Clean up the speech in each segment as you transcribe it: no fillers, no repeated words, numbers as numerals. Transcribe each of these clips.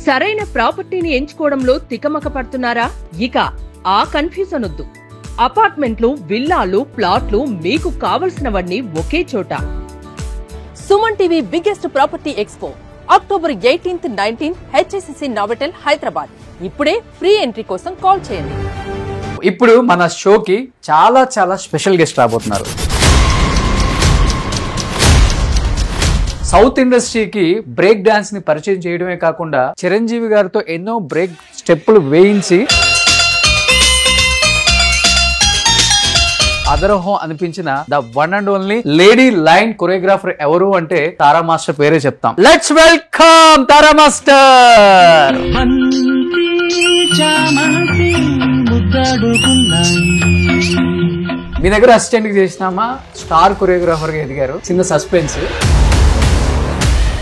సరైన ప్రాపర్టీని ఎంచుకోవడంలో తికమక పడుతున్నారా? ఇక ఆ కన్ఫ్యూజన్ వద్దు. అపార్ట్మెంట్లు, విల్లాలు, ప్లాట్లు మీకు కావలసినవన్నీ ఒకే చోట. Suman TV biggest property expo October 18, 19 HSCC Novotel Hyderabad. ఇప్పుడే ఫ్రీ ఎంట్రీ కోసం కాల్ చేయండి. ఇప్పుడు మన షోకి చాలా స్పెషల్ గెస్ట్ రాబోతున్నారు. సౌత్ ఇండస్ట్రీకి బ్రేక్ డాన్స్ ని పరిచయం చేయడమే కాకుండా చిరంజీవి గారితో ఎన్నో బ్రేక్ స్టెప్పులు వేయించి అదరహం అనిపించిన the one and only lady line choreographer ఎవరు అంటే తారా మాస్టర్ పేరే చెప్తాం. Let's welcome Tara master. మీ దగ్గర అసిస్టెంట్ చేసినామా, స్టార్ కొరియోగ్రాఫర్ గా ఎదిగారు. చిన్న సస్పెన్స్,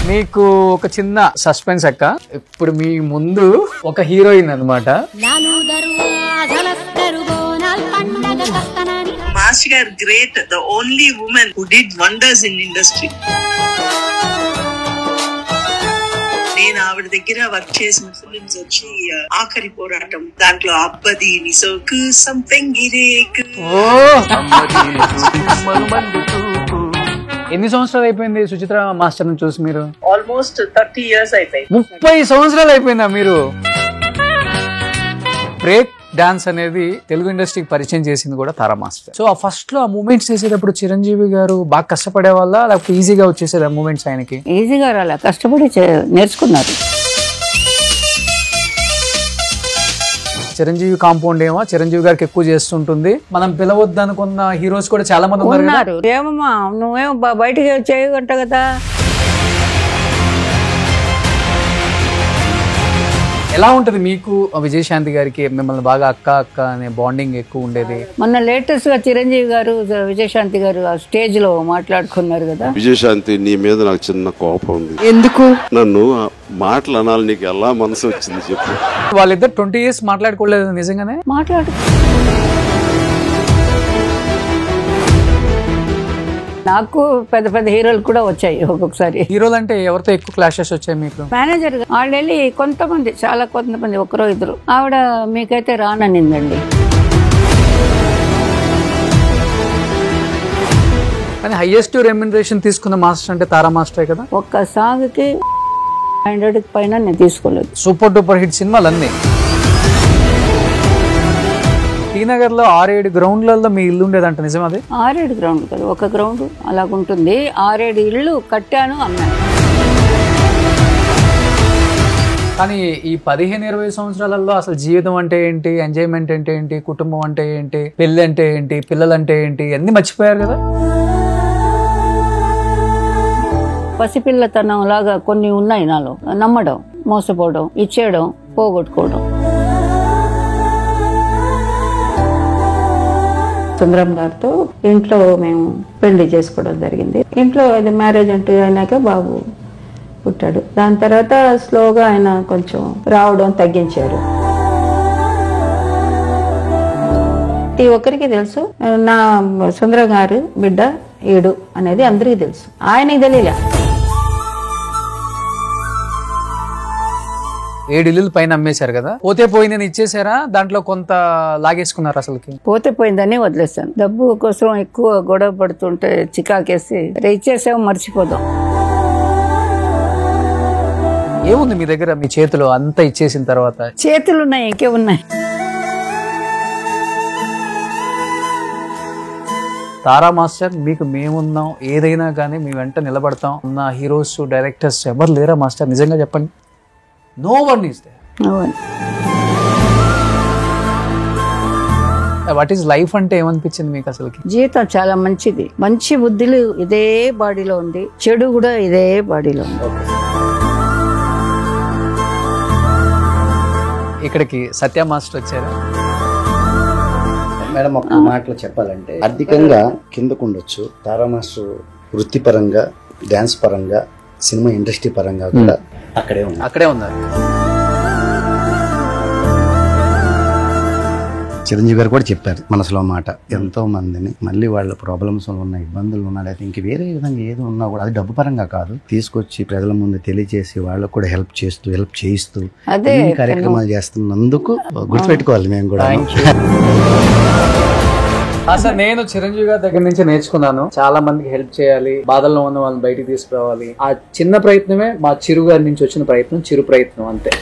మీకు ఒక చిన్న సస్పెన్స్ అక్క. ఇప్పుడు మీ ముందు ఒక హీరోయిన్ అన్నమాట. మాస్టర్ గారు great, the only women who did wonders in industry. నేను ఆవిడ దగ్గర వర్క్ చేసిన ఫిలిమ్స్ వచ్చి ఆఖరి పోరాటం, దాంట్లో అబ్బది నిసోకు సంపెంగిరేకు. ఎన్ని సంవత్సరాలు అయిపోయింది సుచిత్ర మాస్టర్ ని చూసి మీరు? ఆల్మోస్ట్ 30 years అయిపోయింది. 30 సంవత్సరాలు అయిపోయిందా మీరు? బ్రేక్ డాన్స్ అనేది తెలుగు ఇండస్ట్రీకి పరిచయం చేసింది కూడా తారా మాస్టర్. సో ఆ ఫస్ట్ లో ఆ మూమెంట్స్ చేసేటప్పుడు చిరంజీవి గారు బాగా కష్టపడే వాళ్ళ, లేకపోతే ఈజీగా వచ్చేసేది ఆ మూమెంట్స్ ఆయనకి? ఈజీగా రాలే, కష్టపడి నేర్చుకున్నారు. చిరంజీవి కాంపౌండ్ ఏమో చిరంజీవి గారికి ఎక్కువ చేస్తుంటుంది. మనం పిలవద్దు అనుకున్న హీరోస్ కూడా చాలా మంది ఉన్నారు. ఏమమ్మా నువ్వేమో బయటకి చేయగంట కదా. ఎలా ఉంటది మీకు విజయశాంతి గారికి? మిమ్మల్ని బాగా అక్క అక్క అనే బాండింగ్ ఎక్కువ ఉండేది. మొన్న లేటెస్ట్ గా చిరంజీవి గారు విజయశాంతి గారు ఆ స్టేజ్ లో మాట్లాడుకున్నారు కదా. విజయశాంతి, నీ మీద నాకు చిన్న కోపం ఉంది. ఎందుకు? నన్ను మాటలు అనాలి, నీకు ఎలా మనసు వచ్చింది చెప్పు. వాళ్ళిద్దరు 20 years మాట్లాడుకోలేదు నిజంగానే? మాట్లాడు. నాకు పెద్ద హీరోలు కూడా వచ్చాయి ఒక్కొక్కసారి. హీరోలు అంటే ఎవరితో ఎక్కువ క్లాషెస్ వచ్చాయి మీకు? మేనేజర్ వాళ్ళు వెళ్ళి కొంతమంది ఒకరో ఇద్దరు, ఆవిడ మీకైతే రాననిందండి. కానీ హైయెస్ట్ రెమ్యునరేషన్ తీసుకున్న మాస్టర్ అంటే తారా మాస్టరే కదా. ఒక్క సాంగ్ కి 100 పైన నేను తీసుకోలేదు. సూపర్ డూపర్ హిట్ సినిమాలు అన్ని. శ్రీనగర్ లో 6-7 గ్రౌండ్లలో మీ ఇల్లు ఉండేదంట, నిజం అది? 6-7 గ్రౌండ్ కదా, ఒక గ్రౌండ్ అలాగుంటుంది. 6-7 ఇళ్ళు కట్టాను, అమ్మాను. కానీ ఈ 15-20 సంవత్సరాలలో అసలు జీవితం అంటే ఏంటి, ఎంజాయ్మెంట్ అంటే ఏంటి, కుటుంబం అంటే ఏంటి, పెళ్లి అంటే ఏంటి, పిల్లలు అంటే ఏంటి అన్ని మర్చిపోయారు కదా. పసిపిల్లతనం లాగా కొన్ని ఉన్నాయి నాలో. నమ్మడం, మోసపోవడం, ఇచ్చేయడం, పోగొట్టుకోవడం. సుందరం గారితో ఇంట్లో మేము పెళ్లి చేసుకోవడం జరిగింది. ఇంట్లో అది మ్యారేజ్ అంటూ అయినాక బాబు పుట్టాడు. దాని తర్వాత స్లోగా ఆయన కొంచెం రావడం తగ్గించారు. ఈ ఒక్కరికి తెలుసు, నా సుందరం గారు బిడ్డ ఏడు అనేది అందరికీ తెలుసు, ఆయనకి తెలియలే. 7 ఇల్లు పైన అమ్మేశారు కదా. పోతే పోయిందని ఇచ్చేసారా, దాంట్లో కొంత లాగేసుకున్నారు? అసలుకి పోతే పోయిందని వదిలేస్తాను. డబ్బు కోసం ఎక్కువ గొడవ పడుతుంటే చికాకేసి ఇచ్చేసాము, మర్చిపోదాం. ఏముంది మీ దగ్గర, మీ చేతిలో అంతా ఇచ్చేసిన తర్వాత? చేతులు ఉన్నాయి, ఇంకేమున్నాయి. తారా మాస్టర్, మీకు మేమున్నాం, ఏదైనా కానీ మీ వెంట నిలబడతాం. నా హీరోస్, డైరెక్టర్స్ ఎవరు లేరా మాస్టర్? నిజంగా చెప్పండి. No one is there. No one. What is life అంటే ఏమనిపించింది మీకు అసలుకి? జీవితం చాలా మంచిది. మంచి బుద్ధులు ఇదే బాడీలో ఉంది, చెడు కూడా ఇదే బాడీలో ఉంది. ఇక్కడికి సత్య మాస్టర్ వచ్చారు. మేడం, ఒక మాటలో చెప్పాలంటే ఆర్థికంగా కిందకుండొచ్చు, తారా మాస్టర్ వృత్తిపరంగా, డాన్స్ పరంగా, సినిమా ఇండస్ట్రీ పరంగా కూడా అక్కడే ఉన్నారు. చిరంజీవి గారు కూడా చెప్పారు మనసులో మాట, ఎంతో మందిని మళ్ళీ వాళ్ళ ప్రాబ్లమ్స్ ఉన్న ఇబ్బందులు ఉన్నా లేకపోతే ఇంక వేరే విధంగా ఏదో ఉన్నా కూడా అది డబ్బు పరంగా కాదు, తీసుకొచ్చి ప్రజల ముందు తెలియజేసి వాళ్ళకు కూడా హెల్ప్ చేయిస్తూ ఇన్ని కార్యక్రమాలు చేస్తున్నందుకు గుర్తుపెట్టుకోవాలి మేము కూడా. అసలు నేను చిరంజీవి గారి దగ్గర నుంచి నేర్చుకున్నాను, చాలా మందికి హెల్ప్ చేయాలి, బాధల్లో ఉన్న వాళ్ళని బయటికి తీసుకురావాలి. ఆ చిన్న ప్రయత్నమే మా చిరు గారి నుంచి వచ్చిన ప్రయత్నం, చిరు ప్రయత్నం అంతే.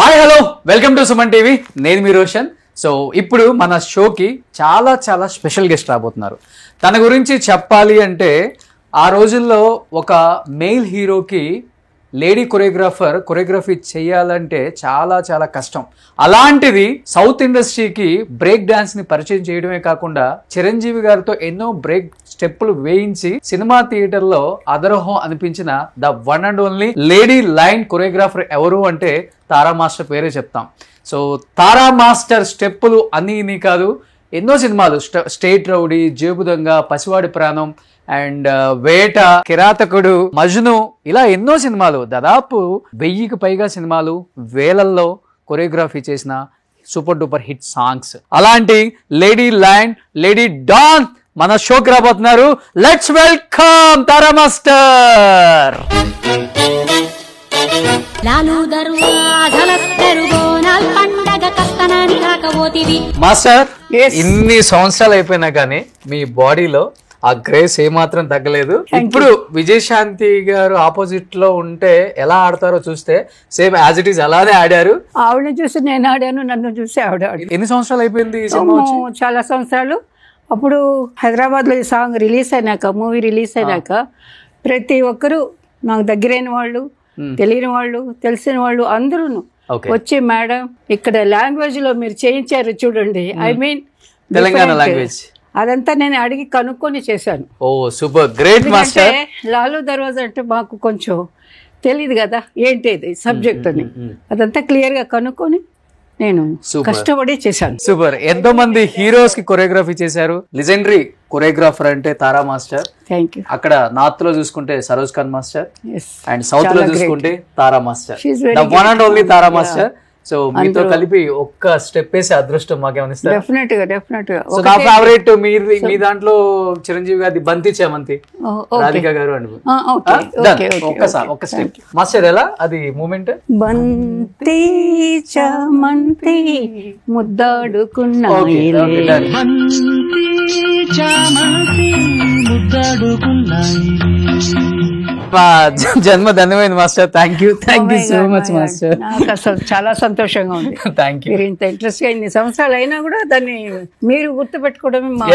Hi hello, welcome to Suman TV, నేను మీ రోషన్. సో ఇప్పుడు మన షోకి చాలా చాలా స్పెషల్ గెస్ట్ రాబోతున్నారు. తన గురించి చెప్పాలి అంటే ఆ రోజుల్లో ఒక మెయిల్ హీరోకి లేడీ కొరియోగ్రఫీ చేయాలంటే చాలా చాలా కష్టం. అలాంటిది సౌత్ ఇండస్ట్రీకి బ్రేక్ డాన్స్ ని పరిచయం చేయడమే కాకుండా చిరంజీవి గారితో ఎన్నో బ్రేక్ స్టెప్పులు వేయించి సినిమా థియేటర్ లో అదరహం అనిపించిన the one and only lady line choreographer ఎవరు అంటే తారా మాస్టర్ పేరే చెప్తాం. సో తారా మాస్టర్ స్టెప్పులు అన్ని కాదు, ఎన్నో సినిమాలు, స్టేట్ రౌడీ, జేబుదొంగ, పసివాడి ప్రాణం అండ్ వేట, కిరాతకుడు, మజ్ను, ఇలా ఎన్నో సినిమాలు, దాదాపు 1000కి పైగా సినిమాలు, వేలల్లో కొరియోగ్రఫీ చేసిన సూపర్ డూపర్ హిట్ సాంగ్స్. అలాంటి లేడీ లైన్, లేడీ డాన్ మన షోకి రాబోతున్నారు. Let's welcome Tara master. Master, ఇన్ని సంవత్సరాలు అయిపోయినా కానీ మీ బాడీలో ఆ గ్రేస్ ఏమాత్రం తగ్గలేదు. ఇప్పుడు విజయశాంతి గారు ఆపోజిట్ లో ఉంటే ఎలా ఆడతారో చూస్తే సేమ్ యాజ్ ఇట్ ఈస్ అలానే ఆడారు. ఆవిడని చూసి నేను ఆడాను, నన్ను చూసి ఆవిడ. ఎన్ని సంవత్సరాలు అయిపోయింది ఈ సినిమా వచ్చి? చాలా సంవత్సరాలు. అప్పుడు హైదరాబాద్ లో ఈ సాంగ్ రిలీజ్ అయినాక, మూవీ రిలీజ్ అయినాక ప్రతి ఒక్కరు నాకు దగ్గరైన వాళ్ళు, తెలియని వాళ్ళు, తెలిసిన వాళ్ళు అందరూ వచ్చి మేడం ఇక్కడ లాంగ్వేజ్ లో మీరు చేయించారు చూడండి, ఐ మీన్ తెలంగాణ లాంగ్వేజ్, అదంతా నేను అడిగి కనుక్కొని చేశాను. ఓ సూపర్, గ్రేట్ మాస్టర్. లాలు దర్వాజా అంటే మాకు కొంచెం తెలియదు కదా ఏంటి సబ్జెక్ట్ అని, అదంతా క్లియర్ గా కనుక్కొని నేను కష్టపడి చేశాను. సూపర్. ఎంతో మంది హీరోస్ కి కొరియోగ్రఫీ చేశారు. లెజెండరీ కొరియోగ్రాఫర్ అంటే తారా మాస్టర్. Thank you. అక్కడ నార్త్ లో చూసుకుంటే Saroj Khan master and south లో చూసుకుంటే Tara master, the one and only Tara master. So మీతో కలిపి ఒక్క స్టెప్ వేసే అదృష్టం మాకేమనిస్తారు? డెఫినెట్ గా. సో నా ఫేవరెట్ మీ దాంట్లో చిరంజీవి గారి బంతి చేమంతి, రాధిక గారు అండి. ఒక్క స్టెప్ మాస్టర్, ఎలా అది మూమెంట్? బంతి చామంతి ముద్దాడుకున్నా, జన్మ ధన్యమైంది master. Thank you so much master. నాకు అసలు చాలా సంతోషంగా ఉంది. Thank you. మీరు ఇంత ఇంట్రెస్ట్ గా ఇన్ని సంవత్సరాలు అయినా కూడా దాన్ని మీరు గుర్తుపెట్టుకోవడమే మా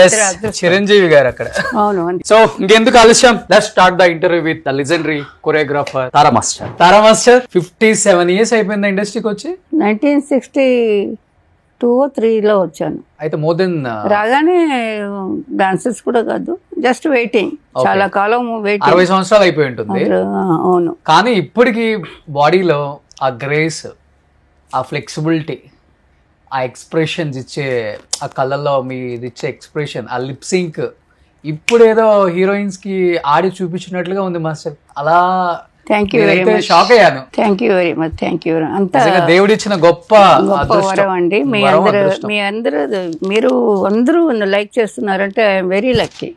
చిరంజీవి గారు అక్కడ. అవును. సో ఇంకెందుకు ఆలస్యం, let's start the interview with the legendary choreographer Tara master. Tara master 57 years అయిపోయింది ఇండస్ట్రీకి వచ్చి. 1962-3 వచ్చాను. అయితే మోర్ దెన్ రాగానే డాన్సెస్ కూడా కాదు, జస్ట్ వెయిటింగ్. చాలా కాలం వెయిటింగ్. 60 సంవత్సరాలు అయిపోయి ఉంటుంది. అవును. కానీ ఇప్పటికి బాడీలో ఆ గ్రేస్, ఆ ఫ్లెక్సిబిలిటీ, ఆ ఎక్స్ప్రెషన్స్ ఇచ్చే, ఆ కళ్ళల్లో మీరు ఇచ్చే ఎక్స్ప్రెషన్, ఆ లిప్ సింక్ ఇప్పుడేదో హీరోయిన్స్ కి ఆడి చూపించినట్లుగా ఉంది మాస్టర్. అలా thank you very much. Shock అయ్యాను. Thank you very much. Thank you. అంతా దేవుడిచ్చిన గొప్ప వరం అండి. మీ అందరూ లైక్ చేస్తున్నారంటే I'm very lucky.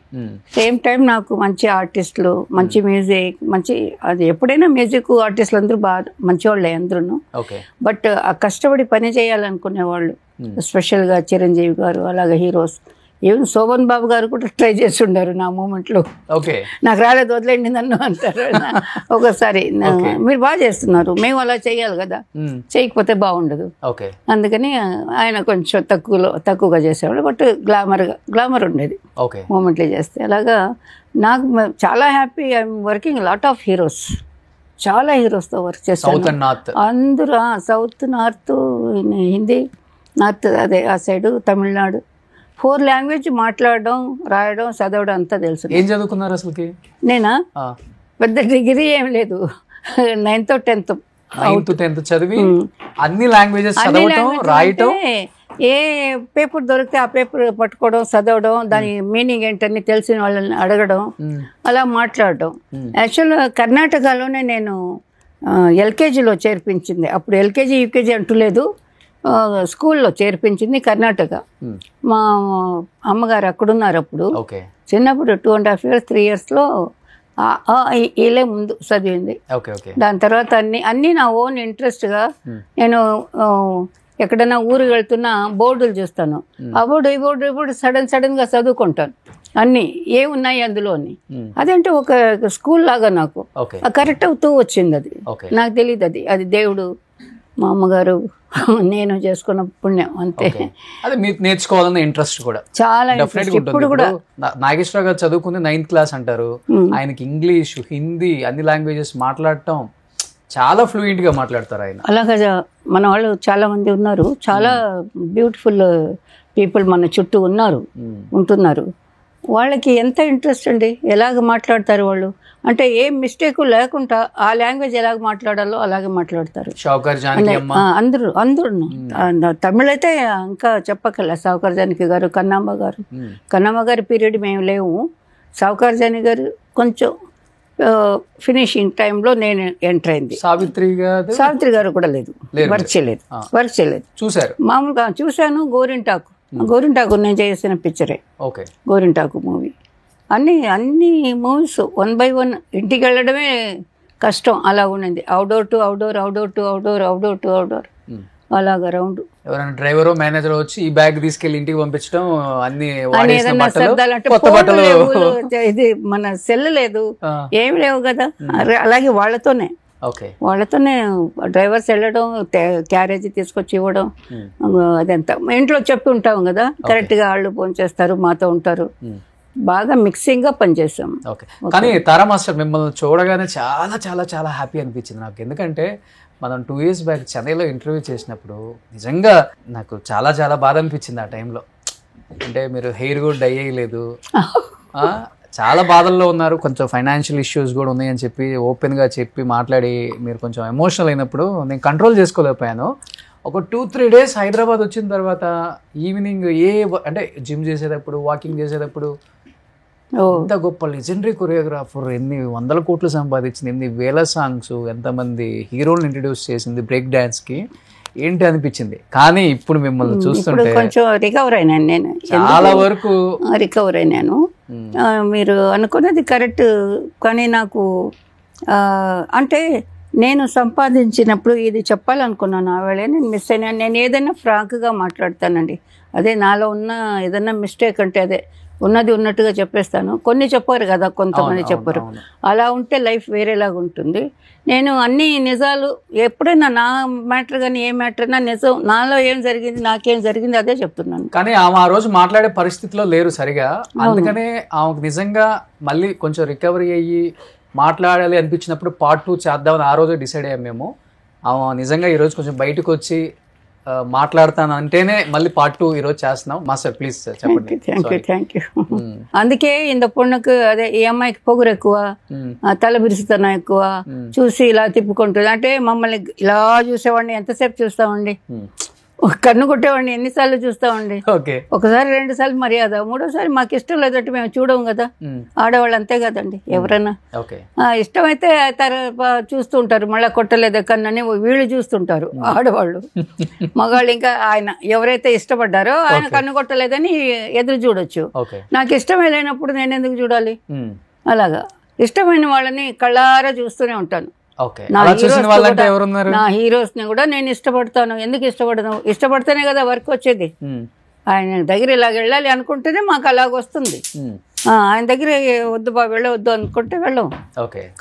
Same time నాకు మంచి ఆర్టిస్టులు, మంచి మ్యూజిక్, మంచి అది ఎప్పుడైనా మ్యూజిక్ ఆర్టిస్టులు అందరూ బాగా మంచివాళ్ళే అందరూ. బట్ ఆ కష్టపడి పని చేయాలనుకునే వాళ్ళు, స్పెషల్ గా చిరంజీవి గారు, అలాగే హీరోస్, ఈవెన్ శోభన్ బాబు గారు కూడా ట్రై చేసి ఉండారు నా మూమెంట్ లో. నాకు రాలేదు, వదిలేండి నన్ను అంటారు ఒకసారి. మీరు బాగా చేస్తున్నారు, మేము అలా చెయ్యాలి కదా, చేయకపోతే బాగుండదు. అందుకని ఆయన కొంచెం తక్కువగా చేసేవాళ్ళు. బట్ గ్లామర్ ఉండేది మూమెంట్లో చేస్తే. అలాగా నాకు చాలా happy. I'm working lot of heroes, చాలా హీరోస్తో వర్క్ చేస్తాను. అందరూ సౌత్, నార్త్, హిందీ, నార్త్ అదే ఆ సైడు, తమిళనాడు, 4 లాంగ్వేజ్ మాట్లాడడం, రాయడం, చదవడం అంతా తెలుసు. ఏం చదువుకున్నారు అసలుకి? నేనా పెద్ద డిగ్రీ ఏం లేదు, 9th 10th చదివి అన్ని లాంగ్వేజెస్ చదవడం, రాయటం, ఏ పేపర్ దొరికితే ఆ పేపర్ పట్టుకోవడం, చదవడం, దాని మీనింగ్ ఏంటని తెలిసిన వాళ్ళని అడగడం, అలా మాట్లాడడం. యాక్చువల్గా కర్ణాటకలోనే నేను ఎల్కేజీలో చేర్పించింది. అప్పుడు ఎల్కేజీ యూకేజీ అంటూ లేదు, స్కూల్లో చేర్పించింది కర్ణాటక. మా అమ్మగారు అక్కడున్నారు అప్పుడు. ఓకే. చిన్నప్పుడు 2.5 years 3 yearsలో వీళ్ళే ముందు చదివింది. Okay okay. దాని తర్వాత అన్నీ నా ఓన్ ఇంట్రెస్ట్గా నేను ఎక్కడైనా ఊరికి వెళ్తున్నా బోర్డులు చూస్తాను. ఆ బోర్డు ఈ బోర్డు సడన్గా చదువుకుంటాను అన్నీ ఏమున్నాయి అందులో అని. అదంటే ఒక స్కూల్ లాగా నాకు కరెక్ట్ అవుతూ వచ్చింది. అది నాకు తెలియదు, అది దేవుడు, మా అమ్మగారు, నేను చేసుకున్న పుణ్యం అంతే. అదే మీకు నేర్చుకోవాలన్న ఇంట్రెస్ట్ కూడా చాలా ఇప్పుడు కూడా. నాగేశ్వరరావు గారు చదువుకుంది 9th class అంటారు. ఆయనకి ఇంగ్లీష్, హిందీ అన్ని లాంగ్వేజెస్ మాట్లాడటం చాలా ఫ్లూయెంట్ గా మాట్లాడతారు ఆయన. అలాగా మన వాళ్ళు చాలా మంది ఉన్నారు, చాలా బ్యూటిఫుల్ పీపుల్ మన చుట్టూ ఉంటున్నారు. వాళ్ళకి ఎంత ఇంట్రెస్ట్ అండి, ఎలాగ మాట్లాడతారు వాళ్ళు, అంటే ఏం మిస్టేక్ లేకుండా ఆ లాంగ్వేజ్ ఎలాగ మాట్లాడాలో అలాగే మాట్లాడతారు. అందరూ తమిళ్ అయితే ఇంకా చెప్పకల. సావుకార్ జానకి గారు, కన్నమ్మ గారి పీరియడ్ మేము లేవు. సావుకార్ జానకి గారు కొంచెం ఫినిషింగ్ టైంలో నేను ఎంటర్ అయింది. సావిత్రి గారు కూడా లేదు, వర్క్ చేయలేదు. చూసారు? మామూలుగా చూశాను. గోరింటాకు నేను చేసిన పిక్చరే గోరింటాకు మూవీ. అన్ని మూవీస్ 1 by 1 ఇంటికి వెళ్ళడమే కష్టం, అలా ఉండింది. అవుట్డోర్ టు అవుట్డోర్ అలాగా రౌండ్. ఎవరైనా డ్రైవర్ మేనేజర్ వచ్చి ఈ బ్యాగ్ తీసుకెళ్లి ఇంటికి పంపించడం, ఇది మన సెల్ లేదు, ఏమి లేవు కదా. అలాగే వాళ్ళతోనే డ్రైవర్స్ వెళ్ళడం, క్యారేజ్ తీసుకొచ్చి ఇవ్వడం, అదంతా ఇంట్లో చెప్పి ఉంటాం కదా. కరెక్ట్గా వాళ్ళు ఫోన్ చేస్తారు, మాతో ఉంటారు. బాగా మిక్సింగ్ గా పనిచేసాం. కానీ తారా మాస్టర్ మిమ్మల్ని చూడగానే చాలా చాలా చాలా హ్యాపీ అనిపించింది నాకు. ఎందుకంటే మనం 2 years బ్యాక్ చెన్నైలో ఇంటర్వ్యూ చేసినప్పుడు నిజంగా నాకు చాలా చాలా బాధ అనిపించింది ఆ టైంలో. అంటే మీరు హెయిర్ కూడా డై అయ్యలేదు, చాలా బాధల్లో ఉన్నారు, కొంచెం ఫైనాన్షియల్ ఇష్యూస్ కూడా ఉన్నాయని చెప్పి ఓపెన్గా చెప్పి మాట్లాడి మీరు కొంచెం ఎమోషనల్ అయినప్పుడు నేను కంట్రోల్ చేసుకోలేకపోయాను. ఒక 2-3 days హైదరాబాద్ వచ్చిన తర్వాత ఈవినింగ్ అంటే జిమ్ చేసేటప్పుడు, వాకింగ్ చేసేటప్పుడు ఎంత గొప్ప లెజెండరీ కొరియోగ్రాఫర్, ఎన్ని 100 కోట్లు సంపాదించింది, ఎన్ని వేల సాంగ్స్, ఎంతమంది హీరోలను ఇంట్రడ్యూస్ చేసింది బ్రేక్ డాన్స్ కి, ఏంటి అనిపించింది. కానీ ఇప్పుడు మిమ్మల్ని చూస్తుంటే కొంచెం రికవర్ అయినాను నేను, చాలా వరకు రికవర్ అయినాను. మీరు అనుకున్నది కరెక్ట్. కానీ నాకు అంటే నేను సంపాదించినప్పుడు ఇది చెప్పాలనుకున్నాను, ఆ వేళ నేను మిస్ అయినా. నేను ఏదైనా ఫ్రాంక్గా మాట్లాడతానండి. అదే నాలో ఉన్న ఏదైనా మిస్టేక్ అంటే అదే ఉన్నది ఉన్నట్టుగా చెప్పేస్తాను. కొన్ని చెప్పారు కదా, కొంతమంది చెప్పరు. అలా ఉంటే లైఫ్ వేరేలాగా ఉంటుంది. నేను అన్ని నిజాలు ఎప్పుడైనా నా మ్యాటర్ కానీ ఏ మ్యాటర్ అయినా నిజం, నాలో ఏం జరిగింది, నాకేం జరిగింది అదే చెప్తున్నాను. కానీ ఆమె ఆ రోజు మాట్లాడే పరిస్థితిలో లేరు సరిగా. అందుకనే ఆమెకు నిజంగా మళ్ళీ కొంచెం రికవరీ అయ్యి మాట్లాడాలి అనిపించినప్పుడు Part 2 చేద్దామని ఆ రోజే డిసైడ్ అయ్యాం మేము. ఆమె నిజంగా ఈరోజు కొంచెం బయటకు వచ్చి మాట్లాడతాను అంటేనే మళ్ళీ Part 2 ఈరోజు చేస్తున్నాం. మాస్టర్ ప్లీజ్ చెప్పండి. Thank you. అందుకే ఇంత పొన్నుకు అదే ఈ అమ్మాయికి పొగురు ఎక్కువ, తల బిరుసుతనం ఎక్కువ, చూసి ఇలా తిప్పుకుంటుంది. అంటే మమ్మల్ని ఇలా చూసేవాడిని ఎంతసేపు చూస్తామండి, కన్ను కొట్టేవాడిని ఎన్నిసార్లు చూస్తామండి. ఒకసారి 2 సార్లు మర్యాద, 3వసారి మాకు ఇష్టం లేదంటే మేము చూడము కదా. ఆడవాళ్ళు అంతే కదండి, ఎవరైనా ఇష్టమైతే చూస్తూ ఉంటారు, మళ్ళీ కొట్టలేదా కన్నని వీళ్ళు చూస్తుంటారు ఆడవాళ్ళు. మగాళ్ళు ఇంకా ఆయన ఎవరైతే ఇష్టపడ్డారో ఆయన కన్ను కొట్టలేదని ఎదురు చూడొచ్చు. నాకు ఇష్టమే లేనప్పుడు నేను ఎందుకు చూడాలి? అలాగా ఇష్టమైన వాళ్ళని కళ్ళారా చూస్తూనే ఉంటాను. నా హీరోస్ ని కూడా నేను ఇష్టపడతాను. ఎందుకు ఇష్టపడతాను? ఇష్టపడితేనే కదా వర్క్ వచ్చేది. ఆయన దగ్గర ఇలాగ వెళ్ళాలి అనుకుంటేనే మాకు అలాగ వస్తుంది. ఆయన దగ్గర వద్దు బాబు వెళ్ళవద్దు అనుకుంటే వెళ్ళం.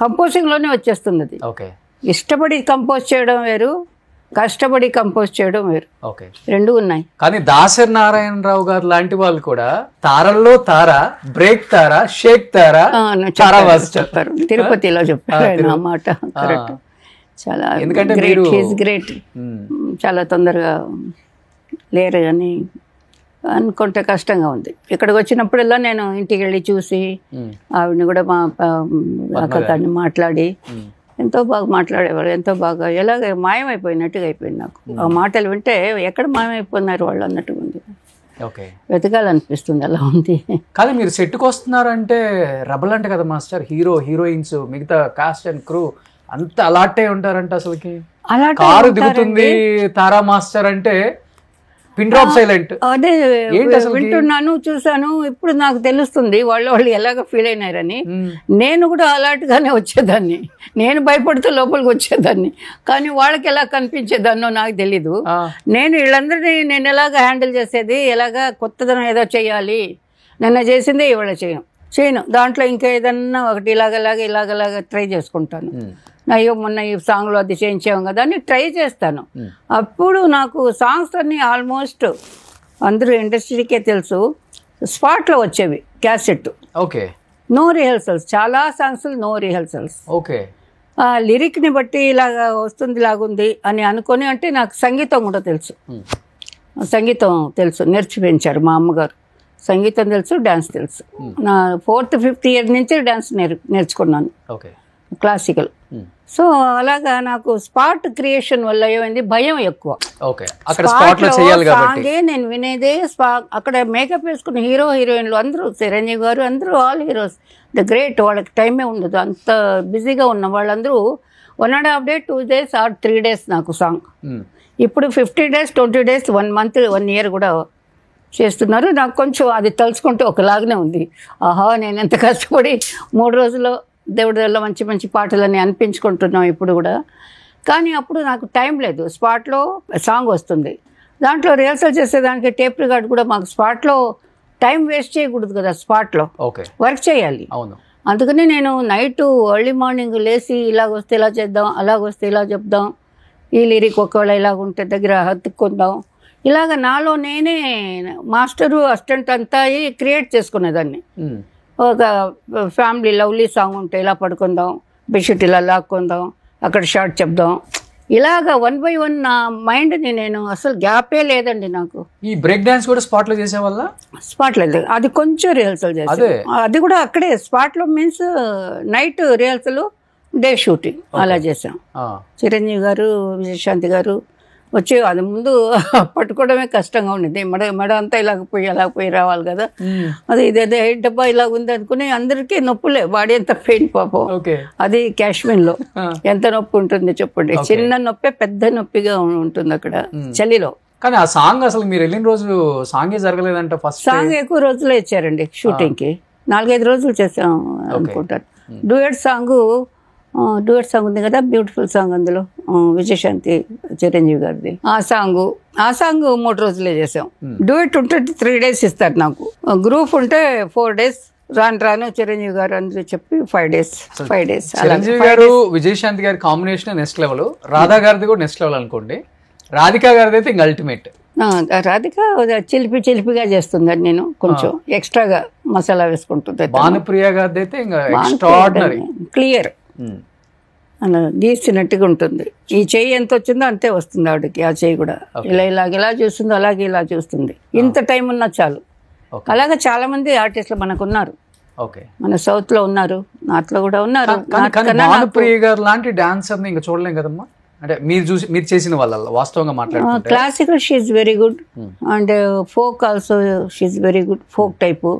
కంపోజింగ్ లోనే వచ్చేస్తుంది అది. ఇష్టపడి కంపోజ్ చేయడం వేరు, కష్టపడి కంపోజ్ చేయడం వేరు, రెండు ఉన్నాయి. కానీ దాసరి నారాయణరావు గారు లాంటి వాళ్ళు కూడా తారల్లో తార, బ్రేక్ తార, షేక్ తార చెప్పారు. తిరుపతిలో చెప్పారు ఆ మాట. కరెక్ట్. చాలా గ్రేట్. చాలా తొందరగా లేరు అని అనుకుంటే కష్టంగా ఉంది. ఇక్కడికి వచ్చినప్పుడల్లా నేను ఇంటికి వెళ్ళి చూసి ఆవిడని కూడా మా అక్కని మాట్లాడి ఎంతో బాగా మాట్లాడేవారు. ఎంతో బాగా ఎలాగ మాయమైపోయినట్టుగా అయిపోయింది నాకు. ఆ మాటలు వింటే ఎక్కడ మాయమైపోయినారు వాళ్ళు అన్నట్టుగా ఉంది. వెతకాలనిపిస్తుంది, అలా ఉంది. కానీ మీరు సెట్కి వస్తున్నారంటే రెబల్ అంటే కదా మాస్టర్, హీరో హీరోయిన్స్ మిగతా కాస్ట్ అండ్ క్రూ అంత అలాటే ఉంటారంట అసలుకి. అలాంటి కారు దిగుతుంది తారా మాస్టర్ అంటే పిన్ డ్రాప్ సైలెంట్. అదే వింటున్నాను, చూసాను. ఇప్పుడు నాకు తెలుస్తుంది వాళ్ళు ఎలాగ ఫీల్ అయినారని. నేను కూడా అలాంటిగానే వచ్చేదాన్ని, నేను భయపడుతూ లోపలికి వచ్చేదాన్ని. కానీ వాళ్ళకి ఎలా కనిపించేదాన్నో నాకు తెలీదు. నేను వీళ్ళందరినీ నేను ఎలాగ హ్యాండిల్ చేసేది, ఎలాగా కొత్తదనం ఏదో చేయాలి, నిన్న చేసిందే ఇవాళ చేయను. దాంట్లో ఇంకా ఏదన్నా ఒకటి ఇలాగలాగా ట్రై చేసుకుంటాను. అయ్యో మొన్న ఈ సాంగ్లో అది చేయించాము కదా అని ట్రై చేస్తాను. అప్పుడు నాకు సాంగ్స్ అన్నీ ఆల్మోస్ట్ అందరూ ఇండస్ట్రీకే తెలుసు, స్పాట్లో వచ్చేవి, క్యాసెట్. ఓకే. నో రిహర్సల్స్, చాలా సాంగ్స్ నో రిహర్సల్స్. ఓకే. లిరిక్ని బట్టి ఇలాగా వస్తుంది, ఇలాగుంది అని అనుకొని. అంటే నాకు సంగీతం కూడా తెలుసు, నేర్చి పెంచారు మా అమ్మగారు. సంగీతం తెలుసు, డ్యాన్స్ తెలుసు. నా 4th 5th ఇయర్ నుంచి డ్యాన్స్ నేర్చుకున్నాను, క్లాసికల్. సో అలాగా నాకు స్పాట్ క్రియేషన్ వల్ల ఏమైంది, భయం ఎక్కువ. సాంగే నేను వినేదే అక్కడ మేకప్ వేసుకున్న హీరోయిన్లు అందరూ, చిరంజీవి గారు అందరూ, ఆల్ హీరోస్ ద గ్రేట్. వాళ్ళకి టైమే ఉండదు, అంత బిజీగా ఉన్న వాళ్ళందరూ 1.5 day 2 days or 3 days నాకు సాంగ్. ఇప్పుడు 50 days 20 days 1 month 1 year కూడా చేస్తున్నారు. నాకు కొంచెం అది తలుచుకుంటే ఒకలాగానే ఉంది. ఆహా, నేను ఎంత కష్టపడి 3 రోజుల్లో దేవుడి వల్ల మంచి మంచి పాటలని అనిపించుకుంటున్నాం ఇప్పుడు కూడా. కానీ అప్పుడు నాకు టైం లేదు. స్పాట్లో సాంగ్ వస్తుంది, దాంట్లో రిహర్సల్ చేసేదానికి టేప్ రికార్డ్ కూడా మాకు స్పాట్లో టైం వేస్ట్ చేయకూడదు కదా, స్పాట్లో వర్క్ చేయాలి. అందుకని నేను నైట్ ఎర్లీ మార్నింగ్ లేచి ఇలాగొస్తే ఇలా చేద్దాం, అలాగొస్తే ఇలా చెప్దాం, ఈ లిరిక్ ఒకవేళ ఇలాగుంటే దగ్గర హత్తుకుందాం, ఇలాగ నాలో నేనే మాస్టరు అసిస్టెంట్ అంతా క్రియేట్ చేసుకునేదాన్ని. ఒక ఫ్యామిలీ లవ్లీ సాంగ్ ఉంటే ఇలా పడుకుందాం, బెడ్షీట్ ఇలా లాక్కుందాం, అక్కడ షార్ట్ చెప్దాం, ఇలాగ 1 by 1 నా మైండ్ని నేను అసలు గ్యాపే లేదండి నాకు. ఈ బ్రేక్ డాన్స్ కూడా స్పాట్లో చేసే వల్ల? స్పాట్లో లేదు, అది కొంచెం రిహర్సల్ చేస్తాను. అది కూడా అక్కడే స్పాట్లో means night rehearsal, day shooting అలా చేసాం. చిరంజీవి గారు, విజయశాంతి గారు వచ్చి, అది ముందు పట్టుకోవడమే కష్టంగా ఉండేది. మెడ అంతా అలాగపోయి రావాలి కదా. అది ఇదేదో డబ్బా ఇలాగ ఉంది అనుకుని అందరికీ నొప్పులే, బాడీ అంతా పెయిన్ పాపం. అది కాశ్మీర్లో ఎంత నొప్పి ఉంటుంది చెప్పండి. చిన్న నొప్పి పెద్ద నొప్పిగా ఉంటుంది అక్కడ చలిలో. కానీ ఆ సాంగ్ అసలు మీరు వెళ్ళిన రోజు సాంగే జరగలేదంట. ఫస్ట్ సాంగ్ ఎక్కువ రోజులే ఇచ్చారండి షూటింగ్కి, 4-5 రోజులు చేసాం అనుకుంటాను. డూయట్ సాంగ్ ఉంది కదా, బ్యూటిఫుల్ సాంగ్, అందులో విజయశాంతి చిరంజీవి గారిది. ఆ సాంగ్ 3 రోజులే చేసాం. డూయట్ ఉంటే 3 days ఇస్తారు నాకు, గ్రూప్ ఉంటే 4 days. రాను చిరంజీవి గారు అందరూ చెప్పి 5 days. చిరంజీవి గారు విజయశాంతి గారి కాంబినేషన్ నెక్స్ట్ లెవెల్, రాధా గారిది కూడా నెక్స్ట్ లెవెల్ అనుకోండి. రాధికా గారిది అయితే ఇంకా అల్టిమేట్. రాధిక చిలిపిగా చేస్తుంది, అది నేను కొంచెం ఎక్స్ట్రాగా మసాలా వేసుకుంటుంది. భానుప్రియ గారిది అయితే ఇంకా ఎక్స్ట్రాఆర్డినరీ, క్లియర్, అలా గీసినట్టుగా ఉంటుంది. ఈ చెయ్యి ఎంత వచ్చిందో అంతే వస్తుంది ఆవిడకి. ఆ చెయ్యి కూడా ఇలా చూస్తుందో అలాగే ఇలా చూస్తుంది. ఇంత టైం ఉన్నా చాలు. అలాగే చాలా మంది ఆర్టిస్టులు మనకు ఉన్నారు, మన సౌత్ లో ఉన్నారు, నార్త్ లో కూడా ఉన్నారు. భానుప్రియ గారు లాంటి డాన్సర్ ఇంకా చూడలేం కదమ్మా. అంటే మీరు చేసిన వాళ్ళ వాస్తవంగా మాట్లాడుతుంటే classical she's very good and folk also she's very good. Folk type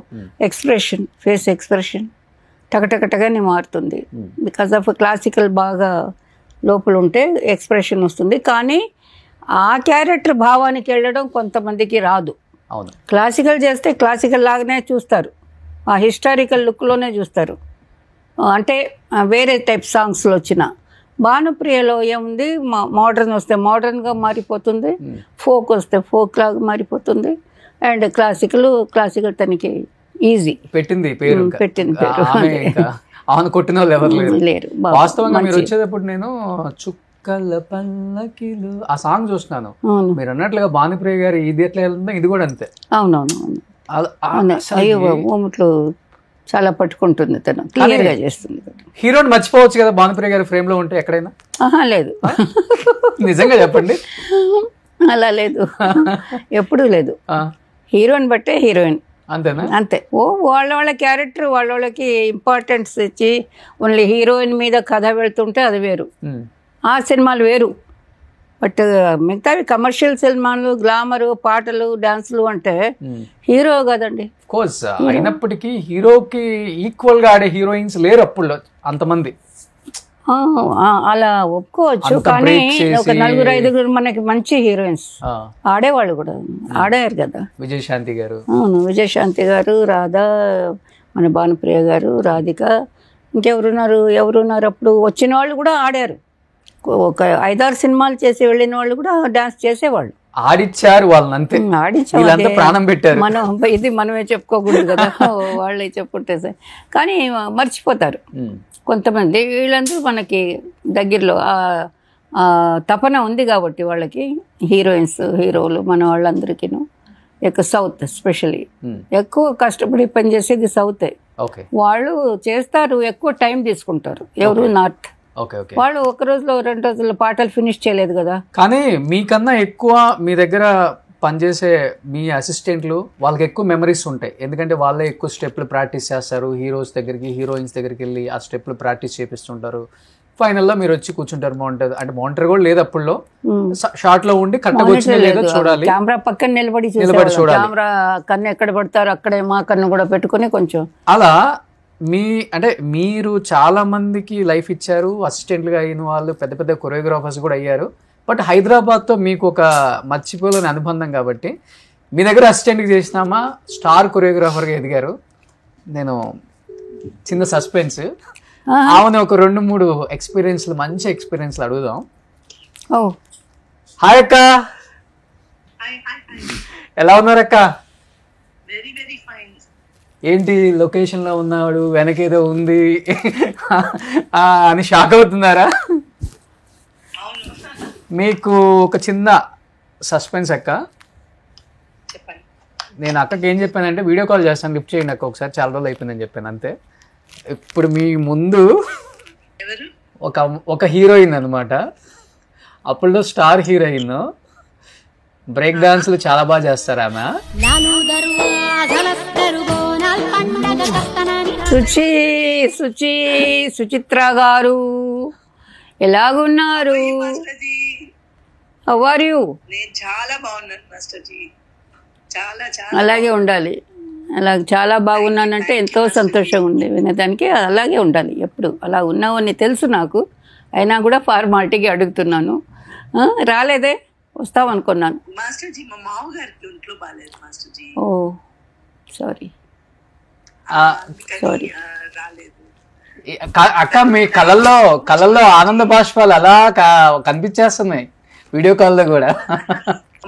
expression, face expression టకటకటగానే మారుతుంది. బికాస్ ఆఫ్ క్లాసికల్ బాగా లోపల ఉంటే ఎక్స్ప్రెషన్ వస్తుంది. కానీ ఆ క్యారెక్టర్ భావానికి వెళ్ళడం కొంతమందికి రాదు. క్లాసికల్ చేస్తే క్లాసికల్ లాగానే చూస్తారు, ఆ హిస్టారికల్ లుక్లోనే చూస్తారు. అంటే వేరే టైప్ సాంగ్స్లో వచ్చిన భానుప్రియలో ఏముంది, మోడర్న్ వస్తే మోడర్న్గా మారిపోతుంది, ఫోక్ వస్తే ఫోక్ లాగా మారిపోతుంది. అండ్ క్లాసికల్ తనకి ఈజీ పెట్టింది పేరు. ఆమె కొట్టిన వాళ్ళు ఎవరు లేరు. వాస్తవంగా మీరు వచ్చేటప్పుడు నేను చుక్కల పల్లకిలు ఆ సాంగ్ చూస్తున్నాను. మీరు అన్నట్లుగా భానుప్రియ గారు ఇది ఎట్లా వెళ్తుందో ఇది కూడా అంతే. అవునవును, అయ్యో ఊముట్లు చాలా పట్టుకుంటుంది, తను క్లియర్ గా చేస్తుంది. హీరోని మర్చిపోవచ్చు కదా భానుప్రియ గారి ఫ్రేమ్ లో ఉంటే ఎక్కడైనా? లేదు, నిజంగా చెప్పండి. అలా లేదు, ఎప్పుడూ లేదు. హీరోయిన్ బట్టే హీరోయిన్, అంతేనా? అంతే. వాళ్ళ క్యారెక్టర్ వాళ్ళకి ఇంపార్టెన్స్ ఇచ్చి ఓన్లీ హీరోయిన్ మీద కథ వెళ్తుంటే అది వేరు, ఆ సినిమాలు వేరు. బట్ మిగతావి కమర్షియల్ సినిమాలు, గ్లామరు, పాటలు, డాన్సులు అంటే హీరో కదండి. అయినప్పటికీ హీరోకి ఈక్వల్ గా ఆడే హీరోయిన్స్ లేరు అప్పుడు అంతమంది. అలా ఒప్పుకోవచ్చు, అంత కానీ break చేసి- ఒక 4-5 మనకి మంచి హీరోయిన్స్ ఆడేవాళ్ళు కూడా ఆడారు కదా. విజయశాంతి గారు, అవును, విజయశాంతి గారు, రాధా, మన భానుప్రియ గారు, రాధిక, ఎవరున్నారు అప్పుడు వచ్చిన వాళ్ళు కూడా ఆడారు. ఒక 5-6 సినిమాలు చేసి వెళ్ళిన వాళ్ళు కూడా డాన్స్ చేసేవాళ్ళు, ఆడిచ్చారు వాళ్ళని అంతే. ఆడించాం. వీళ్ళంతా ప్రాణం పెట్టారు. ఇది మనమే చెప్పుకోకూడదు కదా, వాళ్ళే చెప్పుకుంటే. కానీ మర్చిపోతారు కొంతమంది. వీళ్ళందరూ మనకి దగ్గరలో తపన ఉంది కాబట్టి వాళ్ళకి, హీరోయిన్స్ హీరోలు మన వాళ్ళందరికీను. సౌత్ ఎస్పెషలీ ఎక్కువ కష్టపడి పనిచేసేది సౌతే. వాళ్ళు చేస్తారు, ఎక్కువ టైం తీసుకుంటారు. ఎవరు నార్త్ వాళ్ళు ఒక రోజులో 2 రోజుల్లో పాటలు ఫినిష్ చేయలేదు కదా. కానీ మీకన్నా ఎక్కువ మీ దగ్గర పనిచేసే మీ అసిస్టెంట్లు వాళ్ళకి ఎక్కువ మెమరీస్ ఉంటాయి, ఎందుకంటే వాళ్ళే ఎక్కువ స్టెప్లు ప్రాక్టీస్ చేస్తారు. హీరోస్ దగ్గరికి, హీరోయిన్స్ దగ్గరికి వెళ్ళి ఆ స్టెప్లు ప్రాక్టీస్ చేపిస్తుంటారు. ఫైనల్లో మీరు వచ్చి కూర్చుంటారు. బాగుంటుంది అంటే మానిటర్ కూడా లేదు అప్పుడులో, షార్ట్ లో ఉండి కట్టకొచ్చిన లేదో చూడాలి, కెమెరా పక్కన నిలబడి చూడాలి. కెమెరా కన్ను ఎక్కడ పడతారు అక్కడే మా కన్ను కూడా పెట్టుకుని కొంచెం అలా. అంటే మీరు చాలా మందికి లైఫ్ ఇచ్చారు, అసిస్టెంట్లుగా అయిన వాళ్ళు పెద్ద పెద్ద కొరియోగ్రాఫర్స్ కూడా అయ్యారు. బట్ హైదరాబాద్తో మీకు ఒక మర్చిపోలేని అనుబంధం కాబట్టి మీ దగ్గర అసిస్టెంట్కి చేసినామా, స్టార్ కొరియోగ్రాఫర్గా ఎదిగారు. నేను చిన్న సస్పెన్స్, ఆమె ఒక 2-3 ఎక్స్పీరియన్స్లు, మంచి ఎక్స్పీరియన్స్లు అడుగుదాం. హాయ్ అక్క, ఎలా ఉన్నారు అక్క? ఏంటి లొకేషన్లో ఉన్నాడు, వెనకేదో ఉంది అని షాక్ అవుతున్నారా? మీకు ఒక చిన్న సస్పెన్స్ అక్క. నేను అక్కకి ఏం చెప్పానంటే వీడియో కాల్ చేస్తాను, లిఫ్ట్ చేయండి అక్క ఒకసారి, చాలా రోజులు అయిపోయిందని చెప్పాను అంతే. ఇప్పుడు మీ ముందు ఒక హీరోయిన్ అనమాట, అప్పుడులో స్టార్ హీరోయిన్, బ్రేక్ డాన్స్లు చాలా బాగా చేస్తారు ఆమె. సుచిత్ర గారు ఎలాగున్నారు? How are you? నేను చాలా బాగున్నాను మాస్టర్ జీ, చాలా అలాగే ఉండాలి. అలా చాలా బాగున్నానంటే ఎంతో సంతోషంగా ఉంది వినేదానికి. అలాగే ఉండాలి ఎప్పుడు, అలా ఉన్నావని తెలుసు నాకు, అయినా కూడా ఫార్మాలిటీకి అడుగుతున్నాను. రాలేదే, వస్తావనుకున్నాను. మాస్టర్ జీ, మా మామగారికి ఒంట్లో బాగాలేదు మాస్టర్ జీ. ఓ సారీ రాలేదు అక్క. మీ కళ్ళల్లో ఆనంద బాష్పాలు అలా కనిపించేస్తున్నాయి వీడియో కాల్ లో కూడా.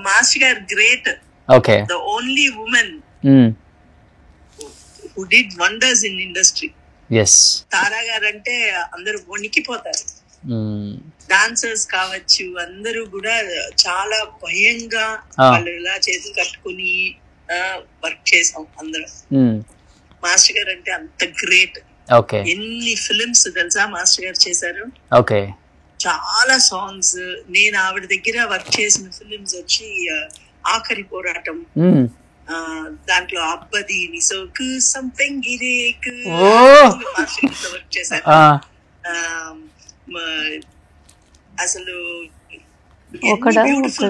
మాస్టర్ గారు great, okay, the only women who did wonders in industry. yes, తారా గారు అంటే అందరూ వణికిపోతారు. డాన్సర్స్ కావచ్చు, అందరూ కూడా చాలా భయంగా వాళ్ళు ఇలా చేతులు కట్టుకుని వర్క్ చేసాం అందరం. మాస్టర్ గారు అంటే అంత గ్రేట్. ఎన్ని ఫిలిమ్స్ తెలుసా మాస్టర్ గారు చేశారు? చాలా సాంగ్స్. నేను ఆవిడ దగ్గర వర్క్ చేసిన ఫిలిమ్స్ వచ్చి ఆఖరి పోరాటం, దాంట్లో అబ్బది నిసోకు సంపెంగిరేకు వర్క్ చేశారు. అసలు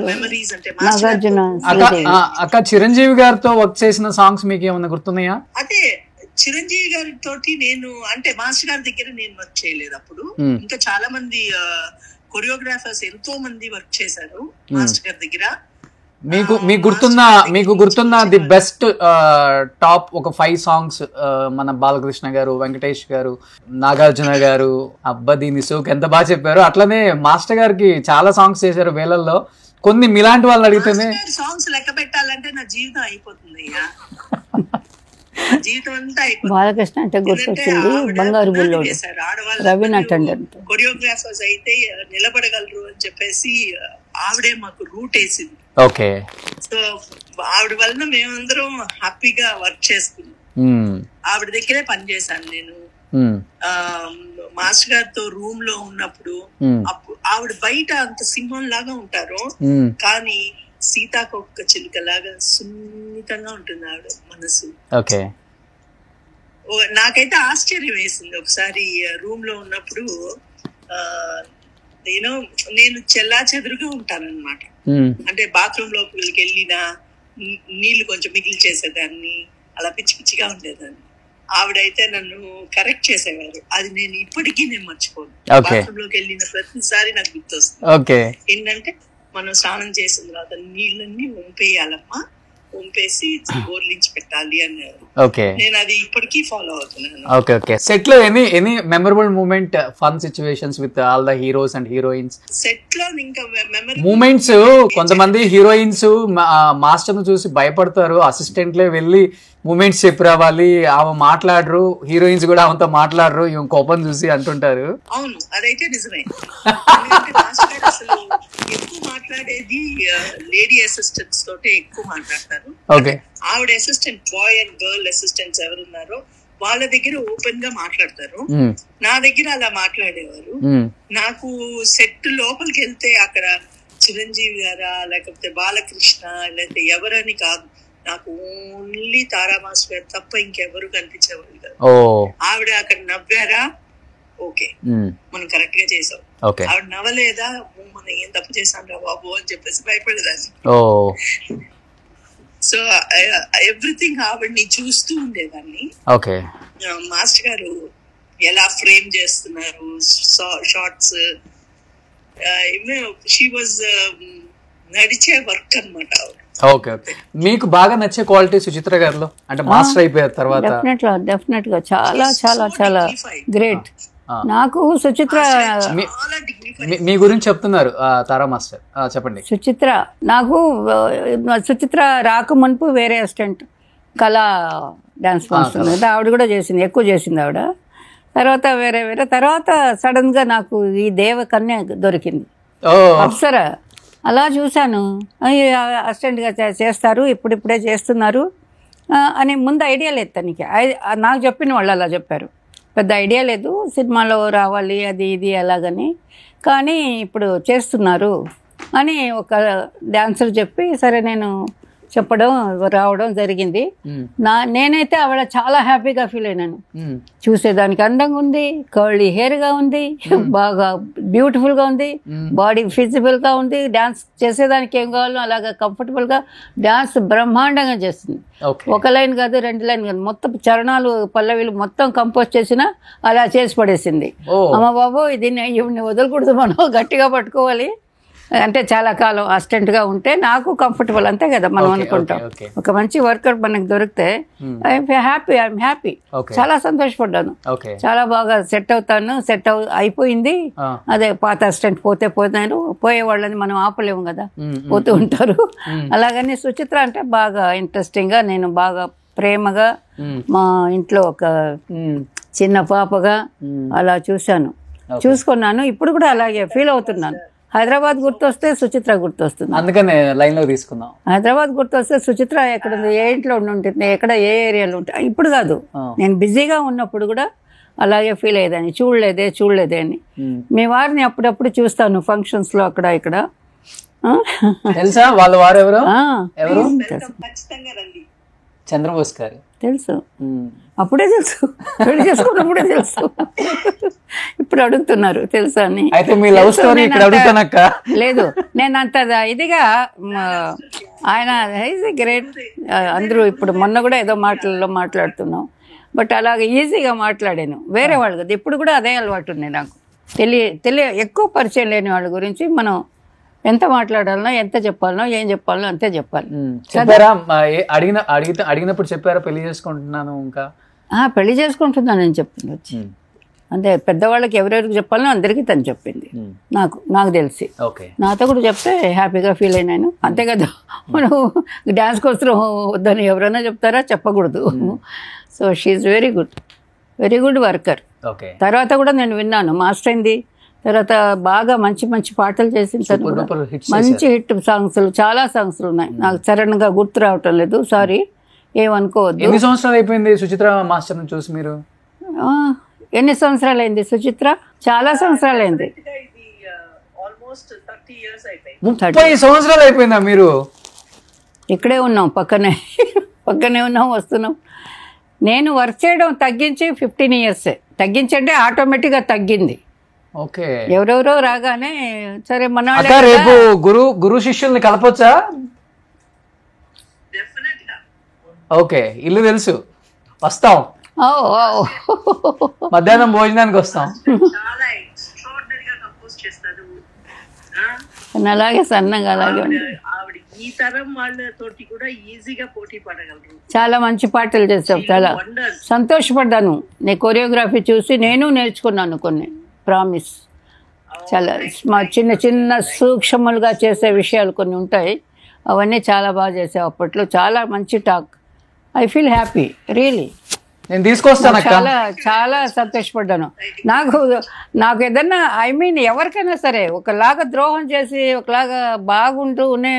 మెమరీస్ అంటే అక్క. చిరంజీవి గారితో వర్క్ చేసిన సాంగ్స్ మీకు ఏమన్నా గుర్తున్నాయా? అదే చిరంజీవి గారి తోటి నేను అంటే మాస్టర్ గారి దగ్గర నేను వర్క్ చేయలేదు అప్పుడు. ఇంకా చాలా మంది కొరియోగ్రాఫర్స్ ఎంతో మంది వర్క్ చేశారు మాస్టర్ గారి దగ్గర. మీకు గుర్తున్న ది బెస్ట్ టాప్ ఒక 5 సాంగ్స్ మన బాలకృష్ణ గారు, వెంకటేష్ గారు, నాగార్జున గారు, అబ్బది నిసోక్ ఎంత బాగా చెప్పారు. అట్లనే మాస్టర్ గారికి చాలా సాంగ్స్ చేశారు వేలల్లో. కొన్ని మీలాంటి వాళ్ళని అడిగితేనే సాంగ్స్ లెక్క పెట్టాలంటే నా జీవితం అయిపోతుంది. జీవితం అంతా బాలకృష్ణ అంటే గుర్తొచ్చింది బంగారు బుల్లోడు, రవీనా టండన్. కొరియోగ్రాఫర్స్ అయితే నిలబడగలరు అని చెప్పేసి ఆవిడే మాకు రూట్ వేసింది. ఓకే, సో ఆవిడ వలన మేమందరం హ్యాపీగా వర్క్ చేసుకున్నాం. ఆవిడ దగ్గరే పనిచేశాను నేను. మాస్టర్ గారితో రూమ్ లో ఉన్నప్పుడు ఆవిడ బయట అంత సింహం లాగా ఉంటారు, కానీ సీతాకొక్క చిలుక లాగా సున్నితంగా ఉంటుంది ఆవిడ మనసు. నాకైతే ఆశ్చర్యం వేసింది. ఒకసారి రూమ్ లో ఉన్నప్పుడు నేను చెల్లా చెదురుగా ఉంటానన్నమాట. అంటే బాత్రూమ్ లోకి వెళ్ళినా నీళ్లు కొంచెం మిగిలి చేసేదాన్ని, అలా పిచ్చి పిచ్చిగా ఉండేదాన్ని. ఆవిడైతే నన్ను కరెక్ట్ చేసేవారు. అది నేను ఇప్పటికీ నేను మర్చిపోను. Okay. బాత్రూమ్ లోకి వెళ్ళిన ప్రతిసారి నాకు గుర్తొస్తుంది. ఓకే. ఏంటంటే మనం స్నానం చేసిన తర్వాత నీళ్ళన్నీ వంపేయాలమ్మా, వంపేసి బోర్లించి పెట్టాలి అన్నారు. ఓకే. నేను అది ఇప్పటికీ ఫాలో అవుతున్నాను. Okay okay. సెట్ లో any memorable moment, fun situations with all the heroes and heroines? Set లో ఇంకా మెమరీ మూమెంట్స్, కొంతమంది హీరోయిన్స్ మాస్టర్ ను చూసి భయపడతారు, అసిస్టెంట్లే వెళ్ళి మూమెంట్స్ చెప్పి రావాలి, ఆమె మాట్లాడరు, హీరోయిన్స్ కూడా ఆమెతో మాట్లాడరు, ఈమె కోపం చూసి అంటుంటారు. అవును, అదైతే నిజమే. ఎందుకంటే మాస్టర్ గారు అసలు ఎక్కువ మాట్లాడేది లేడీ అసిస్టెంట్స్ తోటే ఎక్కువ మాట్లాడతారు. ఓకే. ఆవిడ assistant, boy and girl assistants ఎవరున్నారో వాళ్ళ దగ్గర ఓపెన్ గా మాట్లాడతారు. నా దగ్గర అలా మాట్లాడేవారు. నాకు సెట్ లోపలికి వెళ్తే అక్కడ చిరంజీవి గారా లేకపోతే బాలకృష్ణ లేకపోతే ఎవరని కాదు, నాకు ఓన్లీ తారా మాస్టర్ గారు తప్ప ఇంకెవరు కనిపించేవాళ్ళు కాదు. ఆవిడ అక్కడ నవ్వారా, ఓకే మనం కరెక్ట్ గా చేసాం. ఆవిడ నవ్వలేదా, మనం ఏం తప్పు చేసాం రా బాబు అని చెప్పేసి భయపడేదాన్ని. సో ఎవ్రీథింగ్ ఆవిడ్ని చూస్తూ ఉండేదాన్ని. మాస్టర్ గారు ఎలా ఫ్రేమ్ చేస్తున్నారు షార్ట్స్, షీ వాజ్ నడిచే వర్క్ అన్నమాట. Okay okay. మీకు బాగా నచ్చే క్వాలిటీ సుచిత్ర గారిలో, అంటే మాస్టర్ అయిపోయారు తర్వాత? డెఫినెట్ గా చాలా చాలా చాలా గ్రేట్. నాకు సుచిత్ర, మీ గురించి చెప్తున్నారు తారా మాస్టర్, చెప్పండి. సుచిత్ర నాకు సుచిత్ర రాక మునుపు వేరే అసిస్టెంట్ కళా డాన్స్ మాస్టర్ కదా, ఆవిడ కూడా చేసింది, ఎక్కువ చేసింది ఆవిడ. తర్వాత వేరే తర్వాత సడన్ గా నాకు ఈ దేవకన్య దొరికింది, అప్సరా. అలా చూశాను, అసిస్టెంట్గా చేస్తారు, ఇప్పుడిప్పుడే చేస్తున్నారు అని ముందు ఐడియా లేదు తనకి. నాకు చెప్పిన వాళ్ళు అలా చెప్పారు, పెద్ద ఐడియా లేదు, సినిమాలో రావాలి అది ఇది అలాగని, కానీ ఇప్పుడు చేస్తున్నారు అని ఒక డాన్సర్ చెప్పి సరే నేను చెప్పడం రావడం జరిగింది. నేనైతే ఆవిడ చాలా హ్యాపీగా ఫీల్ అయినాను. చూసేదానికి అందంగా ఉంది, కర్లీ హెయిర్ గా ఉంది, బాగా బ్యూటిఫుల్ గా ఉంది, బాడీ ఫిజిబుల్ గా ఉంది, డాన్స్ చేసేదానికి ఏం కావాలో అలాగా కంఫర్టబుల్ గా డాన్స్ బ్రహ్మాండంగా చేస్తుంది. ఒక లైన్ కాదు, 2 లైన్ కాదు, మొత్తం చరణాలు పల్లవిలు మొత్తం కంపోజ్ చేసిన అలా చేసి పడేసింది. అమ్మ బాబు ఇది ఇవన్నీ వదలకూడదు, మనం గట్టిగా పట్టుకోవాలి. అంటే చాలా కాలం అసిస్టెంట్ గా ఉంటే నాకు కంఫర్టబుల్, అంతే కదా మనం అనుకుంటాం. ఒక మంచి వర్కర్ మనకు దొరికితే ఐఎమ్ హ్యాపీ. చాలా సంతోషపడ్డాను, చాలా బాగా సెట్ అవుతాను. అయిపోయింది. అదే పాత అసిస్టెంట్ పోతారు, పోయే వాళ్ళని మనం ఆపలేము కదా, పోతూ ఉంటారు. అలాగని సుచిత్ర అంటే బాగా ఇంట్రెస్టింగ్ గా, నేను బాగా ప్రేమగా మా ఇంట్లో ఒక చిన్న పాపగా అలా చూసుకున్నాను. ఇప్పుడు కూడా అలాగే ఫీల్ అవుతున్నాను. హైదరాబాద్ గుర్తొస్తే సుచిత్ర గుర్తొస్తుంది, అందుకనే లైన్ లో తీసుకుందాం. హైదరాబాద్ గుర్తొస్తే సుచిత్ర ఎక్కడ ఉంది, ఏ ఇంట్లో ఉంటుంది, ఎక్కడ ఏ ఏరియాలో ఉంటుంది. ఇప్పుడు కాదు, నేను బిజీగా ఉన్నప్పుడు కూడా అలాగే ఫీల్ అయ్యేదాన్ని, చూడలేదే అని. మీ వారిని అప్పుడప్పుడు చూస్తాను ఫంక్షన్స్ లో అక్కడ ఇక్కడ. తెలుసా వాళ్ళ వారు ఎవరు? చంద్రబోస్ గారు తెలుసు, అప్పుడే తెలుసు, పెళ్లి చేసుకున్నప్పుడే తెలుసు. ఇప్పుడు అడుగుతున్నారు తెలుసా అని. అయితే మీ లవ్ స్టోరీ ఇక్కడ అడుగుతానక్క. లేదు, నేను అంత ఇదిగా, ఆయన ఈజ్ గ్రేట్. అందరూ ఇప్పుడు మొన్న కూడా ఏదో మాటల్లో మాట్లాడుతున్నాం, బట్ అలాగే ఈజీగా మాట్లాడాను. వేరే వాళ్ళు కదా, ఇప్పుడు కూడా అదే అలవాటు ఉంది నాకు. ఎక్కువ పరిచయం లేని వాళ్ళ గురించి మనం ఎంత మాట్లాడాలనో, ఎంత చెప్పాలనో, ఏం చెప్పాలనో అంతే చెప్పాలి. చెప్పారా? అడిగినప్పుడు చెప్పారా పెళ్లి చేసుకుంటున్నాను? ఇంకా పెళ్లి చేసుకుంటున్నాను అని చెప్పింది వచ్చి. అంటే పెద్దవాళ్ళకి ఎవరెవరికి చెప్పాలనో అందరికీ తను చెప్పింది. నాకు తెలిసి నాతో కూడా చెప్తే హ్యాపీగా ఫీల్ అయినాను, అంతే కదా. మనం డాన్స్ కోసం వద్దని ఎవరైనా చెప్తారా? చెప్పకూడదు. So she very good worker. తర్వాత కూడా నేను విన్నాను మాస్టర్ అయింది తర్వాత బాగా మంచి పాటలు చేసిన తర్వాత మంచి హిట్ సాంగ్స్, చాలా సాంగ్స్ ఉన్నాయి. నాకు సడన్ గా గుర్తు రావటం లేదు, సారీ, ఏమనుకోవద్దు. ఎన్ని సంవత్సరాలు అయిపోయింది సుచిత్ర మాస్టర్ చూసి మీరు? ఎన్ని సంవత్సరాలు అయింది సుచిత్ర? చాలా సంవత్సరాలు అయింది. 30 సంవత్సరాలు అయిపోయిందా మీరు? ఇక్కడే ఉన్నాం, పక్కనే ఉన్నాం, వస్తున్నాం. నేను వర్క్ చేయడం తగ్గించి 15 years. తగ్గించంటే ఆటోమేటిక్గా తగ్గింది. ఓకే. ఎవరెవరో రాగానే సరే మన రేపు గురు శిష్యుల్ని కలపొచ్చా? ఓకే, ఇల్లు తెలుసు, వస్తాం. మధ్యాహ్నం భోజనానికి వస్తాం. చాలా ఎక్స్ట్రాడినరీగా కంపోజ్ చేస్తారు. అలాగే సన్నగా అలాగే ఆవిడ ఈ తరం వాళ్ళతోటి కూడా ఈజీగా పోటీ పడగలరు. చాలా మంచి పాటలు చేస్తావు. చాలా సంతోషపడ్డాను నీ కొరియోగ్రఫీ చూసి. నేను నేర్చుకున్నాను కొన్ని, ప్రామిస్. చాలా చిన్న చిన్న సూక్ష్మలుగా చేసే విషయాలు కొన్ని ఉంటాయి, అవన్నీ చాలా బాగా చేసావు అప్పట్లో. చాలా మంచి talk. I feel happy really. నేను తీసుకొస్తాను. చాలా చాలా సంతోషపడ్డాను. నాకు ఏదన్నా ఐ మీన్ ఎవరికైనా సరే ఒకలాగా ద్రోహం చేసి ఒకలాగా బాగుంటూనే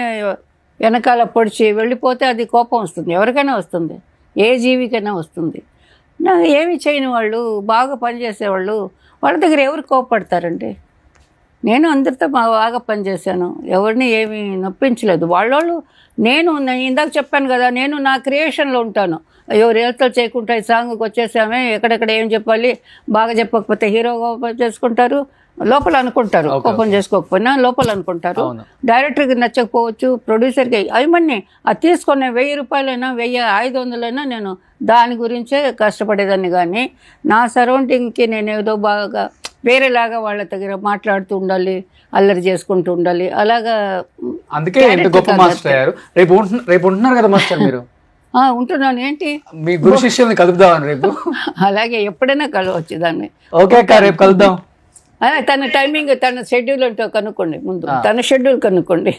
వెనకాల పొడిచి వెళ్ళిపోతే అది కోపం వస్తుంది, ఎవరికైనా వస్తుంది, ఏ జీవికైనా వస్తుంది. నాకు ఏమి చేయని వాళ్ళు, బాగా పనిచేసేవాళ్ళు, వాళ్ళ దగ్గర ఎవరు కోపడతారండి? నేను అందరితో బాగా పనిచేశాను, ఎవరిని ఏమీ నొప్పించలేదు. వాళ్ళు నేను ఇందాక చెప్పాను కదా, నేను నా క్రియేషన్లో ఉంటాను. అయ్యో రియల్తో చేయకుండా ఈ సాంగ్కి వచ్చేసామే, ఎక్కడెక్కడ ఏం చెప్పాలి, బాగా చెప్పకపోతే హీరో కోపం చేసుకుంటారు, లోపల అనుకుంటారు, కోపం చేసుకోకపోయినా లోపల అనుకుంటారు. డైరెక్టర్కి నచ్చకపోవచ్చు, ప్రొడ్యూసర్కి. అవన్నీ అది తీసుకునే 1000 రూపాయలైనా 1500 నేను దాని గురించే కష్టపడేదాన్ని. కానీ నా సరౌండింగ్కి నేను ఏదో బాగా వేరేలాగా వాళ్ళ దగ్గర మాట్లాడుతూ ఉండాలి, అల్లరి చేసుకుంటూ ఉండాలి, అలాగా. అందుకే ఎంత గొప్ప మాస్టర్ అయ్యారు. రేపు ఉంటున్నారు కదా మాస్టర్ మీరు? ఉంటున్నాను. ఏంటి మీ గురు శిష్యుల్ని కలుపుదామని రేపు? అలాగే ఎప్పుడైనా కలవచ్చు దాన్ని. ఓకే అక్క, రేపు కలుద్దాం. తన టైమింగ్, తన షెడ్యూల్ అంటూ కనుక్కోండి, ముందు తన షెడ్యూల్ కనుక్కోండి.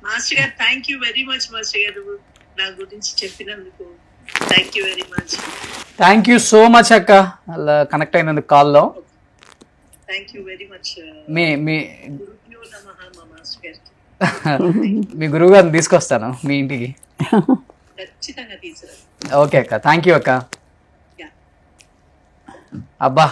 మాస్టర్ గారు thank you very much. Master గారు నా గురించి చెప్పినందుకు thank you very much. Thank you so much అక్క, అలా కనెక్ట్ అయినందుకు కాల్లో. Thank you very much. Me master గారికి మీ గురువు గారిని తీసుకొస్తాను మీ ఇంటికి. ఖచ్చితంగా తీసుకురా. ఓకే అక్క, థ్యాంక్ యూ అక్క. అబ్బా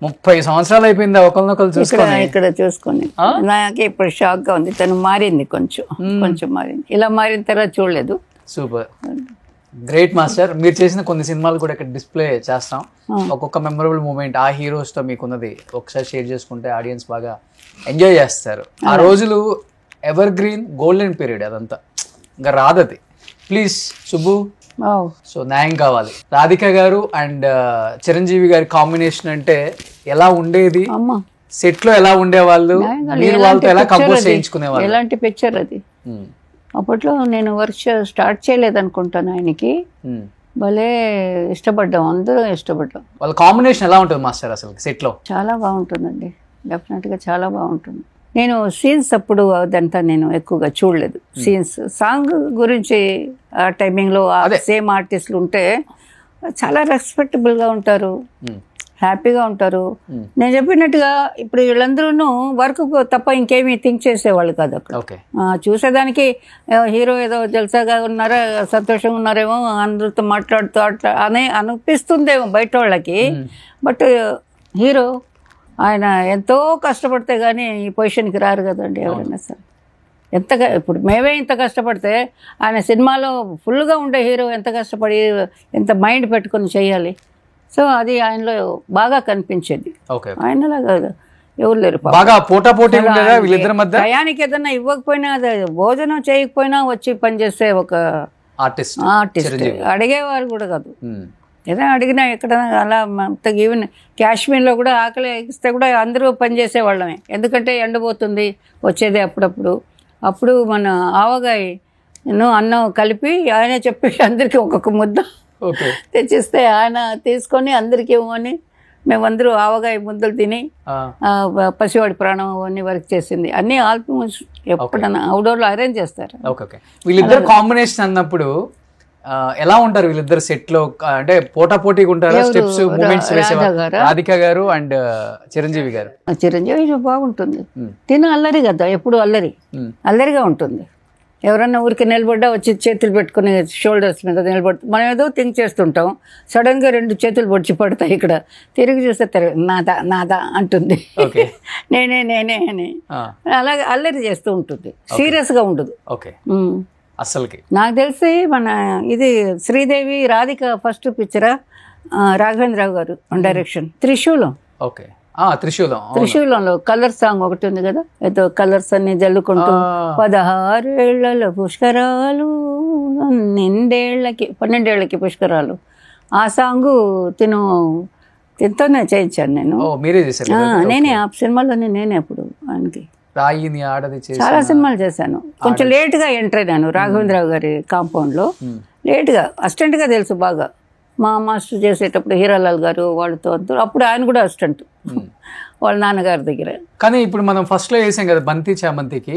30 సంవత్సరాలు అయిపోయింది ఒకరినొకరు చూసుకొని. ఇక్కడ చూసుకొని నాకే ఇప్పుడు షాక్ గా ఉంది. తను మారింది, కొంచెం మారింది. ఇలా మారిన తర్వాత చూడలేదు. Super, great master. మీరు చేసిన కొన్ని సినిమాలు కూడా ఇక్కడ డిస్ప్లే చేస్తాం. ఒక్కొక్క మెమరబుల్ మూమెంట్ ఆ హీరోస్ తో మీకున్నది ఒకసారి షేర్ చేసుకుంటే ఆడియన్స్ బాగా ఎంజాయ్ చేస్తారు. ఆ రోజులు ఎవర్ గ్రీన్ గోల్డెన్ పీరియడ్, అదంతా ఇంకా రాదది. ప్లీజ్ సుబ్బు, సో న్యాయం కావాలి. రాధిక గారు అండ్ చిరంజీవి గారి కాంబినేషన్ అంటే ఎలా ఉండేది, సెట్ లో ఎలా ఉండేవాళ్ళు, మీరు వాళ్ళతో ఎలా కంపోజ్ చేయించుకునేవాళ్ళు? ఎలాంటి పిక్చర్ అది. అప్పట్లో నేను వర్క్ స్టార్ట్ చేయలేదు అనుకుంటాను. ఆయనకి భలే ఇష్టపడ్డాం, అందరూ ఇష్టపడ్డాం. వాళ్ళ కాంబినేషన్ ఎలా ఉంటుంది మాస్టర్ అసలు సెట్ లో? చాలా బాగుంటుందండి, డెఫినెట్ గా చాలా బాగుంటుంది. నేను సీన్స్ అప్పుడు అదంతా నేను ఎక్కువగా చూడలేదు. సీన్స్ సాంగ్ గురించి ఆ టైమింగ్లో సేమ్ ఆర్టిస్టులు ఉంటే చాలా రెస్పెక్టబుల్గా ఉంటారు, హ్యాపీగా ఉంటారు. నేను చెప్పినట్టుగా ఇప్పుడు వీళ్ళందరూ వర్క్ తప్ప ఇంకేమీ థింక్ చేసేవాళ్ళు కాదు అక్కడ. చూసేదానికి హీరో ఏదో జల్సాగా ఉన్నారా, సంతోషంగా ఉన్నారేమో, అందరితో మాట్లాడుతూ అట్లా అనిపిస్తుందేమో బయట వాళ్ళకి. బట్ హీరో ఆయన ఎంతో కష్టపడితే కానీ ఈ పొజిషన్కి రారు కదండి ఎవరైనా సరే. ఎంతగా ఇప్పుడు మేమే ఇంత కష్టపడితే ఆయన సినిమాలో ఫుల్గా ఉండే హీరో ఎంత కష్టపడి ఎంత మైండ్ పెట్టుకొని చేయాలి. సో అది ఆయనలో బాగా కనిపించేది. ఆయనలా కాదు ఎవరు లేరు. టయానికి ఏదన్నా ఇవ్వకపోయినా, అది భోజనం చేయకపోయినా వచ్చి పనిచేసే ఒక ఆర్టిస్ట్ అడిగేవారు కూడా కాదు. ఏదైనా అడిగినా ఎక్కడ అలా ఈవెన్ కాశ్మీర్లో కూడా ఆకలి ఇస్తే కూడా అందరూ పనిచేసేవాళ్ళమే. ఎందుకంటే ఎండబోతుంది వచ్చేది అప్పుడప్పుడు. అప్పుడు మన ఆవగాయ అన్నం కలిపి ఆయన చెప్పి అందరికీ ఒక్కొక్క ముద్ద తెచ్చిస్తే ఆయన తీసుకొని అందరికీ ఇవ్వని మేమందరూ ఆవగాయ ముద్దలు తిని పసివాడి ప్రాణం అవన్నీ వర్క్ చేసింది. అన్నీ ఆల్మోస్ట్ ఎప్పుడన్నా అవుట్డోర్లో అరేంజ్ చేస్తారు. వీళ్ళిద్దరు కాంబినేషన్ అన్నప్పుడు ఎలా ఉంటారు వీళ్ళిద్దరు సెట్ లో? అంటే పోటాపోటీగా ఉంటారా స్టెప్స్ మూమెంట్స్ వేసేవారు? రాధిక గారు అండ్ చిరంజీవి గారు. చిరంజీవి బాగుంటుంది, తిన అల్లరి కదా, ఎప్పుడు అల్లరిగా ఉంటుంది. ఎవరన్నా ఊరికి నిలబడ్డా వచ్చి చేతులు పెట్టుకుని షోల్డర్స్ మీద నిలబడుతుంది. మనం ఏదో థింక్ చేస్తుంటాం, సడన్ గా 2 చేతులు పొడిచి పడతాయి. ఇక్కడ తిరిగి చూస్తే నాదా అంటుంది, నేనే అని అలాగే అల్లరి చేస్తూ ఉంటుంది. సీరియస్ గా ఉండదు అసలుకి. నాకు తెలిసి మన ఇది శ్రీదేవి రాధిక ఫస్ట్ పిక్చరా, రాఘవేంద్రరావు గారు డైరెక్షన్, త్రిశూలం. త్రిశూలంలో కలర్ సాంగ్ ఒకటి ఉంది కదా, ఏదో కలర్స్ అన్ని జల్లుకుంటూ 16 ఏళ్లలో పుష్కరాలు, 12 ఏళ్లకి పుష్కరాలు. ఆ సాంగ్ తినతోనే చేయించాను నేను. మీరే చేశారు? నేనే ఆ సినిమాలోనే నేనే అప్పుడు ఆయనకి రాయిని ఆడది చాలా సినిమాలు చేశాను. కొంచెం లేట్గా ఎంటర్ అయినాను రాఘవేంద్రరావు గారి కాంపౌండ్లో. లేట్గా అసిస్టెంట్గా తెలుసు బాగా. మా మాస్టర్ చేసేటప్పుడు హీరాలాల్ గారు వాళ్ళతో అప్పుడు ఆయన కూడా అసిస్టెంట్ వాళ్ళ నాన్నగారి దగ్గర. కానీ ఇప్పుడు మనం ఫస్ట్ లో వేసాం కదా బంతి చామంతికి,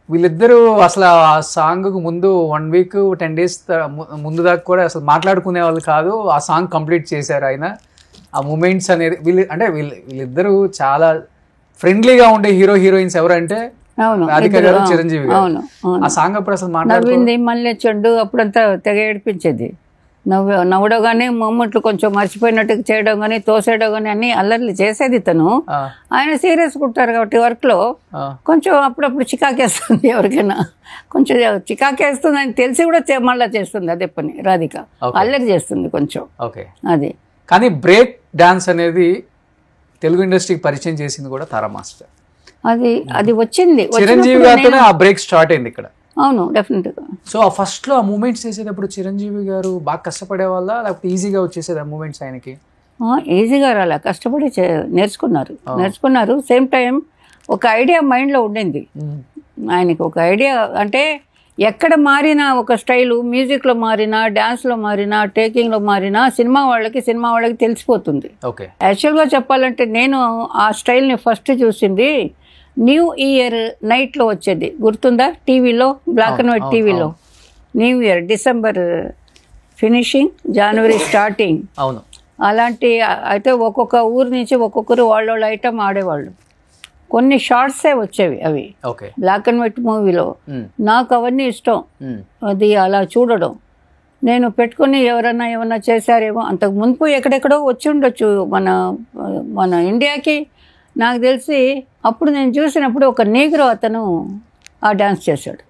వీళ్ళిద్దరూ అసలు ఆ సాంగ్ కు ముందు 1 వీక్ 10 days ముందు దాకా కూడా అసలు మాట్లాడుకునే వాళ్ళు కాదు. ఆ సాంగ్ కంప్లీట్ చేశారు ఆయన. ఆ మూమెంట్స్ అనేది వీళ్ళిద్దరూ చాలా ఫ్రెండ్లీగా ఉండే హీరోయిన్స్ ఎవరంటే రాధిక గారు, చిరంజీవి గారు. ఆ సాంగ్ అప్పుడు అసలు నవ్వింది మళ్ళీ చెడ్డు అప్పుడంతా తెగ ఏడిపించేది. నవ్వడం కానీ మొమ్మట్లు కొంచెం మర్చిపోయినట్టు చేయడం కానీ తోసేయడం కానీ అన్ని అల్లర్లు చేసేది తను. ఆయన సీరియస్ ఉంటారు కాబట్టి వర్క్ లో కొంచెం అప్పుడప్పుడు చికాకేస్తుంది. ఎవరికైనా కొంచెం చికాకేస్తుంది అని తెలిసి కూడా మళ్ళా చేస్తుంది అదే పని. రాధిక అల్లరి చేస్తుంది కొంచెం. అది కానీ బ్రేక్ డాన్స్ అనేది తెలుగు ఇండస్ట్రీకి పరిచయం చేసింది కూడా తారా మాస్టర్. అది వచ్చింది చిరంజీవి గారితోనే ఆ బ్రేక్ స్టార్ట్ అయింది ఇక్కడ. అవును, డెఫినెట్ గా. సో ఆ ఫస్ట్ లో ఆ మూమెంట్స్ చేసేటప్పుడు చిరంజీవి గారు బాగా కష్టపడే వాళ్ళ లేకపోతే ఈజీగా వచ్చేసేది ఆ మూమెంట్స్ ఆయనకి? ఈజీగా రాలే, కష్టపడి నేర్చుకున్నారు. సేమ్ టైం ఒక ఐడియా మైండ్ లో ఉండింది ఆయనకి. ఒక ఐడియా అంటే ఎక్కడ మారినా ఒక స్టైలు, మ్యూజిక్ లో మారినా, డాన్స్ లో మారినా, టేకింగ్ లో మారినా సినిమా వాళ్ళకి తెలిసిపోతుంది. యాక్చువల్ గా చెప్పాలంటే నేను ఆ స్టైల్ ని ఫస్ట్ చూసింది న్యూ ఇయర్ నైట్లో వచ్చేది గుర్తుందా? టీవీలో, బ్లాక్ అండ్ వైట్ టీవీలో. న్యూ ఇయర్ డిసెంబర్ ఫినిషింగ్, జనవరి స్టార్టింగ్. అవును. అలాంటి అయితే ఒక్కొక్క ఊరు నుంచి ఒక్కొక్కరు వాళ్ళ ఐటమ్ ఆడేవాళ్ళు. కొన్ని షార్ట్సే వచ్చేవి అవి బ్లాక్ అండ్ వైట్ మూవీలో. నాకు అవన్నీ ఇష్టం, అది అలా చూడడం. నేను పెట్టుకుని ఏమన్నా చేశారేమో. అంతకు మునుపు ఎక్కడెక్కడో వచ్చి ఉండొచ్చు మన ఇండియాకి. నాకు తెలిసి అప్పుడు నేను చూసినప్పుడు ఒక నీగ్రో అతను ఆ డాన్స్ చేశాడు.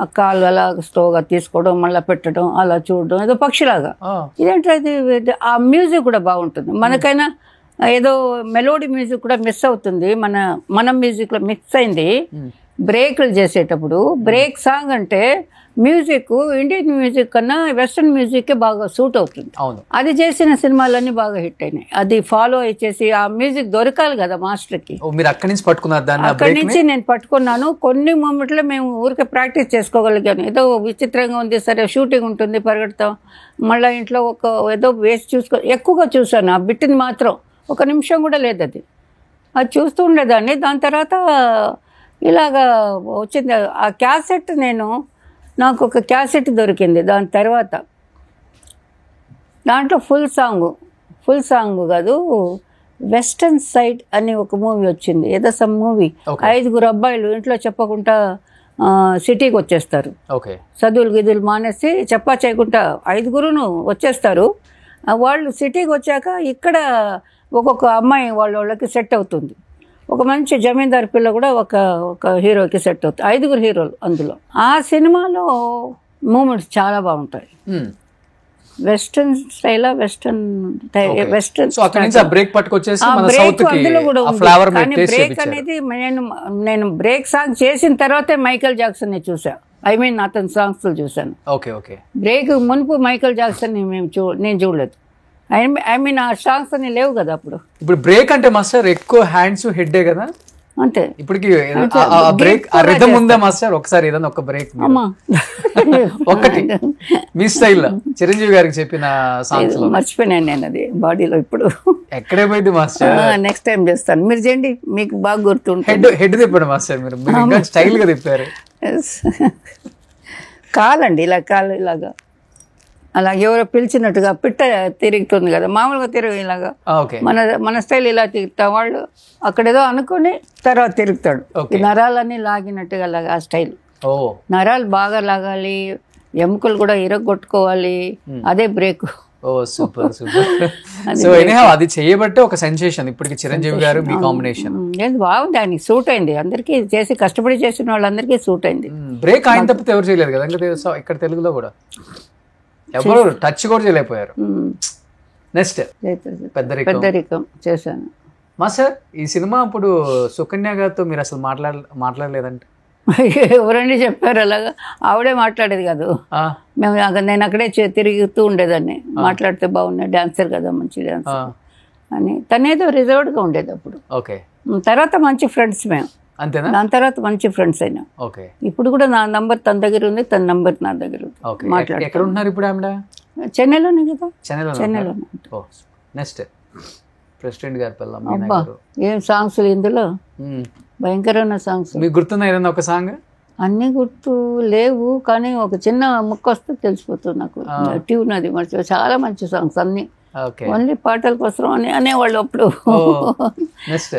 ఆ కాళ్ళు అలా స్లోగా తీసుకోవడం, మళ్ళీ పెట్టడం, అలా చూడడం, ఏదో పక్షిలాగా. ఇదేంటది, ఆ మ్యూజిక్ కూడా బాగుంటుంది. మనకైనా ఏదో మెలోడీ మ్యూజిక్ కూడా మిస్ అవుతుంది. మన మ్యూజిక్ లో మిక్స్ అయింది. బ్రేక్లు చేసేటప్పుడు బ్రేక్ సాంగ్ అంటే మ్యూజిక్ ఇండియన్ మ్యూజిక్ కన్నా వెస్ట్రన్ మ్యూజిక్ బాగా సూట్ అవుతుంది. అది చేసిన సినిమాలన్నీ బాగా హిట్ అయినాయి. అది ఫాలో అయ్యేసి ఆ మ్యూజిక్ దొరకాలి కదా మాస్టర్కి. అక్కడి నుంచి నేను పట్టుకున్నాను. కొన్ని మూమెంట్లో మేము ఊరికే ప్రాక్టీస్ చేసుకోగలిగాను. ఏదో విచిత్రంగా ఉంది, సరే షూటింగ్ ఉంటుంది, పరిగెడతాం, మళ్ళీ ఇంట్లో ఏదో వేసి ఎక్కువగా చూసాను. ఆ బిట్టిని మాత్రం 1 నిమిషం కూడా లేదు. అది చూస్తూ ఉండేదాన్ని. దాని తర్వాత ఇలాగా వచ్చింది ఆ క్యాసెట్. నాకు ఒక క్యాసెట్ దొరికింది. దాని తర్వాత దాంట్లో ఫుల్ సాంగ్ కాదు, వెస్టర్న్ సైడ్ అని ఒక మూవీ వచ్చింది. ఏదో సమ్ మూవీ. 5 అబ్బాయిలు ఇంట్లో చెప్పకుండా సిటీకి వచ్చేస్తారు. చదువులు గిదులు మానేసి చెప్పా చేయకుండా 5 వచ్చేస్తారు. వాళ్ళు సిటీకి వచ్చాక ఇక్కడ ఒక్కొక్క అమ్మాయి వాళ్ళకి సెట్ అవుతుంది. ఒక మంచి జమీందారు పిల్ల కూడా ఒక హీరోకి సెట్ అవుతుంది. 5 హీరోలు అందులో. ఆ సినిమాలో మూమెంట్స్ చాలా బాగుంటాయి. వెస్టర్న్ స్టైల్, వెస్టర్న్ అందులో కూడా ఉంది. కానీ బ్రేక్ అనేది నేను బ్రేక్ సాంగ్ చేసిన తర్వాతే మైకేల్ జాక్సన్ ని చూసా. అతని సాంగ్స్ చూసాను. బ్రేక్ మునుపు మైకేల్ జాక్సన్ నేను చూడలేదు. ఆ సాంగ్స్ అన్ని లేవు కదా అప్పుడు. ఇప్పుడు బ్రేక్ అంటే మాస్టర్ ఎక్కువ హ్యాండ్స్ హెడ్ కదా అంతే. ఇప్పటికి బ్రేక్ రిథమ్ ఉందా మాస్టర్? ఒకసారి ఏదైనా ఒక బ్రేక్ ఒకటి మీ స్టైల్ చిరంజీవి గారికి చెప్పిన సాంగ్స్ మర్చిపోయినాను నేను. అది బాడీలో ఇప్పుడు ఎక్కడే పోయింది మాస్టర్. నెక్స్ట్ టైం చేస్తాను, మీరు చేయండి, మీకు బాగా గుర్తుంటుంది. హెడ్ తిప్పాడు మాస్టర్ మీరు స్టైల్ గా తిప్పారు. కాలండి ఇలా కాలు ఇలాగా అలా ఎవరో పిలిచినట్టుగా పిట్ట తిరుగుతుంది కదా మామూలుగా తిరుగు ఇలాగా. మన స్టైల్ ఇలా తిరుగుతా, వాళ్ళు అక్కడేదో అనుకుని తర్వాత తిరుగుతాడు. నరాలన్నీ లాగినట్టుగా అలాగా ఆ స్టైల్. నరాలు బాగా లాగాలి, ఎముకలు కూడా ఇరగొట్టుకోవాలి, అదే బ్రేక్. Super super. సో అది చేయబట్టే ఒక సెన్సేషన్ ఇప్పటికి చిరంజీవి గారు మీ కాంబినేషన్. బాగుంది, ఆయనకి సూట్ అయింది. అందరికీ చేసి కష్టపడి చేసిన వాళ్ళందరికీ సూట్ అయింది. బ్రేక్ ఆయన తప్పితే ఎవరు చేయలేదు కదా ఇక్కడ తెలుగులో కూడా. ఎవరు టచ్ కూడా చేయలేకపోయారు. నెక్స్ట్ పెద్దరికం చేశాను. మాస్టర్ ఈ సినిమా అప్పుడు సుకన్య గారితో మీరు అసలు మాట్లాడలేదంటే? ఎవరండి చెప్పారు అలాగా? ఆవిడే మాట్లాడేది కాదు. మేము నేను అక్కడే తిరుగుతూ ఉండేదాన్ని. మాట్లాడితే బాగున్నాయి, డాన్సర్ కదా, మంచి డాన్సర్ అని. తనేదో రిజర్వ్డ్గా ఉండేది అప్పుడు. ఓకే. తర్వాత మంచి ఫ్రెండ్స్ మేము. అంతేనా? దాని తర్వాత మంచి ఫ్రెండ్స్ అయినా. ఓకే. ఇప్పుడు కూడా నా నంబర్ తన దగ్గర ఉంది, తన నంబర్ నా దగ్గర ఉంది. మాట్లాడు. ఎక్కడ ఉన్నారు ఇప్పుడు ఆవిడ? చెన్నైలోనే కదా. చెన్నైలోనే. నెక్స్ట్ ప్రెసిడెంట్ గారి పిల్ల. అబ్బా ఏం సాంగ్స్ ఇందులో, భయంకరమైన సాంగ్స్. మీకు గుర్తున్నా ఏదన్నా ఒక సాంగ్? అన్నీ గుర్తు లేవు, కానీ ఒక చిన్న ముక్క వస్తే తెలిసిపోతుంది నాకు. ట్యూన్ అది మర్చి చాలా మంచి సాంగ్స్ అన్ని. ఓన్లీ పాటల కోసం అని అనేవాళ్ళు అప్పుడు. నెక్స్ట్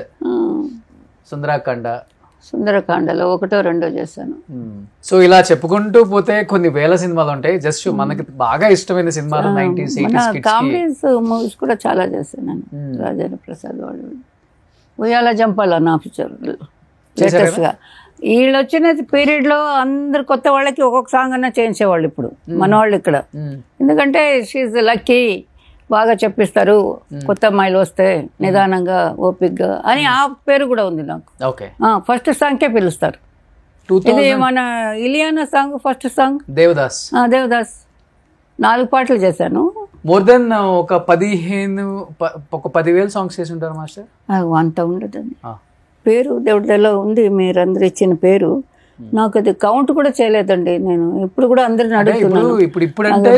సుందరకాండలో 1, 2 చేశాను. సో ఇలా చెప్పుకుంటూ పోతే కొన్ని వేల సినిమాలు ఉంటాయి. జస్ట్ మనకి బాగా ఇష్టమైన సినిమాలు 90s 80s kids comedies movies కూడా చాలా చేశాను నేను. రాజేంద్ర ప్రసాద్ వాళ్ళు ఉయ్యాల జంపాల నా పిక్చర్ లేటెస్ట్ గా. వీళ్ళు వచ్చిన పీరియడ్ లో అందరు కొత్త వాళ్ళకి ఒక్కొక్క సాంగ్ అన్నా చేయించేవాళ్ళు ఇప్పుడు మన వాళ్ళు ఇక్కడ. ఎందుకంటే షీఈ్ లక్కీ, బాగా చెప్పిస్తారు, కొత్త అమ్మాయిలు వస్తే నిదానంగా ఓపిక్గా అని ఆ పేరు కూడా ఉంది నాకు. ఫస్ట్ సాంగ్కే పిలుస్తారు. ఇది మన Ileana song, first song Devadas. 4 పాటలు చేశాను. మోర్ దెన్ ఒక 10,000 సాంగ్స్ చేసి ఉంటారు మాస్టర్. అంత ఉండదండి. పేరు దేవుడిలో ఉంది, మీరందరూ ఇచ్చిన పేరు. నాకు అది కౌంట్ కూడా చేయలేదండి. నేను ఇప్పుడు కూడా అందరిని అడుగుతున్నాను.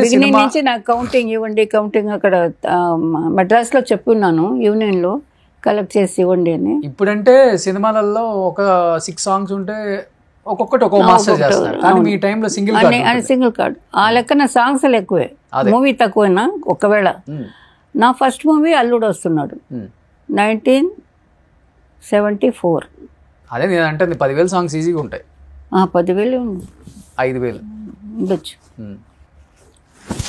బిగినింగ్ నుంచి నాకు కౌంటింగ్ ఇవ్వండి, కౌంటింగ్ అక్కడ మద్రాస్ లో చెప్పున్నాను, యూనియన్ లో కలెక్ట్ చేసి ఇవ్వండి అని. ఇప్పుడంటే సినిమాలలో ఒక 6 సాంగ్స్ ఉంటే ఒక్కొక్కటి ఒక్కొక్క మాస్టర్ చేస్తారు. కానీ మీ టైంలో సింగిల్ కార్డ్. ఆ లెక్కన సాంగ్స్ ఎక్కువే, మూవీ తక్కువైనా. ఒకవేళ నా ఫస్ట్ మూవీ అల్లుడు వస్తున్నాడు 1974. అదే నేను అంటే 10,000 సాంగ్స్ ఈజీగా ఉంటాయి. 10,000 5,000 ఉండొచ్చు.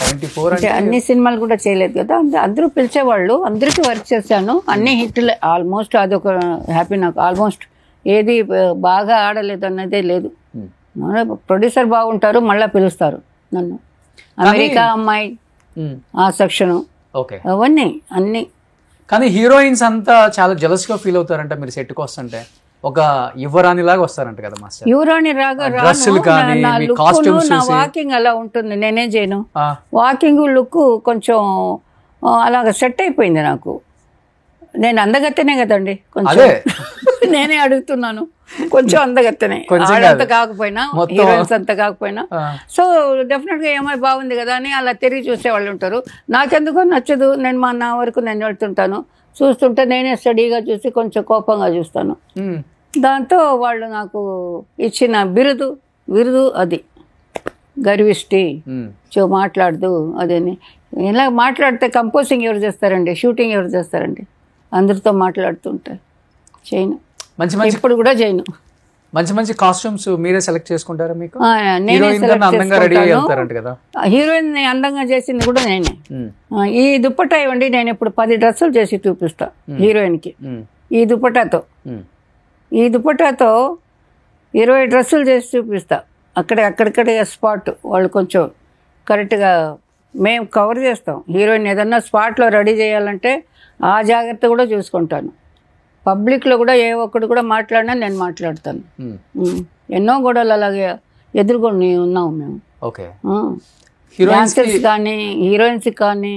74 అంటే అన్ని సినిమాలు కూడా చేయలేదు కదా, అందరూ పిలిచేవాళ్ళు, అందరికీ వర్క్ చేశాను. అన్ని హిట్లు ఆల్మోస్ట్. అదొక హ్యాపీ నాకు. ఆల్మోస్ట్ ఏది బాగా ఆడలేదు అన్నదే లేదు. ప్రొడ్యూసర్ బాగుంటారు, మళ్ళీ పిలుస్తారు నన్ను. అమెరికా అమ్మాయి ఆ సెక్షను, అవన్నీ అన్ని. కానీ హీరోయిన్స్ అంతా చాలా జెలస్ గా ఫీల్ అవుతారంట మీరు సెట్కి వస్తుంటే. ఒక యువరాణి లాగా వస్తారంట కదా మాస్టర్. యువరాణి రాగా వాకింగ్ అలా ఉంటుంది. నేనేం చేయను, వాకింగ్ లుక్ కొంచెం అలాగ సెట్ అయిపోయింది నాకు. నేను అందగత్తెనే కదండి కొంచెం. నేనే అడుగుతున్నాను, కొంచెం అందగత్తెనే, అంత కాకపోయినా, హీరోయిన్స్ అంత కాకపోయినా. సో డెఫినెట్ గా ఏమై బాగుంది కదా అని అలా తిరిగి చూసే వాళ్ళు ఉంటారు. నాకెందుకో నచ్చదు. నేను నా వరకు నేను వెళ్తుంటాను, చూస్తుంటే నేనే స్టడీగా చూసి కొంచెం కోపంగా చూస్తాను. దాంతో వాళ్ళు నాకు ఇచ్చిన బిరుదు అది గర్విష్టి, మాట్లాడదు అదేని. ఇలా మాట్లాడితే కంపోజింగ్ ఎవరు చేస్తారండి, షూటింగ్ ఎవరు చేస్తారండి? అందరితో మాట్లాడుతుంటే చేయను. ఇప్పుడు కూడా చేయను. మంచి కాస్ట్యూమ్స్ మీరే సెలెక్ట్ చేసుకుంటారా? మీకు హీరోయిన్ అందంగా చేసింది కూడా నేనే. ఈ దుప్పటా ఇవ్వండి, నేను ఇప్పుడు 10 డ్రెస్సులు చేసి చూపిస్తా హీరోయిన్ కి. ఈ దుప్పటాతో 20 డ్రెస్సులు చేసి చూపిస్తా. అక్కడికక్కడ స్పాట్ వాళ్ళు కొంచెం కరెక్ట్గా మేము కవర్ చేస్తాం. హీరోయిన్ ఏదన్నా స్పాట్లో రెడీ చేయాలంటే ఆ జాగ్రత్త కూడా చూసుకుంటాను. పబ్లిక్లో కూడా ఏ ఒక్కడు కూడా మాట్లాడినా నేను మాట్లాడతాను. ఎన్నో గొడవలు అలాగే ఎదుర్కొని ఉన్నాము మేము. డాన్సర్స్ కానీ, హీరోయిన్స్ కానీ,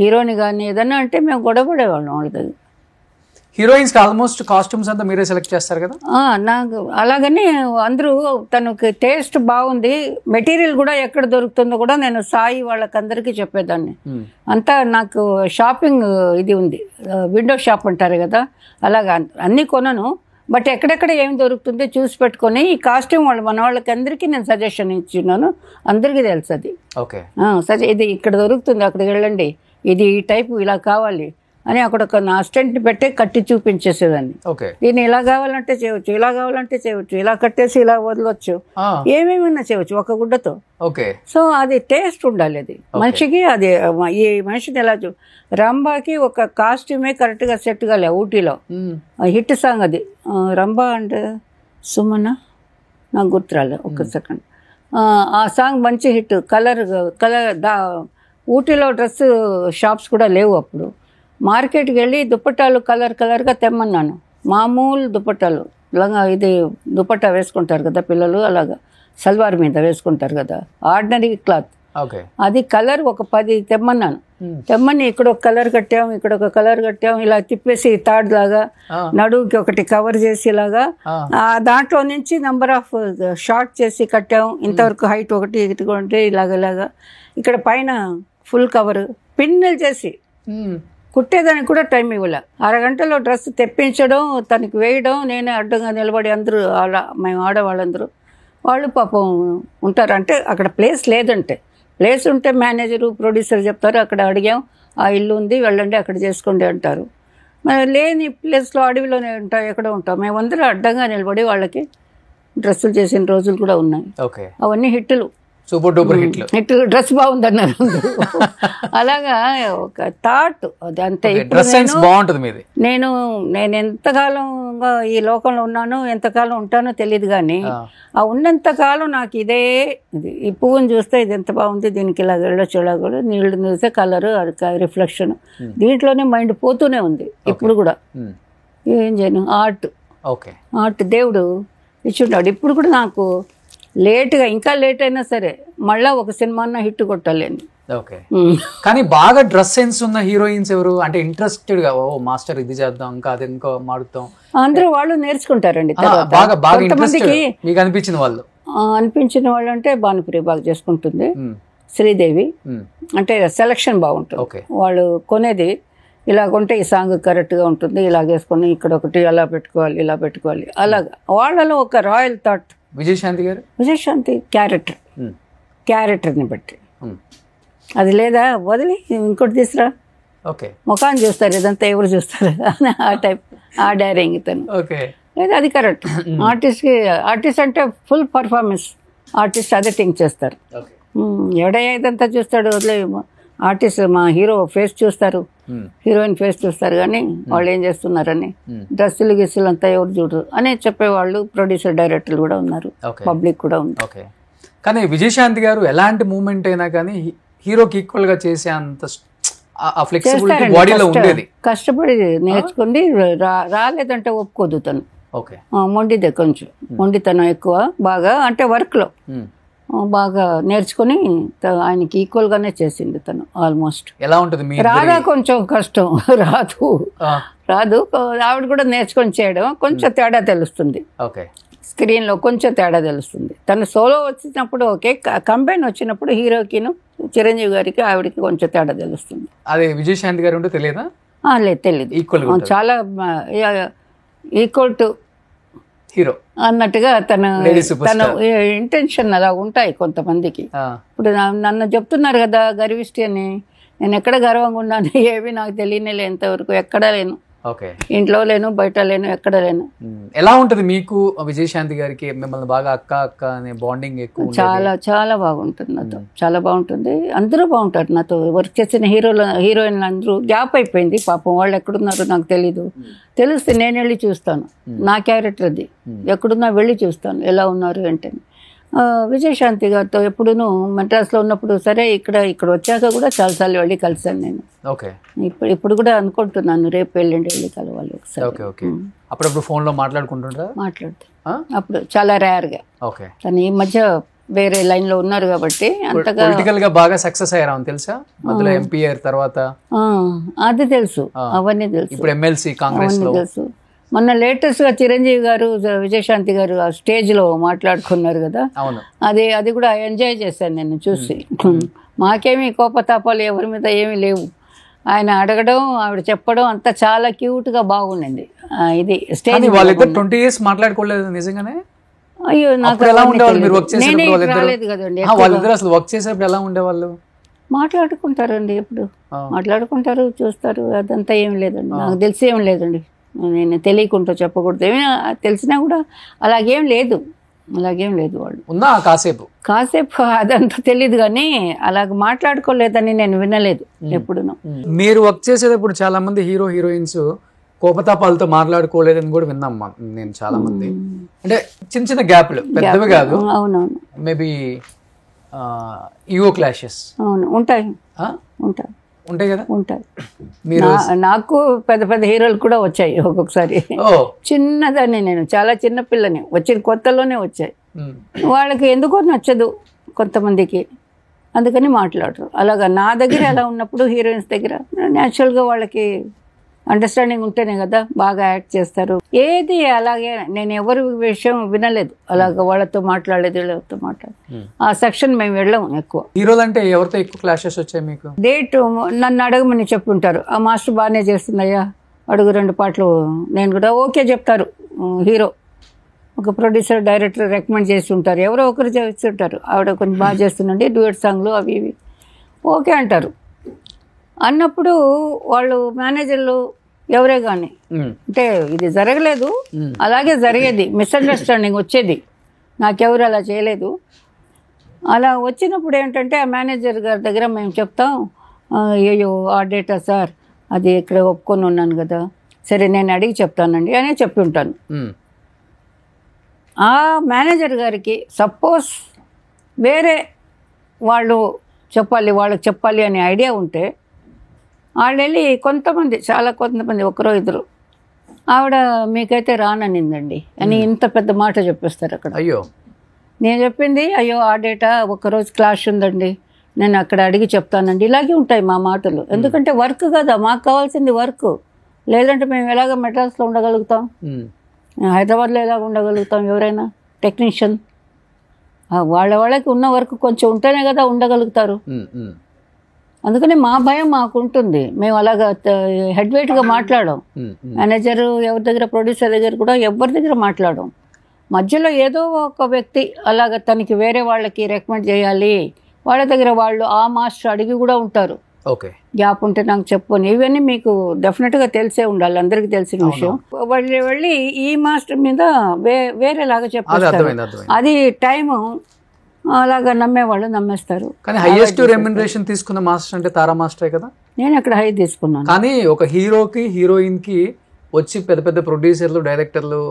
హీరోయిన్ కానీ ఏదన్నా అంటే మేము గొడవ పడేవాళ్ళం వాళ్ళ దగ్గర. హీరోయిన్స్ ఆల్మోస్ట్ కాస్ట్యూమ్స్ అంతా మీరే సెలెక్ట్ చేస్తారు కదా? నాకు అలాగని అందరూ తనకి టేస్ట్ బాగుంది, మెటీరియల్ కూడా ఎక్కడ దొరుకుతుందో కూడా నేను సాయి వాళ్ళకందరికీ చెప్పేదాన్ని. అంతా నాకు షాపింగ్ ఇది ఉంది, విండో షాప్ అంటారు కదా, అలాగా అన్నీ కొనను. బట్ ఎక్కడెక్కడ ఏం దొరుకుతుందో చూసి పెట్టుకొని ఈ కాస్ట్యూమ్ వాళ్ళు మన వాళ్ళకి అందరికీ నేను సజెషన్ ఇచ్చిన్నాను. అందరికీ తెలుసు అది. ఇది ఇక్కడ దొరుకుతుంది, అక్కడికి వెళ్ళండి, ఇది ఈ టైపు ఇలా కావాలి అని అక్కడ ఒక అసిస్టెంట్ని పెట్టి కట్టి చూపించేసేదాన్ని. దీన్ని ఇలా కావాలంటే చేయవచ్చు, ఇలా కావాలంటే చేయవచ్చు, ఇలా కట్టేసి ఇలా వదలవచ్చు, ఏమేమైనా చేయవచ్చు ఒక గుడ్డతో. సో అది టేస్ట్ ఉండాలి అది మనిషికి. అది ఈ మనిషిని ఎలా రంభాకి ఒక కాస్ట్యూమే కరెక్ట్గా సెట్ కాలే. ఊటీలో హిట్ సాంగ్ అది, రంభా అంటే సుమన, నాకు గుర్తురాలే, ఒక్క సెకండ్. ఆ సాంగ్ మంచి హిట్. కలర్ ఊటీలో డ్రెస్ షాప్స్ కూడా లేవు అప్పుడు. మార్కెట్కి వెళ్ళి దుప్పటాలు కలర్గా తెమ్మన్నాను. మామూలు దుప్పటాలు లంగా ఇది దుపట్టా వేసుకుంటారు కదా పిల్లలు, అలాగా సల్వార్ మీద వేసుకుంటారు కదా, ఆర్డినరీ క్లాత్. ఓకే. అది కలర్ ఒక 10 తెమ్మన్నాను. తెమ్మని ఇక్కడ ఒక కలర్ కట్టాం, ఇక్కడ ఒక కలర్ కట్టాం, ఇలా తిప్పేసి తాడు లాగా నడువుకి ఒకటి కవర్ చేసి ఇలాగా దాంట్లో నుంచి నెంబర్ ఆఫ్ షార్ట్ చేసి కట్టాం. ఇంతవరకు హైట్ ఒకటి ఇటుకుంటే ఇలాగా ఇక్కడ పైన ఫుల్ కవర్ పిన్నెలు చేసి కుట్టేదానికి కూడా టైం ఇవ్వలే. అరగంటలో డ్రెస్ తెప్పించడం, తనకి వేయడం, నేనే అడ్డంగా నిలబడి అందరూ అలా మేము ఆడవాళ్ళందరూ వాళ్ళు పాపం ఉంటారు. అంటే అక్కడ ప్లేస్ లేదంటే, ప్లేస్ ఉంటే మేనేజరు ప్రొడ్యూసర్ చెప్తారు అక్కడ అడిగాం ఆ ఇల్లు ఉంది వెళ్ళండి అక్కడ చేసుకోండి అంటారు. మరి లేని ప్లేస్లో అడవిలోనే ఉంటాం, ఎక్కడ ఉంటాం. మేమందరం అడ్డంగా నిలబడి వాళ్ళకి డ్రెస్సులు చేసిన రోజులు కూడా ఉన్నాయి. ఓకే. అవన్నీ హిట్లు, సూపర్ డూపర్ హిట్లు. డ్రెస్ బాగుందన్నారు అలాగా ఒక థాట్ అది అంతే. నేను ఎంతకాలంగా ఈ లోకంలో ఉన్నానో ఎంతకాలం ఉంటానో తెలియదు, కానీ ఆ ఉన్నంతకాలం నాకు ఇదే ఈ పువ్వుని చూస్తే ఇది ఎంత బాగుంది, దీనికి ఇలా వెళ్ళొచ్చు, ఇలా కూడా నీళ్ళు చూస్తే కలరు రిఫ్లెక్షన్, దీంట్లోనే మైండ్ పోతూనే ఉంది ఇప్పుడు కూడా. ఏం చేయను, ఆర్ట్ దేవుడు ఇచ్చుంటాడు. ఇప్పుడు కూడా నాకు లేట్గా, ఇంకా లేట్ అయినా సరే మళ్ళా ఒక సినిమా హిట్ కొట్టాలని. ఓకే. కానీ బాగా డ్రెస్ సెన్స్ ఉన్న హీరోయిన్స్ ఎవరు అంటే ఇంట్రెస్టెడ్ గా, ఓ మాస్టర్ ఇది చేద్దాం, ఇంకా అది ఇంకో మారుతాం, అందరూ వాళ్ళు నేర్చుకుంటారండి. కొంతమందికి మీకు అనిపించిన వాళ్ళు అంటే భానుప్రియ బాగా చేసుకుంటుంది, శ్రీదేవి అంటే సెలక్షన్ బాగుంటుంది. వాళ్ళు కొనేది ఇలా కొంటే ఈ సాంగ్ కరెక్ట్గా ఉంటుంది, ఇలాగేసుకొని ఇక్కడ ఒకటి అలా పెట్టుకోవాలి, ఇలా పెట్టుకోవాలి, అలాగా వాళ్ళలో ఒక రాయల్ థాట్. విజయశాంతి క్యారెక్టర్ని బట్టి అది లేదా వదిలి ఇంకోటి తీసురా, ముఖాన్ని చూస్తారు, ఇదంతా ఎవరు చూస్తారు ఆ టైప్, ఆ డైరింగ్ తను. లేదా అది కరెక్ట్. ఆర్టిస్ట్ అంటే ఫుల్ పర్ఫార్మెన్స్ ఆర్టిస్ట్ అదే థింక్ చేస్తారు. ఎవడయ్యా ఇదంతా చూస్తాడు, వదిలే ఆర్టిస్ట్ మా హీరో ఫేస్ చూస్తారు, హీరోయిన్ ఫేస్ చూస్తారు, కానీ వాళ్ళు ఏం చేస్తున్నారని డ్రెస్సులు గిస్సులు అంతా ఎవరు చూడరు అని చెప్పేవాళ్ళు ప్రొడ్యూసర్ డైరెక్టర్లు కూడా ఉన్నారు, పబ్లిక్ కూడా ఉంది. కానీ విజయశాంతి గారు ఎలాంటి మూమెంట్ అయినా కానీ హీరోకి ఈక్వల్ గా చేసే అంత ఫ్లెక్సిబిలిటీ బాడీలో ఉండేది. కష్టపడి నేర్చుకుంది, రాలేదంటే ఒప్పుకోదు తను. మొండిదే, కొంచెం మొండితనం ఎక్కువ బాగా, అంటే వర్క్ లో బాగా నేర్చుకుని ఆయనకి ఈక్వల్ గానే చేసింది తను ఆల్మోస్ట్. ఎలా ఉంటుంది రాదా కొంచెం కష్టం, రాదు ఆవిడ కూడా నేర్చుకొని చేయడం కొంచెం తేడా తెలుస్తుంది, స్క్రీన్ లో కొంచెం తేడా తెలుస్తుంది. తను సోలో వచ్చినప్పుడు ఓకే, కంబైన్ వచ్చినప్పుడు హీరోకిను చిరంజీవి గారికి ఆవిడకి కొంచెం తేడా తెలుస్తుంది. అదే విజయశాంతి గారు ఉంటే తెలియదా? లేదు, తెలియదు. చాలా ఈక్వల్ టు హీరో అన్నట్టుగా తన ఇంటెన్షన్ అలా ఉంటాయి కొంతమందికి. ఇప్పుడు నన్ను చెప్తున్నారు కదా గర్విష్టి అని, నేను ఎక్కడ గర్వంగా ఉన్నాను ఏవి నాకు తెలియనే ఎంతవరకు, ఎక్కడా లేను, ఇంట్లో లేను, బయట లేను, ఎక్కడ లేను. ఎలా ఉంటది మీకు విజయశాంతి గారికి మిమ్మల్ని బాగా అక్క అక్క అనే బాండింగ్ ఎక్కువ? చాలా చాలా బాగుంటుంది నాతో, చాలా బాగుంటుంది. అందరూ బాగుంటారు నాతో వర్క్ చేసిన హీరోయిన్లు అందరూ. గ్యాప్ అయిపోయింది పాపం, వాళ్ళు ఎక్కడున్నారో నాకు తెలీదు, తెలిస్తే నేను వెళ్ళి చూస్తాను, నా క్యారెక్టర్ అది, ఎక్కడున్నా వెళ్ళి చూస్తాను ఎలా ఉన్నారు ఏంటని. విజయశాంతి గారితో ఎప్పుడును మెడ్రాస్లో ఉన్నప్పుడు సరే, ఇక్కడ వచ్చాక కూడా చాలాసార్లు వెళ్ళి కలిసాను నేను. ఇప్పుడు కూడా అనుకుంటున్నాను రేపు వెళ్ళండి వెళ్ళి కలవాలి ఒకసారి. అప్పుడప్పుడు ఫోన్ లో మాట్లాడుతా అప్పుడు చాలా రేర్గా. తను ఈ మధ్య వేరే లైన్ లో ఉన్నారు కాబట్టి అంతగా పొలిటికల్ గా బాగా సక్సెస్ అయ్యారు తెలుసా, మధ్యలో ఎంపీ అయ్యారు తర్వాత, అది తెలుసు, అవన్నీ తెలుసు. ఇప్పుడు ఎమ్మెల్సీ కాంగ్రెస్ లో తెలుసు. మొన్న లేటెస్ట్ గా చిరంజీవి గారు విజయశాంతి గారు ఆ స్టేజ్ లో మాట్లాడుకున్నారు కదా, అది కూడా ఎంజాయ్ చేశాను నేను చూసి. మాకేమీ కోపతాపాలు ఎవరి మీద ఏమీ లేవు, ఆయన అడగడం ఆవిడ చెప్పడం అంతా చాలా క్యూట్ గా బాగుండింది. ఇది స్టేజ్. వాళ్ళిద్దరు 20 years మాట్లాడుకోలేదు నిజంగానే? అయ్యో నాకు రాలేదు కదండి. వాళ్ళిద్దరు అసలు వర్క్ చేసేప్పుడు ఎలా ఉండేవాళ్ళు? మాట్లాడుకుంటారండి, ఎప్పుడు మాట్లాడుకుంటారు, చూస్తారు, అదంతా ఏమి లేదండి, నాకు తెలిసి ఏం లేదండి. నేను తెలియకుండా చెప్పకూడదు, ఏమైనా తెలిసినా కూడా అలాగేం లేదు వాళ్ళు. ఉన్నా కాసేపు అదంతా తెలియదు, కానీ అలాగ మాట్లాడుకోలేదని నేను వినలేదు ఎప్పుడును. మీరు వర్క్ చేసేటప్పుడు చాలా మంది హీరోయిన్స్ కోపతాపాలతో మాట్లాడుకోలేదని కూడా విన్నామ్మా నేను చాలా మంది. అంటే చిన్న చిన్న గ్యాప్లు, పెద్దవి కాదు. అవునవును, మేబీ ఈగో క్లాషెస్ ఉంటాయి. ఉంటాయి కదా. ఉంటాయి. మీరు నాకు పెద్ద పెద్ద హీరోలు కూడా వచ్చాయి ఒక్కొక్కసారి. చిన్నదాన్ని, నేను చాలా చిన్న పిల్లని, వచ్చిన కొత్తలోనే వచ్చాయి. వాళ్ళకి ఎందుకో నచ్చదు కొంతమందికి, అందుకని మాట్లాడరు. అలాగా నా దగ్గర అలా ఉన్నప్పుడు హీరోయిన్స్ దగ్గర న్యాచురల్గా వాళ్ళకి అండర్స్టాండింగ్ ఉంటేనే కదా బాగా యాక్ట్ చేస్తారు. ఏది అలాగే నేను ఎవరి విషయం వినలేదు, అలాగ వాళ్ళతో మాట్లాడలేదు, వీళ్ళతో మాట్లాడలేదు. ఆ సెక్షన్ మేము వెళ్ళాము ఎక్కువ. హీరోలు అంటే ఎవరితో ఎక్కువ క్లాషెస్ వచ్చాయి మీకు? డేట్ నన్ను అడగమని చెప్పుంటారు, ఆ మాస్టర్ బాగానే చేస్తుందయ్యా అడుగు 2 పాటలు, నేను కూడా ఓకే చెప్తారు. హీరో ఒక ప్రొడ్యూసర్ డైరెక్టర్ రికమెండ్ చేసి ఉంటారు, ఎవరో ఒకరు చేస్తుంటారు, ఆవిడ కొంచెం బాగా చేస్తుందండి డ్యూయట్ సాంగ్లు అవి ఇవి, ఓకే అంటారు. అన్నప్పుడు వాళ్ళు మేనేజర్లు ఎవరే కానీ, అంటే ఇది జరగలేదు, అలాగే జరిగేది, మిస్అండర్స్టాండింగ్ వచ్చేది, నాకెవరు అలా చేయలేదు. అలా వచ్చినప్పుడు ఏంటంటే ఆ మేనేజర్ గారి దగ్గర మేము చెప్తాం, అయ్యో ఆ డేటా సార్ అది ఇక్కడ ఒప్పుకొని ఉన్నాను కదా, సరే నేను అడిగి చెప్తానండి అనే చెప్పి ఉంటాను. ఆ మేనేజర్ గారికి సపోజ్ వేరే వాళ్ళు వాళ్ళకి చెప్పాలి అనే ఐడియా ఉంటే వాళ్ళు వెళ్ళి కొంతమంది ఒకరో ఇద్దరు, ఆవిడ మీకైతే రాననిందండి అని ఇంత పెద్ద మాట చెప్పేస్తారు అక్కడ. అయ్యో, నేను చెప్పింది అయ్యో ఆ డేటా ఒక్కరోజు క్లాష్ ఉందండి, నేను అక్కడ అడిగి చెప్తానండి. ఇలాగే ఉంటాయి మా మాటలు, ఎందుకంటే వర్క్ కదా, మాకు కావాల్సింది వర్క్. లేదంటే మేము ఎలాగ మెడ్రాస్లో ఉండగలుగుతాం, హైదరాబాద్లో ఎలాగ ఉండగలుగుతాం? ఎవరైనా టెక్నీషియన్ వాళ్ళకి ఉన్న వర్క్ కొంచెం ఉంటేనే కదా ఉండగలుగుతారు. అందుకని మా భయం మాకు ఉంటుంది, మేము అలాగా హెడ్ వెయిట్గా మాట్లాడాం. మేనేజర్ ఎవరి దగ్గర, ప్రొడ్యూసర్ దగ్గర కూడా ఎవరి దగ్గర మాట్లాడాం. మధ్యలో ఏదో ఒక వ్యక్తి అలాగ తనకి వేరే వాళ్ళకి రికమెండ్ చేయాలి, వాళ్ళ దగ్గర వాళ్ళు ఆ మాస్టర్ అడిగి కూడా ఉంటారు. ఓకే, గ్యాప్ ఉంటే నాకు చెప్పని, ఇవన్నీ మీకు డెఫినెట్గా తెలిసే ఉండాలి, అందరికీ తెలిసిన విషయం. వాళ్ళు వెళ్ళి ఈ మాస్టర్ మీద వేరేలాగా చెప్పేస్తారు. అది టైము అలాగా నమ్మేవాళ్ళు నమ్మేస్తారు. కానీ హైయెస్ట్ రెమ్యునరేషన్ తీసుకున్న మాస్టర్ అంటే తారా మాస్టరే కదా. నేను అక్కడ హై తీసుకున్నాను. కానీ ఒక హీరోకి హీరోయిన్ కి వచ్చి పెద్ద పెద్ద ప్రొడ్యూసర్లు డైరెక్టర్లు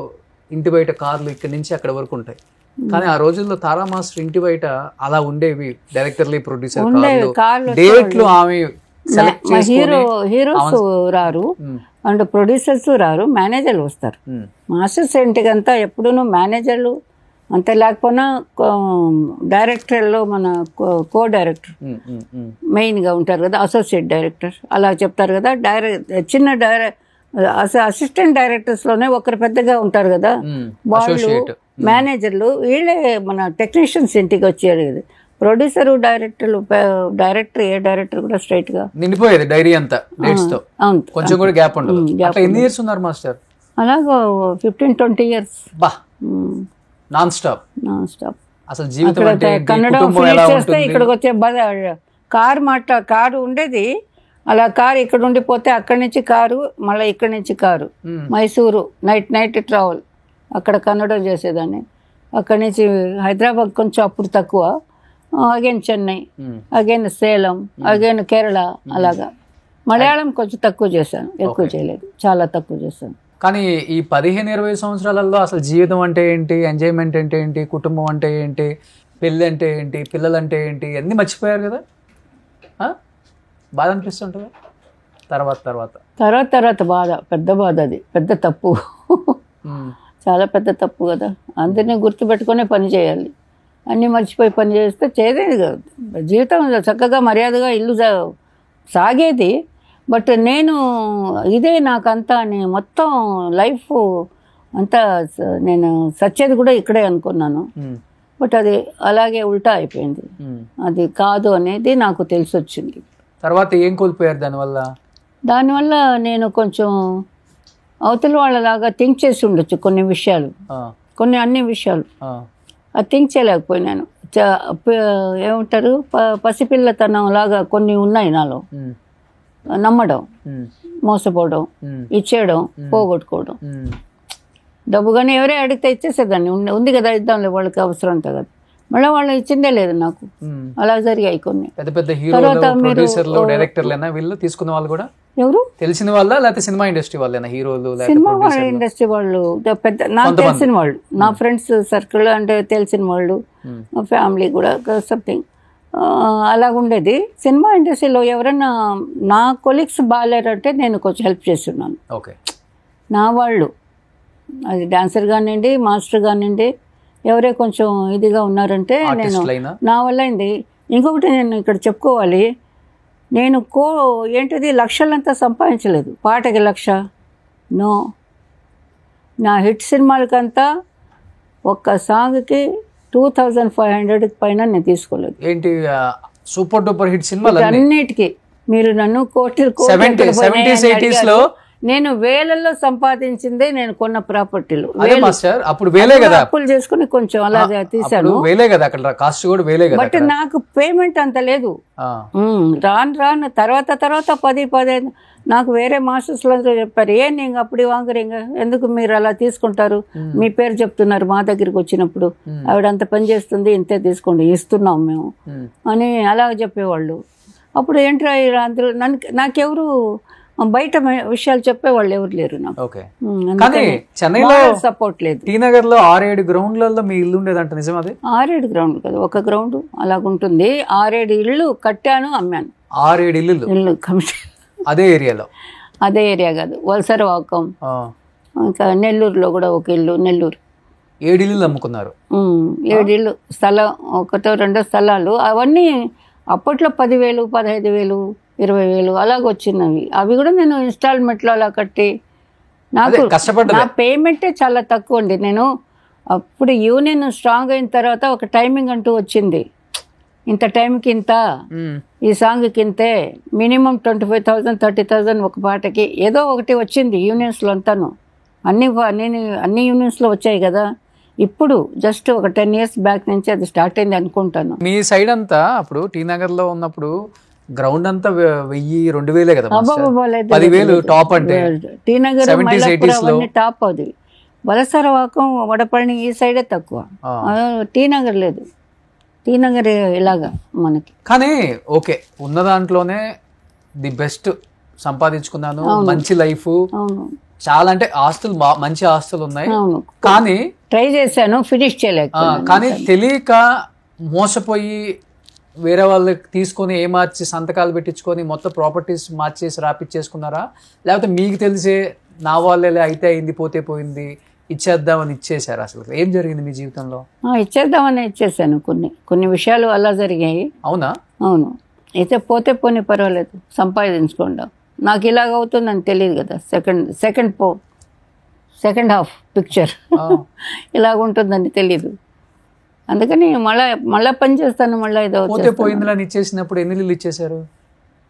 ఇంటి బయట కార్లు ఇక్కడి నుంచి అక్కడ వరకు ఉంటాయి. కానీ ఆ రోజుల్లో తారా మాస్టర్ ఇంటి బయట అలా ఉండేవి, డైరెక్టర్లు ప్రొడ్యూసర్ డేట్లు ఆమె హీరోస్ రారు అండ్ ప్రొడ్యూసర్స్ రారు, మేనేజర్లు వస్తారు. మాస్టర్స్ ఇంటికంతా ఎప్పుడూ మేనేజర్లు అంత లేకపోయినా డైరెక్టర్లో మన కో డైరెక్టర్ మెయిన్గా ఉంటారు కదా, అసోసియేట్ డైరెక్టర్ అలా చెప్తారు కదా. చిన్న అసిస్టెంట్ డైరెక్టర్స్లోనే ఒకరు పెద్దగా ఉంటారు కదా, వాళ్ళు మేనేజర్లు, వీళ్ళే మన టెక్నీషియన్స్ ఇంటికి వచ్చేది. ప్రొడ్యూసర్ డైరెక్టర్ ఏ డైరెక్టర్ కూడా స్ట్రైట్ గా నిండిపోయేది డైరీ అంతా డేట్స్ తో, కొంచెం కూడా గ్యాప్ ఉండదు. ఎన్ని ఇయర్స్ ఉన్నారు మాస్టర్? అలాగా 15-20 years నాన్ స్టాప్. అసలు జీవితం అంటే కన్నడ చేస్తే ఇక్కడికి వచ్చే కారు ఉండేది, అలా కారు ఇక్కడ ఉండిపోతే అక్కడి నుంచి కారు, మళ్ళీ ఇక్కడి నుంచి కారు, మైసూరు నైట్ ట్రావెల్, అక్కడ కన్నడం చేసేదాన్ని. అక్కడి నుంచి హైదరాబాద్ కొంచెం అప్పుడు తక్కువ, again Chennai, again Salem, again Kerala, అలాగా. మలయాళం కొంచెం తక్కువ చేశాను, ఎక్కువ చేయలేదు, చాలా తక్కువ చేశాను. కానీ ఈ 15-20 సంవత్సరాలలో అసలు జీవితం అంటే ఏంటి, ఎంజాయ్మెంట్ అంటే ఏంటి, కుటుంబం అంటే ఏంటి, పెళ్ళి అంటే ఏంటి, పిల్లలు అంటే ఏంటి, అన్నీ మర్చిపోయారు కదా. బాధ అనిపిస్తుంటుందా తర్వాత బాధ, పెద్ద బాధ, అది పెద్ద తప్పు, చాలా పెద్ద తప్పు కదా. అందరినీ గుర్తుపెట్టుకునే పని చేయాలి, అన్నీ మర్చిపోయి పని చేస్తే చేదేది కాదు. జీవితం చక్కగా మర్యాదగా ఇల్లు సాగేది. బట్ నేను ఇదే నాకంతా అని మొత్తం లైఫ్ అంతా నేను సచ్చేది కూడా ఇక్కడే అనుకున్నాను. బట్ అది అలాగే ఉల్టా అయిపోయింది, అది కాదు అనేది నాకు తెలిసి వచ్చింది. తర్వాత ఏం కోల్పోయారు దానివల్ల నేను కొంచెం అవతల వాళ్ళలాగా థింక్ చేసి ఉండొచ్చు కొన్ని విషయాలు, అన్ని విషయాలు అది థింక్ చేయలేకపోయినాను. ఏమంటారు, పసిపిల్లతనం లాగా కొన్ని ఉన్నాయి నాలో. నమ్మడం, మోసపోవడం, ఇచ్చేయడం, పోగొట్టుకోవడం. డబ్బు కానీ ఎవరే అడిగితే ఇచ్చేసేదాన్ని, ఉంది కదా ఇద్దాంలే వాళ్ళకి అవసరం అంతా కదా. మళ్ళీ వాళ్ళు ఇచ్చిందే లేదు నాకు, అలా జరిగాయి కొన్ని. తర్వాత వీళ్ళు తీసుకున్న వాళ్ళు కూడా ఎవరు తెలిసిన వాళ్ళ లేకపోతే సినిమా ఇండస్ట్రీ వాళ్ళేనా? హీరోలు, సినిమా ఇండస్ట్రీ వాళ్ళు పెద్ద నాకు తెలిసిన వాళ్ళు, నా ఫ్రెండ్స్ సర్కిల్ అంటే తెలిసిన వాళ్ళు, ఫ్యామిలీ కూడా సంథింగ్ అలాగుండేది. సినిమా ఇండస్ట్రీలో ఎవరైనా నా కొలీగ్స్ బాగాలేరంటే నేను కొంచెం హెల్ప్ చేస్తున్నాను. ఓకే, నా వాళ్ళు అది డాన్సర్ కానివ్వండి, మాస్టర్ కానివ్వండి, ఎవరే కొంచెం ఇదిగా ఉన్నారంటే నేను నా వల్ల అయింది. ఇంకొకటి నేను ఇక్కడ చెప్పుకోవాలి, నేను ఏంటిది లక్షలంతా సంపాదించలేదు. పాటకి 1,00,000 నో. నా హిట్ సినిమాలకంతా ఒక్క సాంగ్కి 2,500 పైన నేను తీసుకోలేదు. ఏంటి సూపర్ డూపర్ హిట్ సినిమాలు అన్నిటికీ మీరు నన్ను నేను వేలల్లో సంపాదించిందే నేను కొన్న ప్రాపర్టీలు. అప్పుడు వేలే కదా, అప్పులు చేసుకుని కొంచెం అలాగే తీసాను. వేలే కదా, అక్కడ కాస్ట్ కూడా వేలే కదా. బట్ నాకు పేమెంట్ అంత లేదు. రాను తర్వాత 10-15 నాకు వేరే మాస్టర్స్ లో చెప్పారు, నీకు అప్పుడు వాంగరింగ ఎందుకు మీరు అలా తీసుకుంటారు, మీ పేరు చెప్తున్నారు మా దగ్గరికి వచ్చినప్పుడు, ఆవిడ అంత పని చేస్తుంది, ఇంతే తీసుకోండి, ఇస్తున్నాం మేము అని అలా చెప్పేవాళ్ళు. అప్పుడు ఏంట్రా అందరూ నాకెవరు బయట విషయాలు చెప్పేవాళ్ళు ఎవరు లేరు నాకు. కానీ చెన్నైలో సపోర్ట్ లేదు. టీ నగర్ లో 6-7 గ్రౌండ్లలో మీ ఇల్లు ఉండేదంట, నిజం? అది 6-7 గ్రౌండ్ కదా, ఒక గ్రౌండ్ అలాగుంటుంది. 6-7 ఇళ్ళు కట్టాను, అమ్మాను. 6-7 ఇల్లు కమిషన్ అదే ఏరియాలో? అదే ఏరియా కాదు, వలసరవాకం, ఇంకా నెల్లూరులో కూడా ఒక ఇల్లు. నెల్లూరు 7 ఇల్లు అమ్ముకున్నారు. 7 ఇళ్ళు స్థలం, 1-2 స్థలాలు. అవన్నీ అప్పట్లో 10,000, 15,000, 20,000 అలాగొచ్చినవి. అవి కూడా నేను ఇన్స్టాల్మెంట్లో అలా కట్టి, నాకు నా పేమెంటే చాలా తక్కువ అండి. నేను అప్పుడు యూనియన్ స్ట్రాంగ్ అయిన తర్వాత ఒక టైమింగ్ అంటూ వచ్చింది, ఇంత టైంకి ఇంత, ఈ సాంగ్కి ఇంతే, మినిమం 25,000, 30,000 ఒక పాటకి ఏదో ఒకటి వచ్చింది యూనియన్స్లో అంతాను. అన్ని యూనియన్స్లో వచ్చాయి కదా. ఇప్పుడు జస్ట్ ఒక 10 years బ్యాక్ నుంచి అది స్టార్ట్ అయింది అనుకుంటాను. మీ సైడ్ అంతా అప్పుడు టీ నగర్ లో ఉన్నప్పుడు గ్రౌండ్ అంతా 1,000-2,000 కదా, 10,000 టాప్. అంటే టీ నగర్ టాప్. అది వలసరవాకం, వడపల్లి ఈ సైడే తక్కువ, టీ నగర్ లేదు. టీ నగర్ ఇలాగా మనకి. కానీ ఓకే, ఉన్న దాంట్లోనే ది బెస్ట్ సంపాదించుకున్నాను, మంచి లైఫ్, చాలా అంటే ఆస్తులు, మంచి ఆస్తులు ఉన్నాయి. కానీ ట్రై చేశాను, ఫినిష్ చేయలేక. కానీ తెలియక మోసపోయి వేరే వాళ్ళకి తీసుకొని మార్చి సంతకాలు పెట్టించుకొని మొత్తం ప్రాపర్టీస్ మార్చేసి రాపిచ్చేసుకున్నారా, లేకపోతే మీకు తెలిసే నా వాళ్ళే అయితే అయింది, పోతే పోయింది, ఇచ్చేద్దామని ఇచ్చేసారు? అసలు ఏం జరిగింది మీ జీవితంలో? ఇచ్చేద్దామని ఇచ్చేసాను. కొన్ని విషయాలు అలా జరిగాయి. అవునా? అవును. అయితే పోతే పోనీ పర్వాలేదు, సంపాదించుకోండి. నాకు ఇలాగ అవుతుందని తెలియదు కదా. సెకండ్ హాఫ్ పిక్చర్ ఇలాగుంటుందని తెలీదు. అందుకని మళ్ళా పని చేస్తాను. మళ్ళీ ఏదో పోయిందని ఇచ్చేసినప్పుడు ఎన్ని ఇల్లు ఇచ్చేసారు?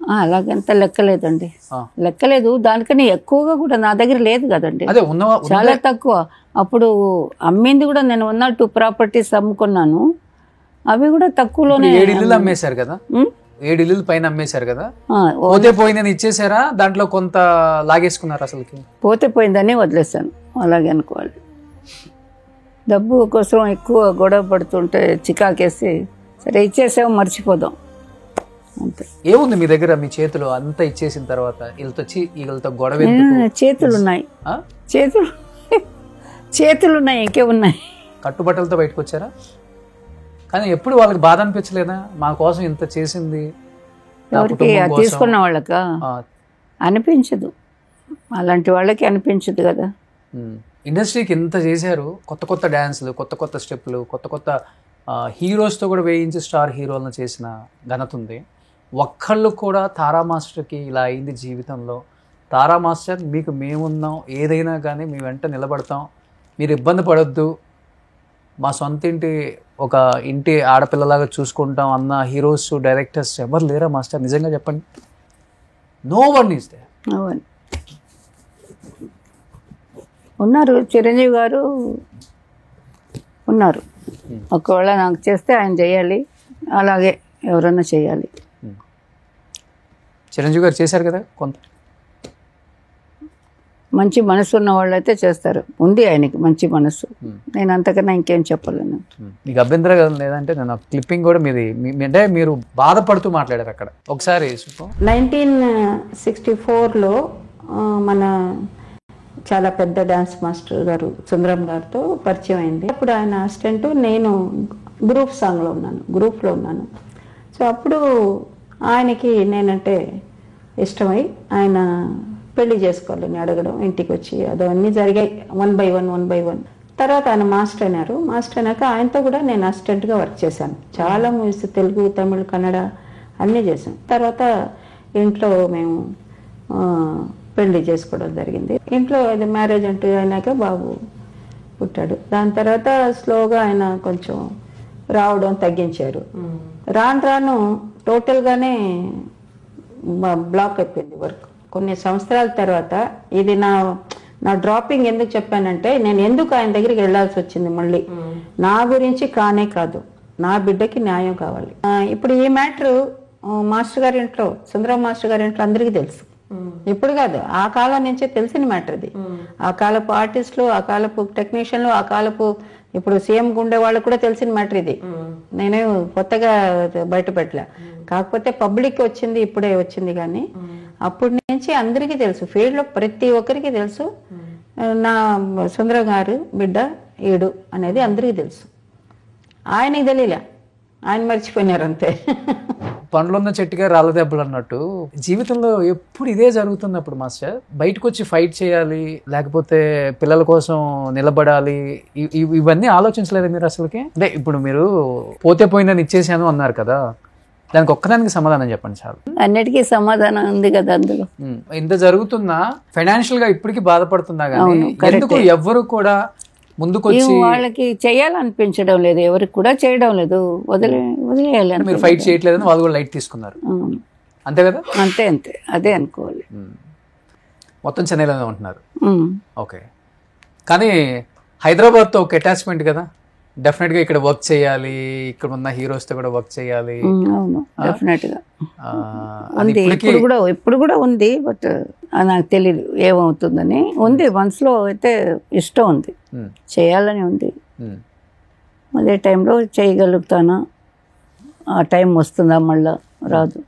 అలాగంతా లెక్కలేదండి, లెక్కలేదు. దానికని ఎక్కువగా కూడా నా దగ్గర లేదు కదండి, చాలా తక్కువ. అప్పుడు అమ్మింది కూడా నేను 1-2 ప్రాపర్టీస్ అమ్ముకున్నాను, అవి కూడా తక్కువలోనే. 7 ఇల్లు అమ్మేశారు కదా, 7 ఇల్లు పైన అమ్మేశారు కదా. పోతే పోయిందని ఇచ్చేసారా, దాంట్లో కొంత లాగేసుకున్నారు? అసలుకి పోతే పోయిందని వదిలేసాను, అలాగే అనుకోవాలి. డబ్బు కోసం ఎక్కువ గొడవ పడుతుంటే చికాకేసి సరే ఇచ్చేసాము, మర్చిపోదాం అంతే. ఏముంది మీ దగ్గర, మీ చేతులు అంతా ఇచ్చేసిన తర్వాత వీళ్ళతో గొడవ? చేతులు ఉన్నాయి, చేతులు ఉన్నాయి, ఇంకే ఉన్నాయి. కట్టుబట్టలతో బయటకు వచ్చారా? కానీ ఎప్పుడు వాళ్ళకి బాధ అనిపించలేదా, మా కోసం ఇంత చేసింది? ఎవరికి తీసుకున్న వాళ్ళక అనిపించదు, అలాంటి వాళ్ళకి అనిపించదు కదా. ఇండస్ట్రీకి ఇంత చేశారు, కొత్త డ్యాన్స్లు, కొత్త స్టెప్లు, కొత్త హీరోస్తో కూడా వేయించి స్టార్ హీరోలను చేసిన ఘనత ఉంది. ఒక్కళ్ళు కూడా తారా మాస్టర్కి ఇలా అయింది జీవితంలో, తారా మాస్టర్ మీకు మేమున్నాం, ఏదైనా కానీ మీ వెంట నిలబడతాం, మీరు ఇబ్బంది పడొద్దు, మా సొంత ఇంటి ఆడపిల్లలాగా చూసుకుంటాం అన్న హీరోస్, డైరెక్టర్స్ ఎవరు లేరా మాస్టర్? నిజంగా చెప్పండి. No one is there. ఉన్నారు, చిరంజీవి గారు ఉన్నారు. ఒకవేళ నాకు చేస్తే ఆయన చేయాలి, అలాగే ఎవరన్నా చేయాలి. చిరంజీవి గారు చేశారు కదా, కొంత మంచి మనసు ఉన్న వాళ్ళు అయితే చేస్తారు. ఉంది ఆయనకి మంచి మనసు, నేను అంతకన్నా ఇంకేం చెప్పలేను. మీకు అభ్యంతరం లేదంటే నేను క్లిప్పింగ్ కూడా మీది, అంటే మీరు బాధపడుతూ మాట్లాడారు అక్కడ ఒకసారి. 1964లో మన చాలా పెద్ద డాన్స్ మాస్టర్ గారు సుందరం గారితో పరిచయం అయింది. అప్పుడు ఆయన అసిస్టెంట్, నేను గ్రూప్లో ఉన్నాను. సో అప్పుడు ఆయనకి నేనంటే ఇష్టమై ఆయన పెళ్లి చేసుకోవాలని అడగడం, ఇంటికి వచ్చి అదన్నీ జరిగాయి 1 by 1. తర్వాత ఆయన మాస్టర్ అయినారు. మాస్టర్ అయినాక ఆయనతో కూడా నేను అసిస్టెంట్గా వర్క్ చేశాను. చాలా మూవీస్ తెలుగు, తమిళ్, కన్నడ అన్నీ చేశాను. తర్వాత ఇంట్లో మేము పెళ్లి చేసుకోవడం జరిగింది. ఇంట్లో అది మ్యారేజ్ అంటూ అయినాక బాబు పుట్టాడు. దాని తర్వాత స్లోగా ఆయన కొంచెం రావడం తగ్గించారు. రాను టోటల్గానే బ్లాక్ అయిపోయింది వర్క్. కొన్ని సంవత్సరాల తర్వాత ఇది నా డ్రాపింగ్ ఎందుకు చెప్పానంటే, నేను ఎందుకు ఆయన దగ్గరికి వెళ్ళాల్సి వచ్చింది మళ్ళీ నా గురించి కానే కాదు, నా బిడ్డకి న్యాయం కావాలి. ఇప్పుడు ఈ మ్యాటర్ మాస్టర్ గారి ఇంట్లో, సుందరం మాస్టర్ గారి ఇంట్లో అందరికీ తెలుసు. ఇప్పుడు కాదు, ఆ కాలం నుంచే తెలిసిన మ్యాటర్ ఇది. ఆ కాలపు ఆర్టిస్టులు, ఆ కాలపు టెక్నీషియన్లు, ఆ కాలపు ఇప్పుడు సీఎం గుండె వాళ్ళకు కూడా తెలిసిన మ్యాటర్ ఇది. నేనే కొత్తగా బయట పెట్టలే. కాకపోతే పబ్లిక్ వచ్చింది, ఇప్పుడే వచ్చింది. కానీ అప్పటి నుంచి అందరికీ తెలుసు, ఫీల్డ్ లో ప్రతి ఒక్కరికి తెలుసు నా సుందరం గారు బిడ్డ ఈడు అనేది అందరికీ తెలుసు. ఆయనకి తెలియలే, ఆయన మర్చిపోయినారు అంతే. పండ్లున్న చెట్టుగా రాళ్ళ దెబ్బలు అన్నట్టు జీవితంలో ఎప్పుడు ఇదే జరుగుతున్నప్పుడు మాస్టర్ బయటకు వచ్చి ఫైట్ చేయాలి, లేకపోతే పిల్లల కోసం నిలబడాలి, ఇవన్నీ ఆలోచించలేదు మీరు అసలుకి? అంటే ఇప్పుడు మీరు పోతే పోయిందని ఇచ్చేసాను అన్నారు కదా, దానికి ఒక్కదానికి సమాధానం చెప్పండి చాలు. అన్నిటికీ సమాధానం ఉంది కదా అందులో. ఇంత జరుగుతున్నా ఫైనాన్షియల్ గా ఇప్పటికీ బాధపడుతున్నా కానీ ఎందుకు ఎవ్వరు కూడా ముందుకొచ్చి వాళ్ళకి చేయాలనిపించడం లేదు, ఎవరికి కూడా చేయడం లేదు, వదిలేయాలి. మీరు ఫైట్ చేయట్లేదని వాళ్ళు కూడా లైట్ తీసుకున్నారు, అంతే కదా? అంతే అదే అనుకోవాలి. మొత్తం చెన్నైలోనే ఉంటున్నారు. ఓకే, కానీ హైదరాబాద్తో ఒక అటాచ్మెంట్ కదా, డెఫినెట్ గా ఇక్కడ వర్క్ చేయాలి, ఇక్కడ ఉన్న హీరోస్ తో కూడా వర్క్ చేయాలి. అవును, డెఫినెట్ గా ఉంది. ఇప్పుడు కూడా ఉంది, బట్ నాకు తెలియదు ఏమవుతుందని. ఉంది మనసులో అయితే ఇష్టం ఉంది, చేయాలని ఉంది. అదే టైంలో చేయగలుగుతానా, ఆ టైం వస్తుందా మళ్ళా? రాదు,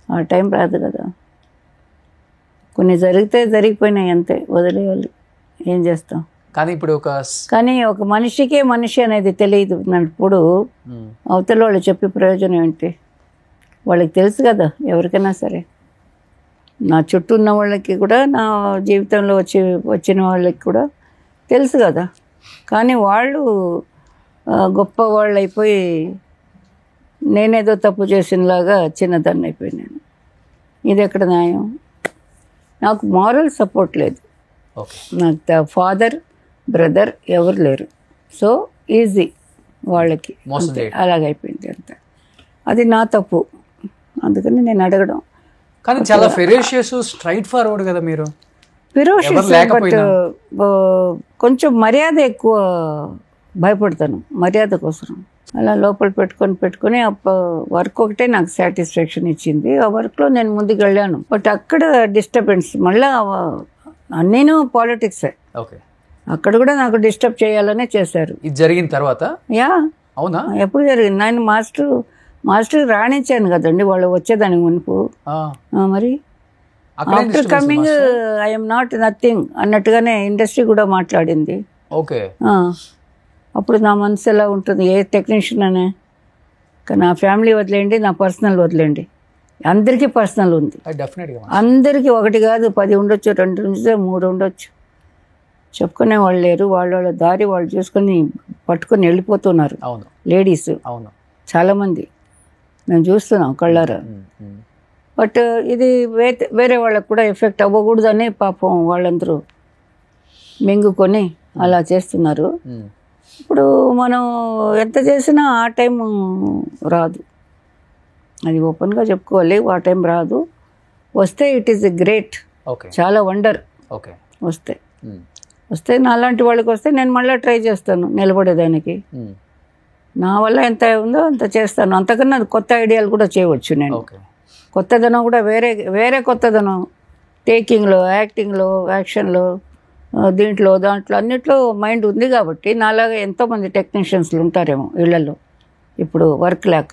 ఆ టైం రాదు కదా. కొన్ని జరిగిపోయినాయి అంతే, వదిలేయాలి, ఏం చేస్తాం. కానీ ఒక మనిషికే మనిషి అనేది తెలియదు అన్నప్పుడు అవతల వాళ్ళు చెప్పే ప్రయోజనం ఏంటి? వాళ్ళకి తెలుసు కదా, ఎవరికైనా సరే. నా చుట్టూ ఉన్న వాళ్ళకి కూడా, నా జీవితంలో వచ్చిన వాళ్ళకి కూడా తెలుసు కదా. కానీ వాళ్ళు గొప్ప వాళ్ళు అయిపోయి నేనేదో తప్పు చేసినలాగా చిన్నదాన్ని అయిపోయినాను. ఇది ఎక్కడ న్యాయం? నాకు మారల్ సపోర్ట్ లేదు, నాకు ఫాదర్ బ్రదర్ ఎవరు లేరు. సో ఈజీ వాళ్ళకి, అలాగైపోయింది అంతే. అది నా తప్పు, అందుకని నేను అడగడం. కానీ చాలా ఫెరోషియస్, స్ట్రైట్ ఫార్వర్డ్ కదా మీరు. ఫెరోషియస్, బట్ కొంచెం మర్యాద ఎక్కువ, భయపడతాను మర్యాద కోసం. అలా లోపల పెట్టుకొని వర్క్ ఒకటే నాకు సాటిస్ఫాక్షన్ ఇచ్చింది. ఆ వర్క్లో నేను ముందుకు వెళ్ళాను. బట్ అక్కడ డిస్టర్బెన్స్, మళ్ళీ నేను పాలిటిక్సే. ఓకే, అక్కడ కూడా నాకు డిస్టర్బ్ చేయాలనే చేశారు. ఇది జరిగిన తర్వాత? యా, అవునా? ఎప్పుడు జరిగింది? నేను మాస్టర్ రాణించాను కదండి వాళ్ళు వచ్చేదానికి మునుపు. మరి after coming I'm not nothing అన్నట్టుగానే ఇండస్ట్రీ కూడా మాట్లాడింది. ఓకే, అప్పుడు నా మనసు ఎలా ఉంటుంది? ఏ టెక్నీషియన్ అనే, నా ఫ్యామిలీ వదిలేండి, నా పర్సనల్ వదిలేండి. అందరికీ పర్సనల్ ఉంది, అందరికీ. ఒకటి కాదు, 10 ఉండొచ్చు, 2 ఉండొచ్చు, 3 ఉండొచ్చు. చెప్పుకునే వాళ్ళు లేరు. వాళ్ళ దారి వాళ్ళు చూసుకొని పట్టుకొని వెళ్ళిపోతున్నారు లేడీస్ చాలామంది. మేము చూస్తున్నాం కళ్ళారా. బట్ ఇది వేరే వాళ్ళకు కూడా ఎఫెక్ట్ అవ్వకూడదని పాపం వాళ్ళందరూ మింగుకొని అలా చేస్తున్నారు. ఇప్పుడు మనం ఎంత చేసినా ఆ టైం రాదు, అది ఓపెన్గా చెప్పుకోవాలి. ఆ టైం రాదు. వస్తే ఇట్ ఈస్ గ్రేట్, చాలా వండర్. వస్తే నా లాంటి వాళ్ళకి వస్తే నేను మళ్ళీ ట్రై చేస్తాను నిలబడేదానికి. నా వల్ల ఎంత ఉందో అంత చేస్తాను. అంతకన్నా కొత్త ఐడియాలు కూడా చేయవచ్చు నేను. కొత్తదనం కూడా వేరే కొత్తదనం, టేకింగ్లో, యాక్టింగ్లో, యాక్షన్లో, దాంట్లో అన్నిట్లో మైండ్ ఉంది. కాబట్టి నాలాగా ఎంతోమంది టెక్నీషియన్స్లు ఉంటారేమో ఇళ్లలో ఇప్పుడు వర్క్ లేక.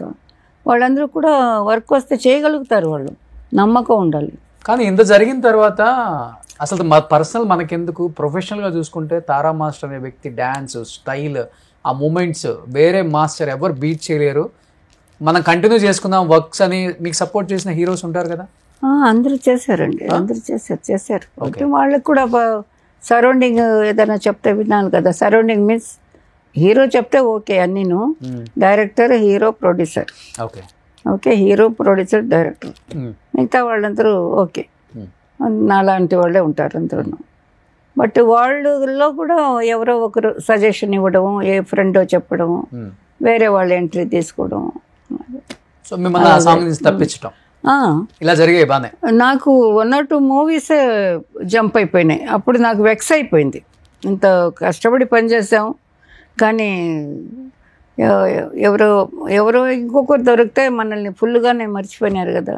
వాళ్ళందరూ కూడా వర్క్ వస్తే చేయగలుగుతారు, వాళ్ళు నమ్మకం ఉండాలి. కానీ ఇంత జరిగిన తర్వాత అసలు పర్సనల్ మనకెందుకు, ప్రొఫెషనల్గా చూసుకుంటే తారా మాస్టర్ అనే వ్యక్తి డ్యాన్స్ స్టైల్, ఆ మూమెంట్స్ వేరే మాస్టర్ ఎవరు బీట్ చేయలేరు. మనం కంటిన్యూ చేసుకుందాం వర్క్స్ అని మీకు సపోర్ట్ చేసిన హీరోస్ ఉంటారు కదా? అందరూ చేశారండి, అందరూ చేశారు. అంటే వాళ్ళకి కూడా సరౌండింగ్ ఏదైనా చెప్తే వినాలి కదా. సరౌండింగ్ మీన్స్ హీరో చెప్తే ఓకే అన్నీను, director, hero, producer. Okay, hero, producer, director, మిగతా వాళ్ళందరూ ఓకే, నాలాంటి వాళ్ళే ఉంటారు అందరూ. బట్ వాళ్ళలో కూడా ఎవరో ఒకరు సజెషన్ ఇవ్వడం, ఏ ఫ్రెండో చెప్పడం, వేరే వాళ్ళు ఎంట్రీ తీసుకోవడం. సో మిమ్మల్ని ఆ సాంగ్ నుంచి తప్పించడం ఇలా జరిగాయి బానే. నాకు 1 or 2 మూవీస్ జంప్ అయిపోయినాయి. అప్పుడు నాకు వెక్స్ అయిపోయింది, ఇంత కష్టపడి పనిచేసాం కానీ ఎవరో ఇంకొకరు దొరికితే మనల్ని ఫుల్గానే మర్చిపోయినారు కదా.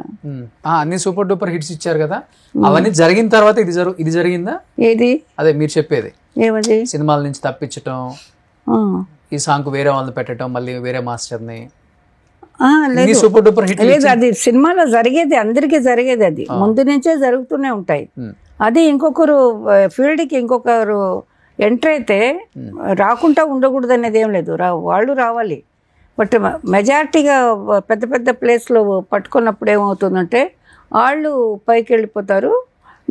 అన్ని సూపర్ డూపర్ హిట్స్ ఇచ్చారు కదా, అవన్నీ జరిగిన తర్వాత ఇది జరిగిందా? ఏది? అదే మీరు చెప్పేది. ఏమది? సినిమాల నుంచి తప్పించటం, ఈ సాంగ్ వేరే వాళ్ళని పెట్టడం, మళ్ళీ వేరే మాస్టర్ని. సూపర్ డూపర్ హిట్ లేదు, అది సినిమాలో జరిగేది, అందరికీ జరిగేది. అది ముందు నుంచే జరుగుతూనే ఉంటాయి. అది ఇంకొకరు ఫీల్డ్కి ఇంకొకరు ఎంటర్ అయితే రాకుండా ఉండకూడదు అనేది ఏం లేదు, వాళ్ళు రావాలి. బట్ మెజారిటీగా పెద్ద పెద్ద ప్లేస్లో పట్టుకున్నప్పుడు ఏమవుతుందంటే వాళ్ళు పైకి వెళ్ళిపోతారు,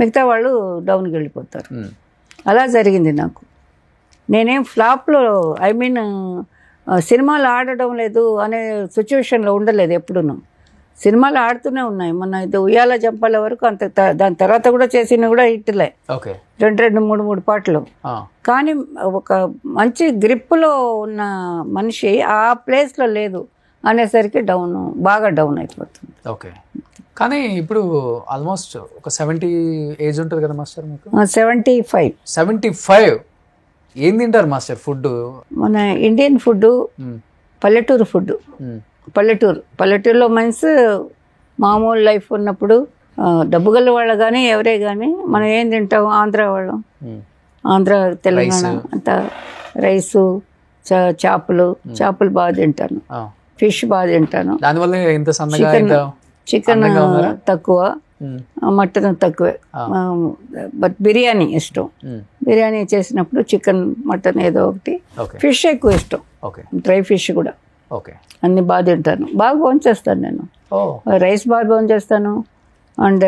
మిగతా వాళ్ళు డౌన్కి వెళ్ళిపోతారు. అలా జరిగింది నాకు. నేనేం ఫ్లాప్లో సినిమాలు ఆడడం లేదు అనే సిచ్యువేషన్లో ఉండలేదు ఎప్పుడూను. సినిమాలు ఆడుతూనే ఉన్నాయి. మొన్న ఇది ఉయ్యాల జంపాల వరకు అంత, దాని తర్వాత కూడా చేసిన కూడా హిట్లే, 2-3 పాటలు. కానీ ఒక మంచి గ్రిప్లో ఉన్న మనిషి ఆ ప్లేస్లో లేదు అనేసరికి బాగా డౌన్ అయిపోతుంది. ఓకే, కానీ ఇప్పుడు ఆల్మోస్ట్ ఒక 70 ఏజ్ ఉంటుంది కదా మాస్టర్ మీకు? 75. ఏం తింటారు మాస్టర్ ఫుడ్? మన ఇండియన్ ఫుడ్, పల్లెటూరు ఫుడ్. పల్లెటూరులో మీన్స్ మామూలు లైఫ్ ఉన్నప్పుడు డబ్బు గల వాళ్ళు కానీ ఎవరే కానీ మనం ఏం తింటాం, ఆంధ్ర వాళ్ళం, ఆంధ్ర తెలంగాణ అంతా రైసు, చేపలు బాగా తింటాను, ఫిష్ బాగా తింటాను. చికెన్ తక్కువ, మటన్ తక్కువే. బట్ బిర్యానీ ఇష్టం. బిర్యానీ చేసినప్పుడు చికెన్, మటన్ ఏదో ఒకటి. ఫిష్ ఎక్కువ ఇష్టం, డ్రై ఫిష్ కూడా. అన్ని బాగా తింటాను, బాగా భోంచేస్తాను నేను. రైస్ బాగా భోంచేస్తాను, అండ్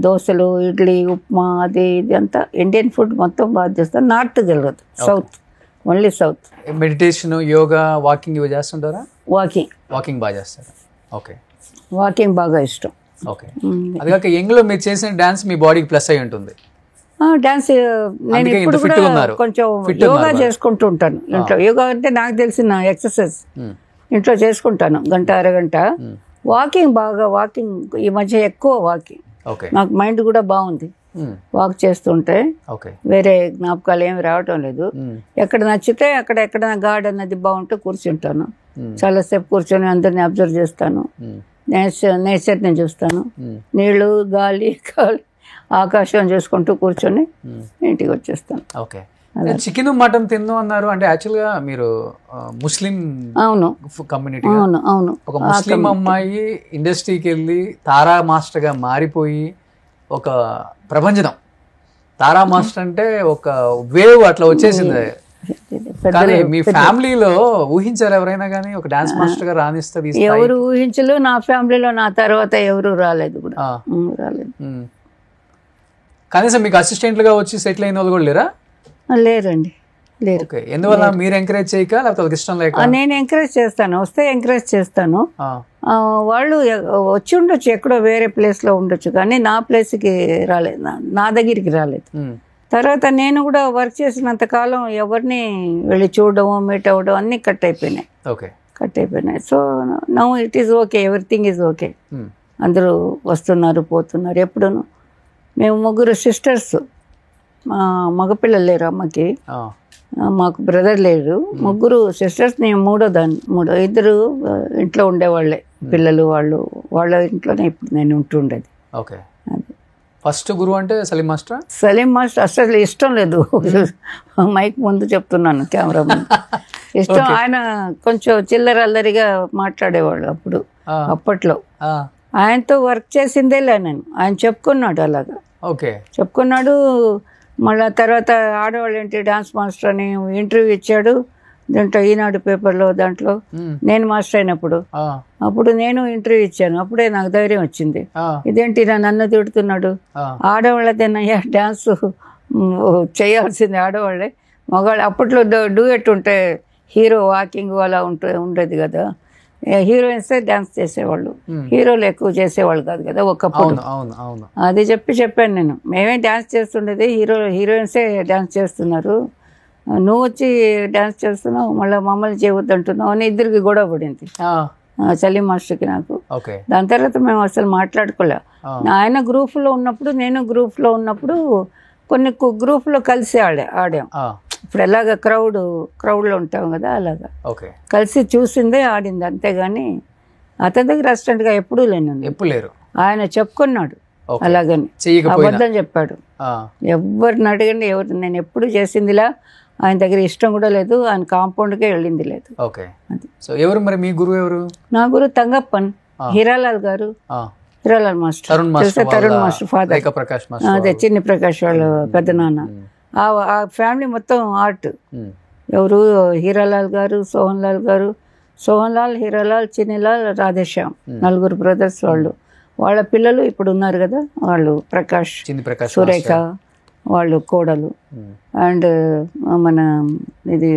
దోశలు, ఇడ్లీ, ఉప్మా, అది ఇది అంతా ఇండియన్ ఫుడ్ మొత్తం బాగా చేస్తాను. నార్త్ వెళ్ళదు, south, only south. Meditation, yoga, walking ఇవి చేస్తుంటారా? వాకింగ్ బాగా చేస్తారు. వాకింగ్ బాగా ఇష్టం. అది కాక యంగ్లో మీరు చేసిన డాన్స్ మీ బాడీకి ప్లస్ అయి ఉంటుంది. డాన్స్ నేను ఇప్పుడు కూడా కొంచెం యోగా చేసుకుంటూ ఉంటాను ఇంట్లో. యోగా అంటే నాకు తెలిసిన ఎక్సర్సైజ్ ఇంట్లో చేసుకుంటాను, గంట అరగంట. వాకింగ్ ఈ మధ్య ఎక్కువ వాకింగ్. నాకు మైండ్ కూడా బాగుంది వాక్ చేస్తుంటే. వేరే జ్ఞాపకాలు ఏమి రావటం లేదు. ఎక్కడ నచ్చితే అక్కడ, ఎక్కడ గార్డెన్ అది బాగుంటే కూర్చుంటాను. చాలాసేపు కూర్చొని అందరిని అబ్జర్వ్ చేస్తాను, నేచర్ని చూస్తాను, నీళ్లు, గాలి, ఆకాశం చూసుకుంటూ కూర్చొని ఇంటికి వచ్చేస్తాను. చికెన్, మటన్ తిందాం అన్నారు అంటే యాక్చువల్గా మీరు ముస్లిం కమ్యూనిటీ. అవును. ఒక ముస్లిం అమ్మాయి ఇండస్ట్రీకి వెళ్ళి తారా మాస్టర్ గా మారిపోయి ఒక ప్రపంచం, తారా మాస్టర్ అంటే ఒక వేవ్ అట్లా వచ్చేసింది. కానీ మీ ఫ్యామిలీలో ఊహించారు ఎవరైనా కానీ ఒక డాన్స్ మాస్టర్ గా రాణిస్తుంది? ఎవరు ఊహించలు. నా ఫ్యామిలీలో నా తర్వాత ఎవరు రాలేదు కూడా, రాలేదు. కనీసం మీకు అసిస్టెంట్లుగా వచ్చి సెటిల్ అయిన వాళ్ళు కూడా లేరా? లేరండి, లేరు. ఎందువల్ల? మీరు ఎంకరేజ్ చేయక లేకపోతే ఇష్టం లేక? నేను ఎంకరేజ్ చేస్తాను, వస్తే ఎంకరేజ్ చేస్తాను. వాళ్ళు వచ్చి ఉండొచ్చు, ఎక్కడో వేరే ప్లేస్లో ఉండొచ్చు, కానీ నా ప్లేస్కి రాలేదు, నా దగ్గరికి రాలేదు. తర్వాత నేను కూడా వర్క్ చేసినంత కాలం ఎవరిని వెళ్ళి చూడడం, మీట్ అవ్వడం అన్నీ కట్ అయిపోయినాయి. So now it is okay, everything is okay. అందరూ వస్తున్నారు, పోతున్నారు. ఎప్పుడూను మేము 3 సిస్టర్స్, మగపిల్లలు లేరు అమ్మకి, మాకు బ్రదర్ లేరు. 3 సిస్టర్స్, నేను 2 ఇంట్లో ఉండేవాళ్ళే, పిల్లలు వాళ్ళ ఇంట్లోనే ఇప్పుడు నేను ఉంటుండేది. ఫస్ట్ గురువు అంటే సలీం మాస్టర్. అసలు ఇష్టం లేదు, మైక్ ముందు చెప్తున్నాను, కెమెరా ముందు ఇష్టం. ఆయన కొంచెం చిల్లర అల్లరిగా మాట్లాడేవాళ్ళు అప్పట్లో. ఆయనతో వర్క్ చేసిందేలే నేను. ఆయన చెప్పుకున్నాడు అలాగా, చెప్పుకున్నాడు. మళ్ళా తర్వాత ఆడవాళ్ళు ఏంటి డాన్స్ మాస్టర్ అని ఇంటర్వ్యూ ఇచ్చాడు. దాంట్లో ఈనాడు పేపర్లో దాంట్లో నేను మాస్టర్ అయినప్పుడు అప్పుడు నేను ఇంటర్వ్యూ ఇచ్చాను. అప్పుడే నాకు ధైర్యం వచ్చింది. ఇదేంటి నన్ను తిడుతున్నాడు, ఆడవాళ్ళదేనయ్యా డ్యాన్స్ చేయాల్సింది ఆడవాళ్ళే, మగవాళ్ళు అప్పట్లో డూయట్ ఉంటే హీరో వాకింగ్ అలా ఉండేది కదా, హీరోయిన్సే డ్యాన్స్ చేసేవాళ్ళు, హీరోలు ఎక్కువ చేసేవాళ్ళు కాదు కదా ఒకప్పుడు. అది చెప్పాను నేను. మేమే డ్యాన్స్ చేస్తుండేది, హీరోయిన్సే డ్యాన్స్ చేస్తున్నారు, నువ్వు వచ్చి డ్యాన్స్ చేస్తున్నావు, మళ్ళీ మమ్మల్ని చేయవద్దంటున్నావు అని ఇద్దరికి గొడవ పడింది సలీం మాస్టర్కి నాకు. దాని తర్వాత మేము అసలు మాట్లాడుకోలే. ఆయన గ్రూప్లో ఉన్నప్పుడు నేను గ్రూప్లో ఉన్నప్పుడు కొన్ని గ్రూప్లో కలిసి ఆడాం. ఇప్పుడు ఎలాగ క్రౌడ్లో ఉంటాం కదా అలాగా కలిసి చూసిందే ఆడింది, అంతేగాని అతని దగ్గర అసిస్టెంట్గా ఎప్పుడూ లేరు. ఆయన చెప్పుకున్నాడు అలాగని, అబద్ధం చెప్పాడు. ఎవరిని అడగండి, నేను ఎప్పుడు చేసిందిలా ఆయన దగ్గర ఇష్టం కూడా లేదు, ఆయన కాంపౌండ్కే వెళ్ళింది లేదు. ఎవరు మరి మీ గురువు? ఎవరు నా గురువు తంగప్పన్, హీరాలాల్ గారు, Hiralal master, Tarun master father, అదే చిన్ని ప్రకాష్ వాళ్ళ పెద్ద నాన్న. ఆ ఫ్యామిలీ మొత్తం ఆర్ట్. ఎవరు? హీరాలాల్ గారు, సోహన్ లాల్, హీరాలాల్, చిన్నిలాల్, రాధేశ్యామ్, 4 బ్రదర్స్ వాళ్ళు. వాళ్ళ పిల్లలు ఇప్పుడు ఉన్నారు కదా, వాళ్ళు ప్రకాష్, సురేఖ వాళ్ళు కోడలు, అండ్ మన ఇది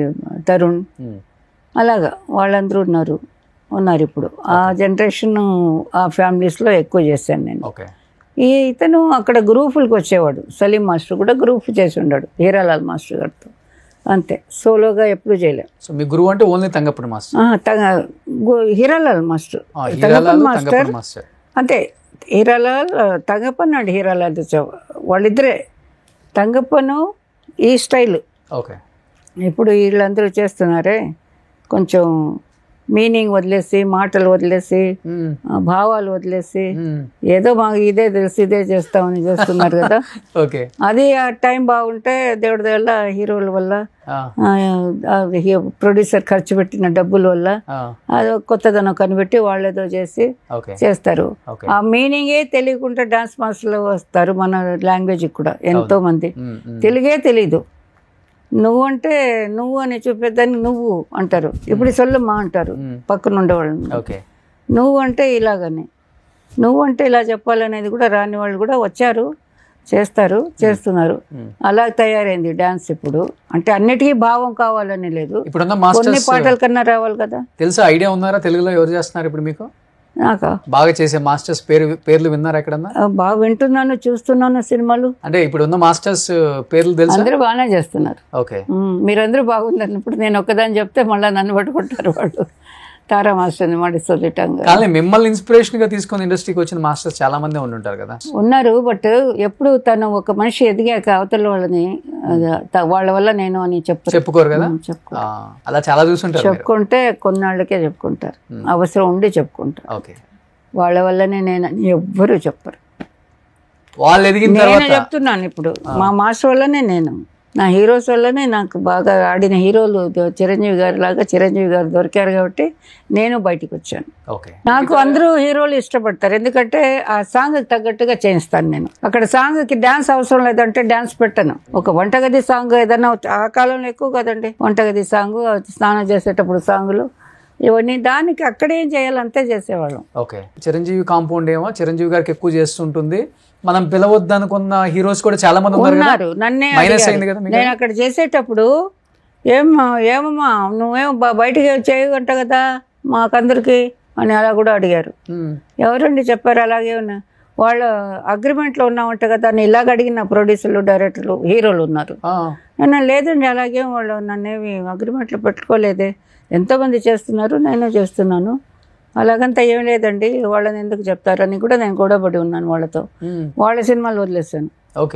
తరుణ్, అలాగా వాళ్ళందరూ ఉన్నారు ఇప్పుడు. ఆ జనరేషన్ ఆ ఫ్యామిలీస్లో ఎక్కువ చేశాను నేను. ఇతను అక్కడ గ్రూపులకు వచ్చేవాడు. సలీం మాస్టర్ కూడా గ్రూప్ చేసి ఉన్నాడు హీరాలాల్ మాస్టర్ గారితో, అంతే. సోలోగా ఎప్పుడు చేయలేదు. మీ గురువు అంటే only Thangappan master? Heeralal master, Thangappan master అంతే. హీరాలాల్, తంగప్పన్ అండ్ హీరాలాల్ వాళ్ళిద్దరే. తంగప్పను ఈ స్టైల్. ఇప్పుడు వీళ్ళందరూ చేస్తున్నారే కొంచెం మీనింగ్ వదిలేసి, మాటలు వదిలేసి, భావాలు వదిలేసి, ఏదో మాకు ఇదే తెలుసు ఇదే చేస్తామని చేస్తున్నారు కదా. అది ఆ టైం బాగుంటే దేవుడి వల్ల, హీరోల వల్ల, ప్రొడ్యూసర్ ఖర్చు పెట్టిన డబ్బుల వల్ల అది కొత్తదనం కనిపెట్టి వాళ్ళేదో చేస్తారు. ఆ మీనింగే తెలియకుండా డాన్స్ మాస్టర్లు వస్తారు మన లాంగ్వేజ్ కూడా ఎంతో మంది. తెలుగే తెలీదు. నువ్వు అంటే నువ్వు అని చూపేదాన్ని నువ్వు అంటారు. ఇప్పుడు సొల్లమ్మా అంటారు పక్కన ఉండేవాళ్ళని. నువ్వు అంటే ఇలాగని, నువ్వు అంటే ఇలా చెప్పాలనేది కూడా రాని వాళ్ళు కూడా వచ్చారు, చేస్తున్నారు. అలా తయారైంది డాన్స్ ఇప్పుడు. అంటే అన్నిటికీ భావం కావాలని లేదు, కొన్ని పాటల కన్నా రావాలి కదా. తెలుసా, ఐడియా ఉన్నారా తెలుగులో ఎవరు చేస్తున్నారు ఇప్పుడు మీకు? నాకా బాగా చేసే మాస్టర్స్ పేర్లు విన్నారా ఎక్కడన్నా? బాగా వింటున్నాను, చూస్తున్నాను సినిమాలు. అంటే ఇప్పుడు ఉన్న మాస్టర్స్ పేర్లు తెలుసు? అందరూ బాగానే చేస్తున్నారు. మీరందరూ బాగుందన్నప్పుడు నేను ఒక్కదాన్ని చెప్తే మళ్ళీ నన్ను పట్టుకుంటారు వాళ్ళు. తారా మాస్టర్ని మాట సొల్లిటంగా. కానీ మిమ్మల్ని ఇన్స్పిరేషన్ గా తీసుకొని ఇండస్ట్రీకి వచ్చిన మాస్టర్స్ చాలా మంది ఉంటుంటారు కదా. ఉన్నారు, బట్ ఎప్పుడు తను ఒక మనిషి ఎదిగాక అవతల వాళ్ళని వాళ్ళ వల్ల నేను అని చెప్పుకోరు కదా. అలా చాలా చూసుంటారు. చెప్పుకుంటే కొన్నాళ్ళకే చెప్పుకుంటారు, అవసరం ఉండి చెప్పుకుంటారు. వాళ్ళ వల్లనే నేను ఎవ్వరూ చెప్పరు. వాళ్ళు ఎదిగిన నేను చెప్తున్నాను ఇప్పుడు మా మాస్టర్ వల్లనే, నేను నా హీరోస్ వల్లనే నాకు బాగా ఆడిన హీరోలు చిరంజీవి గారి లాగా చిరంజీవి గారు దొరికారు కాబట్టి నేను బయటకు వచ్చాను. నాకు అందరూ హీరోలు ఇష్టపడతారు, ఎందుకంటే ఆ సాంగ్ తగ్గట్టుగా చేయిస్తాను నేను. అక్కడ సాంగ్కి డాన్స్ అవసరం లేదంటే డాన్స్ పెట్టను. ఒక వంటగది సాంగ్ ఏదైనా, ఆ కాలంలో ఎక్కువ కదండి వంటగది సాంగ్, స్నానం చేసేటప్పుడు సాంగులు, ఇవన్నీ దానికి అక్కడేం చేయాలి అంతే చేసేవాళ్ళం. చిరంజీవి కాంపౌండ్ ఏమో చిరంజీవి గారికి ఎక్కువ చేస్తుంటుంది, మనం పిలవద్దు అనుకున్న హీరోస్ కూడా చాలా మంది ఉన్నారు. నన్నే నేను అక్కడ చేసేటప్పుడు ఏమమ్మా నువ్వేమో బయటికి చేయగంట కదా మాకందరికి అని అలా కూడా అడిగారు. ఎవరండి చెప్పారు అలాగే ఉన్నా, వాళ్ళు అగ్రిమెంట్లో ఉన్నామంట కదా అని ఇలాగ అడిగిన ప్రొడ్యూసర్లు, డైరెక్టర్లు, హీరోలు ఉన్నారు. నేను లేదండి అలాగే వాళ్ళు నన్నేమి అగ్రిమెంట్లో పెట్టుకోలేదే, ఎంతోమంది చేస్తున్నారు నేను చేస్తున్నాను, అలాగంతా ఏం లేదండి వాళ్ళని ఎందుకు చెప్తారని కూడా నేను గొడవపడి ఉన్నాను వాళ్ళతో. వాళ్ళ సినిమాలు వదిలేసాను,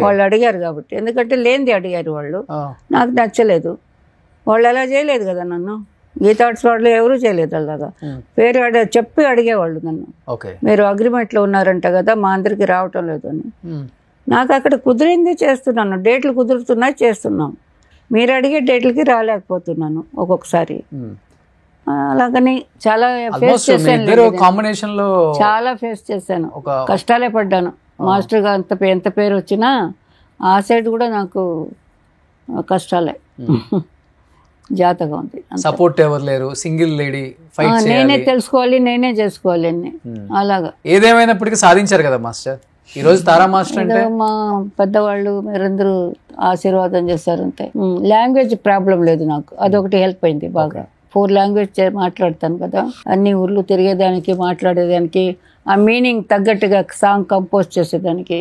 వాళ్ళు అడిగారు కాబట్టి. ఎందుకంటే లేనిది అడిగారు వాళ్ళు, నాకు నచ్చలేదు. వాళ్ళు అలా చేయలేదు కదా నన్ను, గీతా ఆర్ట్స్ వాళ్ళు ఎవరూ చేయలేదు అలాగా. పేరు చెప్పి అడిగేవాళ్ళు నన్ను, మీరు అగ్రిమెంట్లో ఉన్నారంట కదా మా అందరికి రావటం లేదు అని. నాకు అక్కడ కుదిరింది చేస్తున్నాను, డేట్లు కుదురుతున్నాయి చేస్తున్నాం, మీరు అడిగే డేట్లకి రాలేకపోతున్నాను ఒక్కొక్కసారి. అలాగని చాలా ఫేస్ చేశాను, చాలా ఫేస్ చేశాను, కష్టాలే పడ్డాను. మాస్టర్గా ఎంత పేరు వచ్చినా ఆ సైడ్ కూడా నాకు కష్టాలే. జాతకం ఉంది. సపోర్ట్ ఎవరు లేరు, సింగిల్ లేడీ ఫైట్ నేనే చేయాలి, తెలుసుకోవాలి, నేనే చేసుకోవాలి అన్ని. అలాగా ఏదేమైనప్పటికీ సాధించారు కదా మాస్టర్. ఈ రోజు తారా మాస్టర్ అంటే మా పెద్దవాళ్ళు మీరందరూ ఆశీర్వాదం చేస్తారు అంతే. లాంగ్వేజ్ ప్రాబ్లం లేదు నాకు, అదొకటి హెల్ప్ అయింది బాగా. 4 లాంగ్వేజ్ మాట్లాడతాను కదా, అన్ని ఊర్లు తిరిగేదానికి, మాట్లాడేదానికి, ఆ మీనింగ్ తగ్గట్టుగా సాంగ్ కంపోజ్ చేసేదానికి.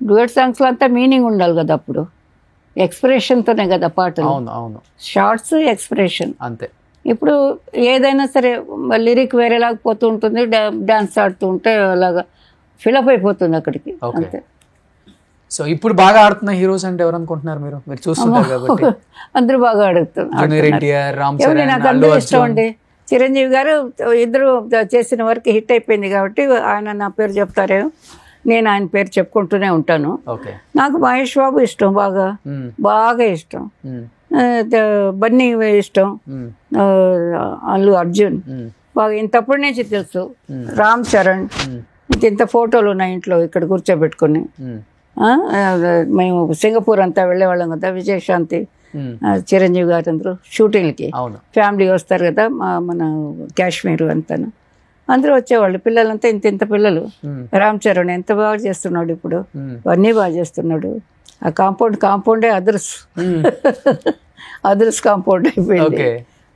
డ్యూయట్ సాంగ్స్ లో అంతా మీనింగ్ ఉండాలి కదా, అప్పుడు ఎక్స్ప్రెషన్ తోనే కదా పాటలు. అవును అవును, షార్ట్స్ ఎక్స్ప్రెషన్ అంతే. ఇప్పుడు ఏదైనా సరే లిరిక్ వేరేలాగా పోతూ ఉంటుంది, డాన్స్ ఆడుతూ ఉంటే అలాగా ఫిలప్ అయిపోతుంది అక్కడికి అంతే. సో ఇప్పుడు బాగా ఆడుతున్న హీరోస్ అంటే ఎవరు అనుకుంటున్నారు మీరు? మీరు చూస్తుంటారు కాబట్టి. అందరూ బాగా ఆడుతున్నారు. జూనియర్ ఎన్టీఆర్, రామ్ ఎవరు చరణ్, నాకు అందరూ ఇష్టం అండి. చిరంజీవి గారు ఇద్దరు చేసిన వరకు హిట్ అయిపోయింది కాబట్టి ఆయన నా పేరు చెప్తారేమో, నేను ఆయన పేరు చెప్పుకుంటూనే ఉంటాను. నాకు మహేష్ బాబు ఇష్టం, బాగా బాగా ఇష్టం. బన్నీ ఇష్టం, అల్లు అర్జున్ బాగా ఇంతప్పటి నుంచి తెలుసు. రామ్ చరణ్, ఇంత ఫోటోలు ఉన్నాయి ఇంట్లో ఇక్కడ కూర్చోబెట్టుకుని. మేము సింగపూర్ అంతా వెళ్ళేవాళ్ళం కదా, విజయశాంతి, చిరంజీవి గారు అందరూ షూటింగ్కి ఫ్యామిలీ వస్తారు కదా, మన కాశ్మీర్ అంతాను అందరూ వచ్చేవాళ్ళు. పిల్లలంతా ఇంత పిల్లలు. రామ్ చరణ్ ఎంత బాగా చేస్తున్నాడు ఇప్పుడు, అన్నీ బాగా చేస్తున్నాడు. ఆ కాంపౌండే అదర్స్ కాంపౌండ్ అయిపోయింది.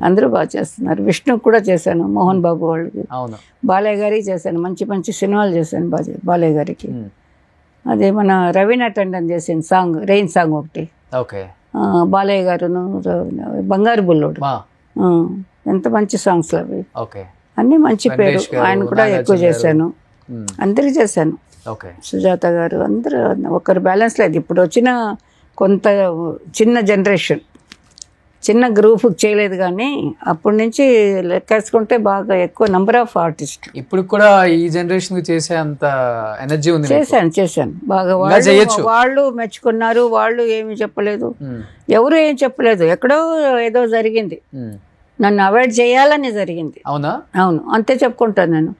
అందరూ బాగా చేస్తున్నారు. విష్ణు కూడా చేశాను, మోహన్ బాబు వాళ్ళకి. బాలయ్య గారికి చేశాను, మంచి మంచి సినిమాలు చేశాను బాలయ్య గారికి. అదే మన రవీనా టండన్ చేసిన సాంగ్, రెయిన్ సాంగ్ ఒకటి. బాలయ్య గారును బంగారు బుల్లోడు, ఎంత మంచి సాంగ్స్ అవి. అన్ని మంచి పేరు. ఆయన కూడా ఎక్కువ చేశాను, అందరికి చేశాను. సుజాత గారు, అందరూ ఒకరు బ్యాలెన్స్ లేదు. ఇప్పుడు వచ్చిన కొంత చిన్న జనరేషన్, చిన్న గ్రూప్ చేయలేదు, కానీ అప్పటి నుంచి లెక్కేసుకుంటే బాగా ఎక్కువ నంబర్ ఆఫ్ ఆర్టిస్ట్. ఇప్పుడు కూడా ఈ జనరేషన్ చేసే అంత ఎనర్జీ ఉంది. చేశాను బాగా. వాళ్ళు మెచ్చుకున్నారు, వాళ్ళు ఏమి చెప్పలేదు, ఎవరు ఏం చెప్పలేదు. ఎక్కడో ఏదో జరిగింది, నన్ను అవాయిడ్ చేయాలని జరిగింది. అవును, అంతే చెప్పుకుంటాను నేను.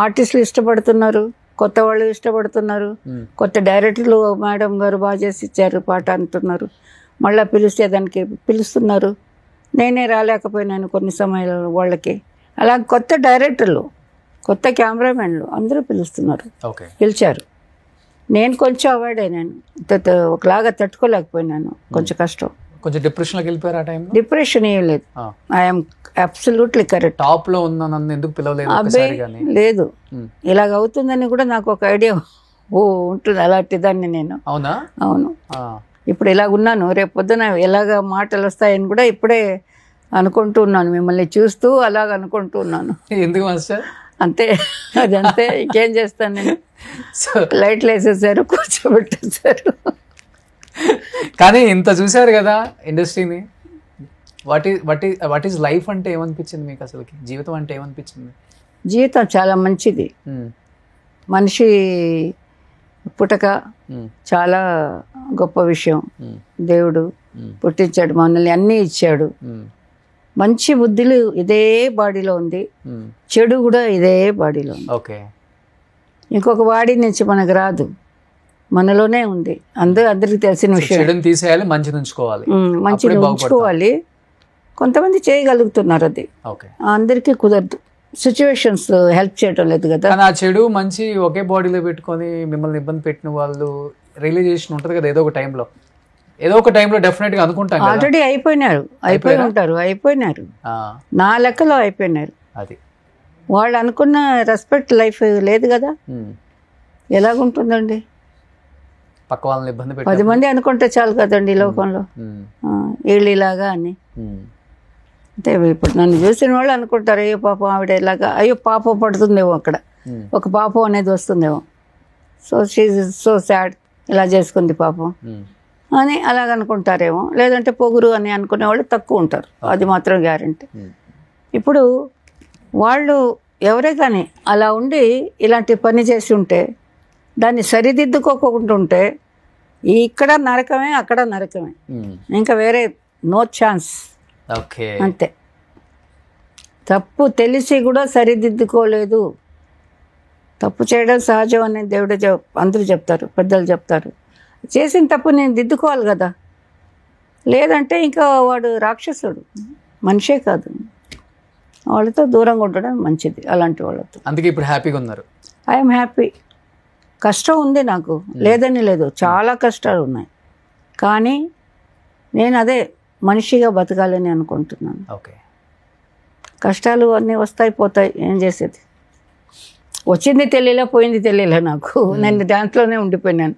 ఆర్టిస్టులు ఇష్టపడుతున్నారు, కొత్త వాళ్ళు ఇష్టపడుతున్నారు, కొత్త డైరెక్టర్లు మేడం గారు బాగా చేసి ఇచ్చారు పాట అంటున్నారు, మళ్ళీ పిలిస్తే దానికి పిలుస్తున్నారు. నేనే రాలేకపోయినాను కొన్ని సమయాల్లో వాళ్ళకి. అలా కొత్త డైరెక్టర్లు, కొత్త కెమెరామెన్లు అందరూ పిలుస్తున్నారు, పిలిచారు. నేను కొంచెం అవాయిడ్ అయినాను, ఒకలాగా తట్టుకోలేకపోయినాను, కొంచెం కష్టం. కొంచెం డిప్రెషన్లోకి వెళ్ళిపోయారు ఆ టైంలో? డిప్రెషన్ ఏం లేదు, ఐఎమ్ అబ్సల్యూట్లీ కరెక్ట్. టాప్ లో ఉన్న నన్ను ఎందుకు పిలవలేదు? అబ్బాయి లేదు, ఇలాగ అవుతుందని కూడా నాకు ఒక ఐడియా ఉంటుంది, అలాంటి దాన్ని నేను. అవును, ఇప్పుడు ఇలాగ ఉన్నాను, రేపు పొద్దున ఎలాగ మాటలు వస్తాయని కూడా ఇప్పుడే అనుకుంటూ ఉన్నాను, మిమ్మల్ని చూస్తూ అలాగ అనుకుంటూ ఉన్నాను. ఎందుకు మాస్టర్? అంతే, అది అంతే, ఇంకేం చేస్తాను నేను. లైట్లు వేసేసారు, కూర్చోబెట్టేసారు. కానీ ఇంత చూసారు కదా ఇండస్ట్రీని. వాట్ ఈస్ లైఫ్ అంటే ఏమనిపించింది మీకు? అసలు జీవితం అంటే ఏమనిపించింది? జీవితం చాలా మంచిది. మనిషి పుట్టక చాలా గొప్ప విషయం. దేవుడు పుట్టించాడు, మనల్ని అన్నీ ఇచ్చాడు. మంచి బుద్ధులు ఇదే బాడీలో ఉంది, చెడు కూడా ఇదే బాడీలో ఉంది. ఇంకొక బాడీ నుంచి మనకు రాదు, మనలోనే ఉంది. అందరికి తెలిసిన విషయం. తీసేయాలి, మంచిని ఉంచుకోవాలి. మంచిని ఉంచుకోవాలి. కొంతమంది చేయగలుగుతున్నారు, అది అందరికీ కుదరదు. సిచ్యువేషన్స్ హెల్ప్ చేయడం లేదు కదా. ఆ చెడు మంచి ఒకే బాడీలో పెట్టుకొని మిమ్మల్ని ఇబ్బంది పెట్టిన వాళ్ళు రియలైజేషన్ ఉంటుంది కదా ఏదో ఒక టైంలో డెఫినెట్ గా అనుకుంటాం. ఆల్రెడీ అయిపోయినారు, నా లెక్కలో అయిపోయినారు. అది వాళ్ళు అనుకున్న రెస్పెక్ట్ లైఫ్ లేదు కదా. ఎలాగుంటుందండి? పక్క వాళ్ళని ఇబ్బంది పెట్టి 10 మంది అనుకుంటే చాలు కదండి ఈ లోకంలో, వీళ్ళు ఇలాగా అని. అంటే ఇప్పుడు నన్ను చూసిన వాళ్ళు అనుకుంటారు, అయ్యో పాపం ఆవిడ ఇలాగా, అయ్యో పాపం పడుతుందేమో, అక్కడ ఒక పాపం అనేది వస్తుందేమో, సో సాడ్, ఇలా చేసుకుంది పాపం అని అలాగ అనుకుంటారేమో. లేదంటే పొగురు అని అనుకునే వాళ్ళు తక్కువ ఉంటారు, అది మాత్రం గ్యారెంటీ. ఇప్పుడు వాళ్ళు ఎవరే కానీ అలా ఉండి ఇలాంటి పని చేసి ఉంటే, దాన్ని సరిదిద్దుకోకుండా ఉంటే ఇక్కడ నరకమే, అక్కడ నరకమే, ఇంకా వేరే నో ఛాన్స్. అంతే. తప్పు తెలిసి కూడా సరిదిద్దుకోలేదు. తప్పు చేయడం సహజం అని దేవుడు అందరూ చెప్తారు, పెద్దలు చెప్తారు. చేసిన తప్పు నేను దిద్దుకోవాలి కదా, లేదంటే ఇంకా వాడు రాక్షసుడు. మనిషే కాదు, వాళ్ళతో దూరంగా ఉండడం మంచిది. అలాంటి వాళ్ళతో అందుకే ఇప్పుడు హ్యాపీగా ఉన్నారు. I'm happy. కష్టం ఉంది నాకు, లేదని లేదు, చాలా కష్టాలు ఉన్నాయి. కానీ నేను అదే మనిషిగా బతకాలని అనుకుంటున్నాను. ఓకే, కష్టాలు అన్నీ వస్తాయి పోతాయి, ఏం చేసేది. వచ్చింది తెలియలే, పోయింది తెలియలే నాకు. నేను దాంట్లోనే ఉండిపోయినాను.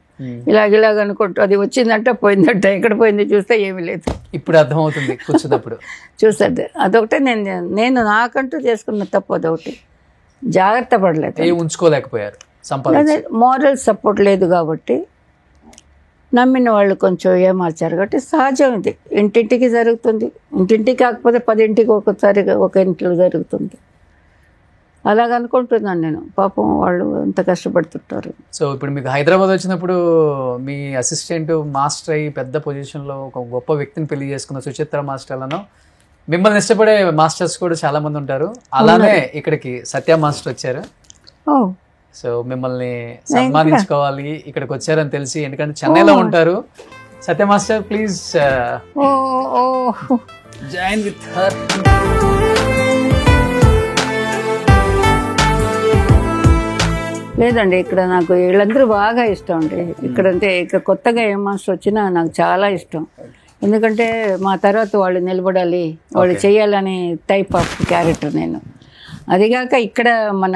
ఇలాగ అనుకుంటూ అది వచ్చిందంటే పోయిందంట, ఎక్కడ పోయింది చూస్తే ఏమీ లేదు. ఇప్పుడు అర్థమవుతుంది కూర్చున్నప్పుడు. చూసేది అదొకటే. నేను నాకంటూ చేసుకున్న తప్పు అదొకటి, జాగ్రత్త పడలేదు, ఉంచుకోలేకపోయారు. మోరల్ సపోర్ట్ లేదు కాబట్టి నమ్మిన వాళ్ళు కొంచెం ఏమార్చారు కాబట్టి సహజం ఇది. ఇంటింటికి జరుగుతుంది, ఇంటింటికి కాకపోతే 10 ఇంటికి ఒకసారి ఒక ఇంట్లో జరుగుతుంది. అలాగనుకుంటున్నాను నేను. పాపం వాళ్ళు ఎంత కష్టపడుతుంటారు. సో ఇప్పుడు మీకు హైదరాబాద్ వచ్చినప్పుడు మీ అసిస్టెంట్ మాస్టర్ అయ్యి పెద్ద పొజిషన్లో ఒక గొప్ప వ్యక్తిని పెళ్లి చేసుకున్న సుచిత్ర మాస్టర్లను, మిమ్మల్ని ఇష్టపడే మాస్టర్స్ కూడా చాలా మంది ఉంటారు. అలానే ఇక్కడికి సత్య మాస్టర్ వచ్చారు. సో మిమ్మల్ని సన్మానించుకోవాలి ఇక్కడికి వచ్చారని తెలిసి, ఎందుకంటే చెన్నైలో ఉంటారు. Satya master please join with her. లేదండి, ఇక్కడ నాకు వీళ్ళందరూ బాగా ఇష్టం అండి. ఇక్కడంటే ఇక కొత్తగా ఏ మాస్టర్ వచ్చినా నాకు చాలా ఇష్టం. ఎందుకంటే మా తర్వాత వాళ్ళు నిలబడాలి, వాళ్ళు చేయాలనే టైప్ ఆఫ్ క్యారెక్టర్ నేను. అదిగాక ఇక్కడ మన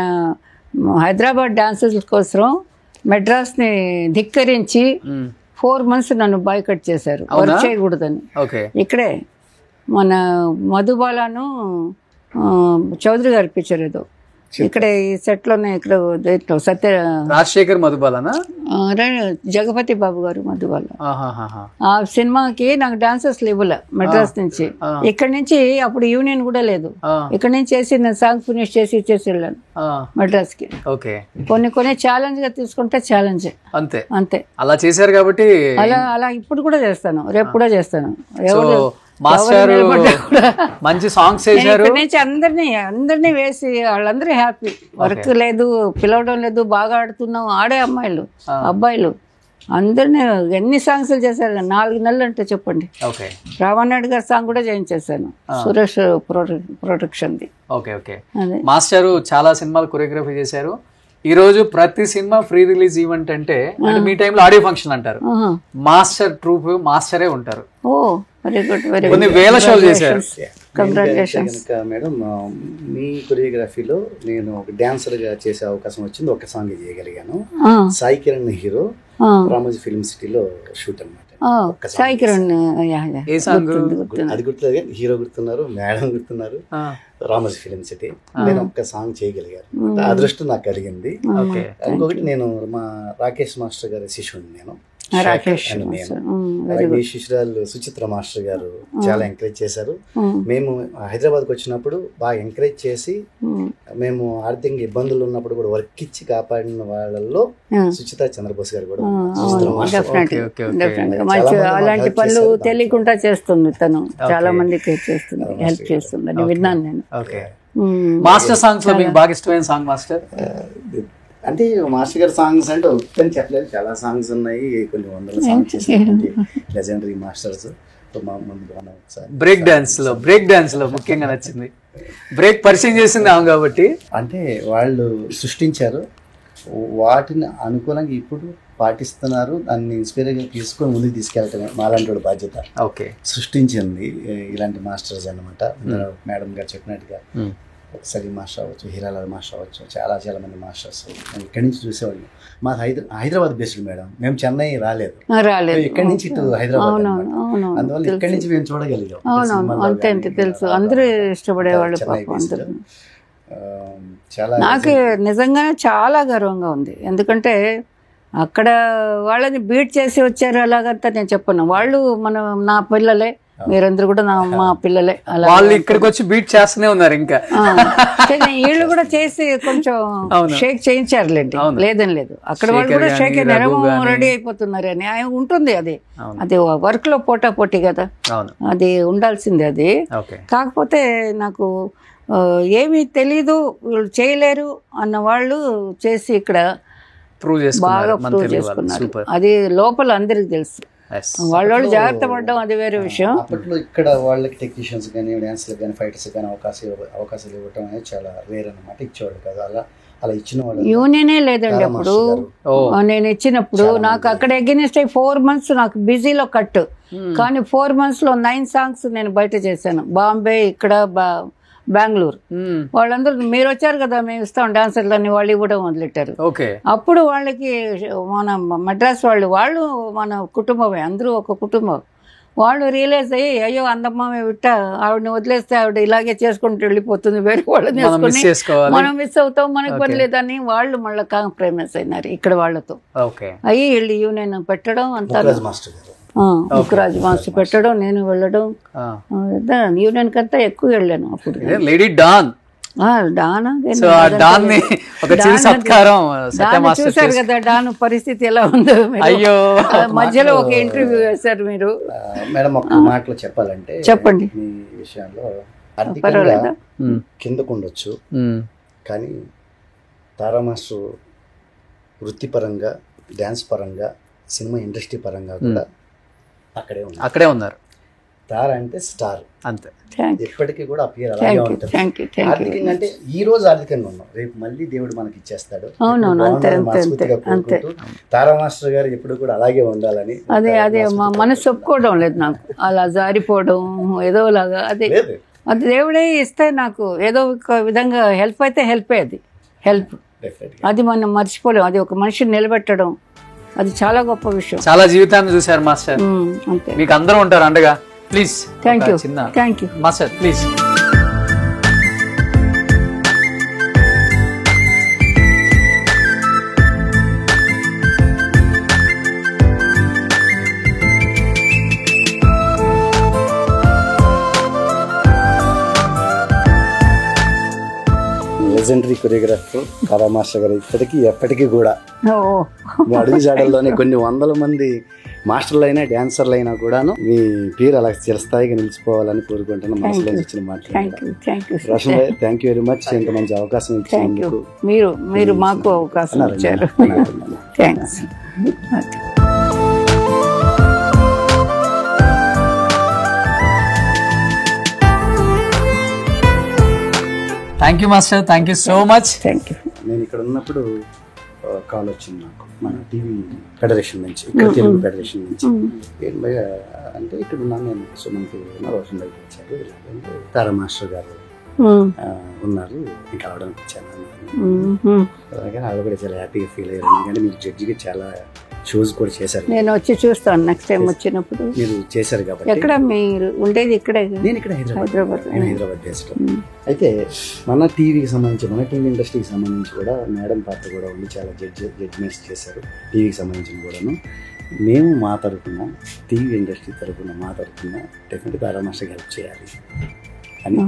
హైదరాబాద్ డాన్సర్స్ కోసం మెడ్రాస్ని ధిక్కరించి 4 months నన్ను బాయ్కట్ చేశారు, వర్క్ చేయకూడదని. ఇక్కడే మన మధుబాలను చౌదరి గారి పిక్చర్ ఏదో ఇక్కడ ఈ సెట్లోనే, ఇక్కడ సత్య రాజశేఖర్ మధుబాలనా, జగపతి బాబు గారు మధుబాల. ఆ సినిమాకి నాకు డాన్సర్స్ ఇవ్వలే మెడ్రాస్ నుంచి. ఇక్కడి నుంచి అప్పుడు యూనియన్ కూడా లేదు. ఇక్కడ నుంచి చేసి నేను సాంగ్ ఫినిష్ చేసి ఇచ్చేసి వెళ్ళాను మెడ్రాస్ కి. కొన్ని ఛాలెంజ్ గా తీసుకుంటే ఛాలెంజ్ అంతే. అలా చేశారు కాబట్టి అలా ఇప్పుడు కూడా చేస్తాను, రేపు కూడా చేస్తాను. మాస్టర్ మంచి సాంగ్స్ చేశారు. అందరినీ వేసి వాళ్ళందరూ హ్యాపీ. వర్క్ లేదు, పిలవడం లేదు, బాగా ఆడుతున్నాం. ఆడే అమ్మాయిలు అబ్బాయిలు అందరినీ ఎన్ని సాంగ్స్ చేశారు. 4 నెలలు అంటే చెప్పండి. రావణ్ నాయుడు గారి సాంగ్ కూడా చేయించేసాను, సురేష్ ప్రొడక్షన్ది. మాస్టర్ చాలా సినిమాలు కొరియోగ్రఫీ చేశారు. ఈ రోజు ప్రతి సినిమా ఫ్రీ రిలీజ్ ఈవెంట్ అంటే మీ టైంలో ఆడియో ఫంక్షన్ అంటారు. మాస్టర్ ట్రూప్ మాస్టరే ఉంటారు. కొన్ని వేల షోలు చేశారు. మేడం మీ కొరియోగ్రఫీలో నేను ఒక డాన్సర్ గా చేసే అవకాశం వచ్చింది. ఒక సాంగ్ చేయగలిగాను. సాయి కిరణ్ హీరో, రామోజీ ఫిల్మ్ సిటీలో షూట్ అన్నమాట. సాయి కిరణ్ అది గుర్తులేదు, హీరో గుర్తున్నారు, మేడం గుర్తున్నారు, రామోజీ ఫిల్మ్ సిటీ. నేను ఒక్క సాంగ్ చేయగలిగాను, అదృష్టం నాకు కలిగింది. ఇంకొకటి నేను మా రాకేష్ మాస్టర్ గారి శిష్యుడిని. నేను శిష్యురాలు సుచిత్ర మాస్టర్ గారు చాలా ఎంకరేజ్ చేశారు. మేము హైదరాబాద్కి వచ్చినప్పుడు బాగా ఎంకరేజ్ చేసి, మేము ఆర్థిక ఇబ్బందులు ఉన్నప్పుడు కూడా వర్క్ ఇచ్చి కాపాడిన వాళ్ళల్లో సుచిత్ర చంద్రబోస్ గారు కూడా. అలాంటి పనులు తెలియకుండా చేస్తుంది తను, చాలా మందికి చేస్తుంది, హెల్ప్ చేస్తుంది, విన్నాను నేను. మాస్టర్ సాంగ్స్ లో మీకు బాగా ఇష్టమైన సాంగ్ మాస్టర్ అంటే? మాస్టర్ గారి సాంగ్స్ అంటే ఒక్కని చెప్పలేదు, చాలా సాంగ్స్ ఉన్నాయి, కొన్ని వందల songs legendary masters. Break dance లో ముఖ్యంగా నచ్చింది, బ్రేక్ పరిచయం చేసింది ఆమె కాబట్టి. అంటే వాళ్ళు సృష్టించారు, వాటిని అనుకూలంగా ఇప్పుడు పాటిస్తున్నారు, దాన్ని ఇన్స్పైర్గా తీసుకొని ముందుకు తీసుకెళ్ళటమే మాలాంటి బాధ్యత. సృష్టించింది ఇలాంటి మాస్టర్స్ అన్నమాట. మేడం గారు చెప్పినట్టుగా సలీం మాస్టర్ అవ్వచ్చు, హీరాలాల్ మాస్టర్ అవ్వచ్చు, చాలా మంది మాస్టర్స్ మేము ఇక్కడి నుంచి చూసేవాళ్ళం. మా హైదరాబాద్ బేస్డ్ మేడం, మేము చెన్నై రాలేదు, ఇక్కడి నుంచి ఇటు హైదరాబాద్, అందువల్ల ఇక్కడి నుంచి మేము చూడగలిగాం. తెలుసు, అందరూ ఇష్టపడేవాళ్ళు. నాకు నిజంగానే చాలా గర్వంగా ఉంది. ఎందుకంటే అక్కడ వాళ్ళని బీట్ చేసి వచ్చారు అలాగంతా నేను చెప్పను. వాళ్ళు నా పిల్లలే, మీరందరూ కూడా మా పిల్లలే. వాళ్ళు ఇక్కడికి వచ్చి బీట్ చేస్తూనే ఉన్నారు. ఇంకా వీళ్ళు కూడా చేసి కొంచెం షేక్ చేయించారులేండి, లేదని లేదు. అక్కడ వాళ్ళు కూడా షేక్ రెడీ అయిపోతున్నారు అని ఉంటుంది. అది వర్క్ లో పోటీ కదా, అది ఉండాల్సిందే. అది కాకపోతే నాకు ఏమీ తెలీదు, వీళ్ళు చేయలేరు అన్న వాళ్ళు చేసి ఇక్కడ బాగా ప్రూవ్ చేసుకున్నారు. అది లోపల అందరికి తెలుసు. వాళ్ళు జాగ్రత్త పడడం అది వేరే విషయం. అప్పట్లో ఇక్కడ వాళ్ళకి టెక్నీషియన్స్ కానీ డాన్స్లకు కానీ ఫైటర్స్ కానీ అవకాశాలు ఇవ్వటం అనేది చాలా రేర్ అన్నమాట. ఇచ్చేవాళ్ళు కాదు. అలా ఇచ్చిన వాళ్ళు యూనియనే లేదండి అప్పుడు. నేను ఇచ్చినప్పుడు నాకు అక్కడ ఎగెనిస్ట్ 4 months నాకు బిజీలో కట్, కానీ 4 months లో 9 songs నేను బయట చేశాను. బాంబే, ఇక్కడ బెంగళూరు. వాళ్ళందరూ మీరు వచ్చారు కదా మేము ఇస్తాం డాన్సర్లని వాళ్ళు ఇవ్వడం మొదలెట్టారు. అప్పుడు వాళ్ళకి మన మద్రాస్ వాళ్ళు మన కుటుంబమే, అందరూ ఒక కుటుంబం. వాళ్ళు రియలైజ్ అయ్యి అయ్యో అందమ్మ విట్ట ఆవిడని వదిలేస్తే ఆవిడ ఇలాగే చేసుకుంటూ వెళ్ళిపోతుంది, వేరే వాళ్ళని మనం మిస్ అవుతాం, మనకు పని లేదని వాళ్ళు మళ్ళీ కాంప్రమైజ్ అయినారు ఇక్కడ వాళ్ళతో. అయ్యి వీళ్ళు యూనియన్ పెట్టడం అంతా, ముక్కరాజు మాస్టర్ పెట్టడం, నేను వెళ్ళడం, యూనియన్ కంతా ఎక్కువ వెళ్ళాను అప్పుడు. చూసారు కదా డాన్ పరిస్థితి ఎలా ఉందో. మధ్యలో ఒక ఇంటర్వ్యూ వేశారు మీరు. మేడం ఒక మాటలో చెప్పాలంటే చెప్పండి. ఈ విషయంలో ఆర్థికంగా కిందకు ఉండొచ్చు, కానీ తారా మాస్టర్ వృత్తిపరంగా, డ్యాన్స్ పరంగా, సినిమా ఇండస్ట్రీ పరంగా కూడా అక్కడే ఉన్నారు. తారా అంటే స్టార్ అంతే, ఎప్పటికీ కూడా అపియర్ అలాగే ఉంటుంది. ఆర్థికంగా అంటే ఈ రోజు ఆర్థికంగా ఉన్నాం, రేపు మళ్ళీ దేవుడు మనకి ఇచ్చేస్తాడు. తారా మాస్టర్ గారు ఎప్పుడు కూడా అలాగే ఉండాలని అదే మా మనసు ఒప్పుకోవడం లేదు నాకు, అలా జారిపోవడం ఏదో లాగా. అది దేవుడే ఇస్తే నాకు ఏదో ఒక విధంగా హెల్ప్ అయితే హెల్ప్ అది మనం మర్చిపోలేం. అది ఒక మనిషిని నిలబెట్టడం అది చాలా గొప్ప విషయం. చాలా జీవితాన్ని చూశారు మాస్టర్, మీకు అందరూ ఉంటారు అండగా. Please thank you master, please. Legendary choreographer Tara master గారు ఇప్పటికీ ఎప్పటికీ కూడా మీ అడుగు జాడల్లోనే కొన్ని 100 మంది మాస్టర్లు అయినా డాన్సర్లు అయినా కూడాను మీ పేరు అలా చిరస్థాయిగా నిలిచిపోవాలని కోరుకుంటున్నాను. మనసులో వచ్చిన మాట్లాడారు రోషన్ భాయ్, థ్యాంక్ యూ వెరీ మచ్. ఇంత మంచి అవకాశం ఇచ్చినందుకు. మీరు మాకు అవకాశం ఇచ్చారు. Thanks. Thank you master, thank you so much. నేను ఇక్కడ ఉన్నప్పుడు కాల్ వచ్చింది నాకు మన టీవీ ఫెడరేషన్ నుంచి, ఇక్కడ తెలుగు ఫెడరేషన్ నుంచి. ఏం భయ అంటే ఇక్కడ ఉన్నాను నేను, సుమన్కి రోషన్ భాయ్ వచ్చారు, తారా మాస్టర్ గారు ఉన్నారు, మీకు రావడానికి వచ్చాను. కానీ అది కూడా చాలా హ్యాపీగా ఫీల్ అయ్యారు. ఎందుకంటే మీరు జడ్జిగా చాలా షోస్ కూడా చేశారు. నేను వచ్చి చూస్తాను నెక్స్ట్ టైం వచ్చినప్పుడు. మీరు చేశారు కాబట్టి. ఎక్కడ మీరు ఉండేది? ఇక్కడే. నేను ఇక్కడ హైదరాబాద్ బేస్డ్. అయితే మన టీవీకి సంబంధించి, మన టీవీ ఇండస్ట్రీకి సంబంధించి కూడా మేడం పాత్ర కూడా ఉంది, చాలా జడ్జ్మెంట్స్ చేశారు టీవీకి సంబంధించిన కూడాను. మేము మా తరఫున, టీవీ ఇండస్ట్రీ తరఫున, మా తరఫున డెఫినెట్గా తారా మాస్టర్కి హెల్ప్ చేయాలి అని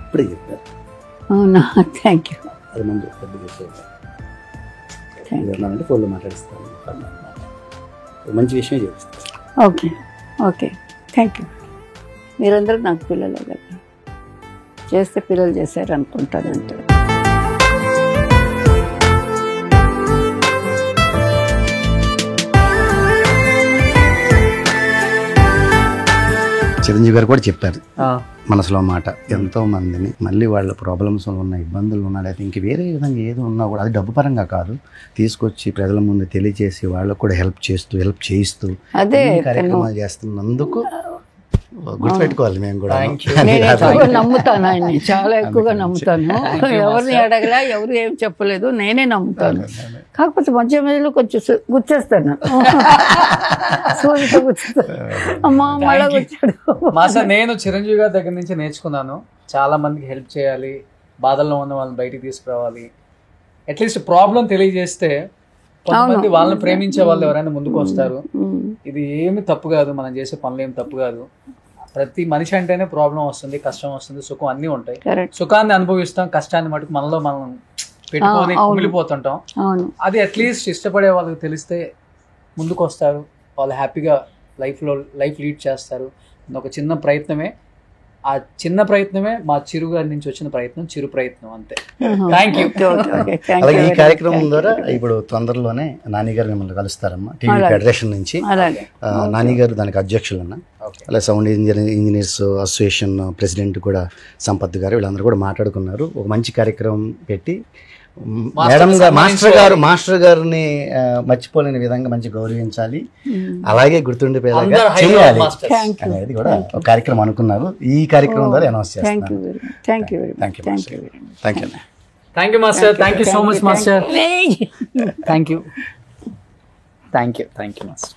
ఇప్పుడే చెప్పారు. అవునా? Thank you. అది మంచి పెద్ద విషయం. ఏమన్నానంటే ఫోన్లో మాట్లాడిస్తాను, మంచి విషయమే చేపిస్తాను. Okay thank you. మీరందరూ నాకు పిల్లలే కదా, చేస్తే పిల్లలు చేశారు అనుకుంటాను. అంటే చిరంజీవి గారు కూడా చెప్పారు మనసులో మాట. ఎంతో మందిని మళ్ళీ వాళ్ళ ప్రాబ్లమ్స్ ఉన్న, ఇబ్బందులు ఉన్నా, లేకపోతే ఇంక వేరే విధంగా ఏదో ఉన్నా కూడా అది డబ్బు పరంగా కాదు, తీసుకొచ్చి ప్రజల ముందు తెలియజేసి వాళ్ళకు కూడా హెల్ప్ చేయిస్తూ కార్యక్రమాలు చేస్తున్నందుకు గుర్తుపెట్టుకోవాలి. మేము కూడా నమ్ముతాను ఆయన్ని, చాలా ఎక్కువగా నమ్ముతాను. ఎవరిని అడగలా, ఎవరు ఏం చెప్పలేదు, నేనే నమ్ముతాను. కాకపోతే మధ్య మధ్యలో కొంచెం గుచ్చేస్తాను, అమ్మా మళ్ళా గుచ్చాడు. మాస్టర్, నేను చిరంజీవి గారి దగ్గర నుంచి నేర్చుకున్నాను, చాలా మందికి హెల్ప్ చేయాలి, బాధల్లో ఉన్న వాళ్ళని బయటికి తీసుకురావాలి, అట్లీస్ట్ ప్రాబ్లం తెలియజేస్తే కొంతమంది వాళ్ళని ప్రేమించే వాళ్ళు ఎవరైనా ముందుకు వస్తారు. ఇది ఏమి తప్పు కాదు, మనం చేసే పనులు ఏమి తప్పు కాదు. ప్రతి మనిషి అంటేనే ప్రాబ్లం వస్తుంది, కష్టం వస్తుంది, సుఖం అన్నీ ఉంటాయి. సుఖాన్ని అనుభవిస్తాం, కష్టాన్ని మటుకు మనలో మనం పెట్టుకొని కుమిలిపోతుంటాం. అది అట్లీస్ట్ ఇష్టపడే వాళ్ళకి తెలిస్తే ముందుకు వస్తారు, వాళ్ళు హ్యాపీగా లైఫ్ లీడ్ చేస్తారు. ఒక చిన్న ప్రయత్నమే ఆ చిన్న ప్రయత్నమే మా చిరు గారి నుంచి వచ్చిన ప్రయత్నం, చిరు ప్రయత్నం అంతే. Thank you. అలాగే ఈ కార్యక్రమం ద్వారా ఇప్పుడు తొందరలోనే నాని గారు మిమ్మల్ని కలుస్తారమ్మా టీవీ ఫెడరేషన్ నుంచి. నాని గారు దానికి అధ్యక్షులు అన్న, అలా సౌండ్ ఇంజనీర్స్ అసోసియేషన్ ప్రెసిడెంట్ కూడా సంపత్ గారు, వీళ్ళందరూ కూడా మాట్లాడుకున్నారు. ఒక మంచి కార్యక్రమం పెట్టి మేడం గారు మాస్టర్ గారిని మర్చిపోలేని విధంగా మంచి గౌరవించాలి, అలాగే గుర్తుండిపోయేలాగా చేయాలి అనేది కూడా ఒక కార్యక్రమం అనుకున్నారు. ఈ కార్యక్రమం ద్వారా అనౌన్స్ చేస్తున్నారు. Thank you master. Thank you so much master. Thank you master.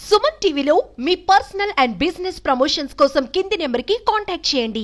Suman టీవీలో మీ పర్సనల్ అండ్ బిజినెస్ ప్రమోషన్స్ కోసం కింది నెంబర్కి కాంటాక్ట్ చేయండి.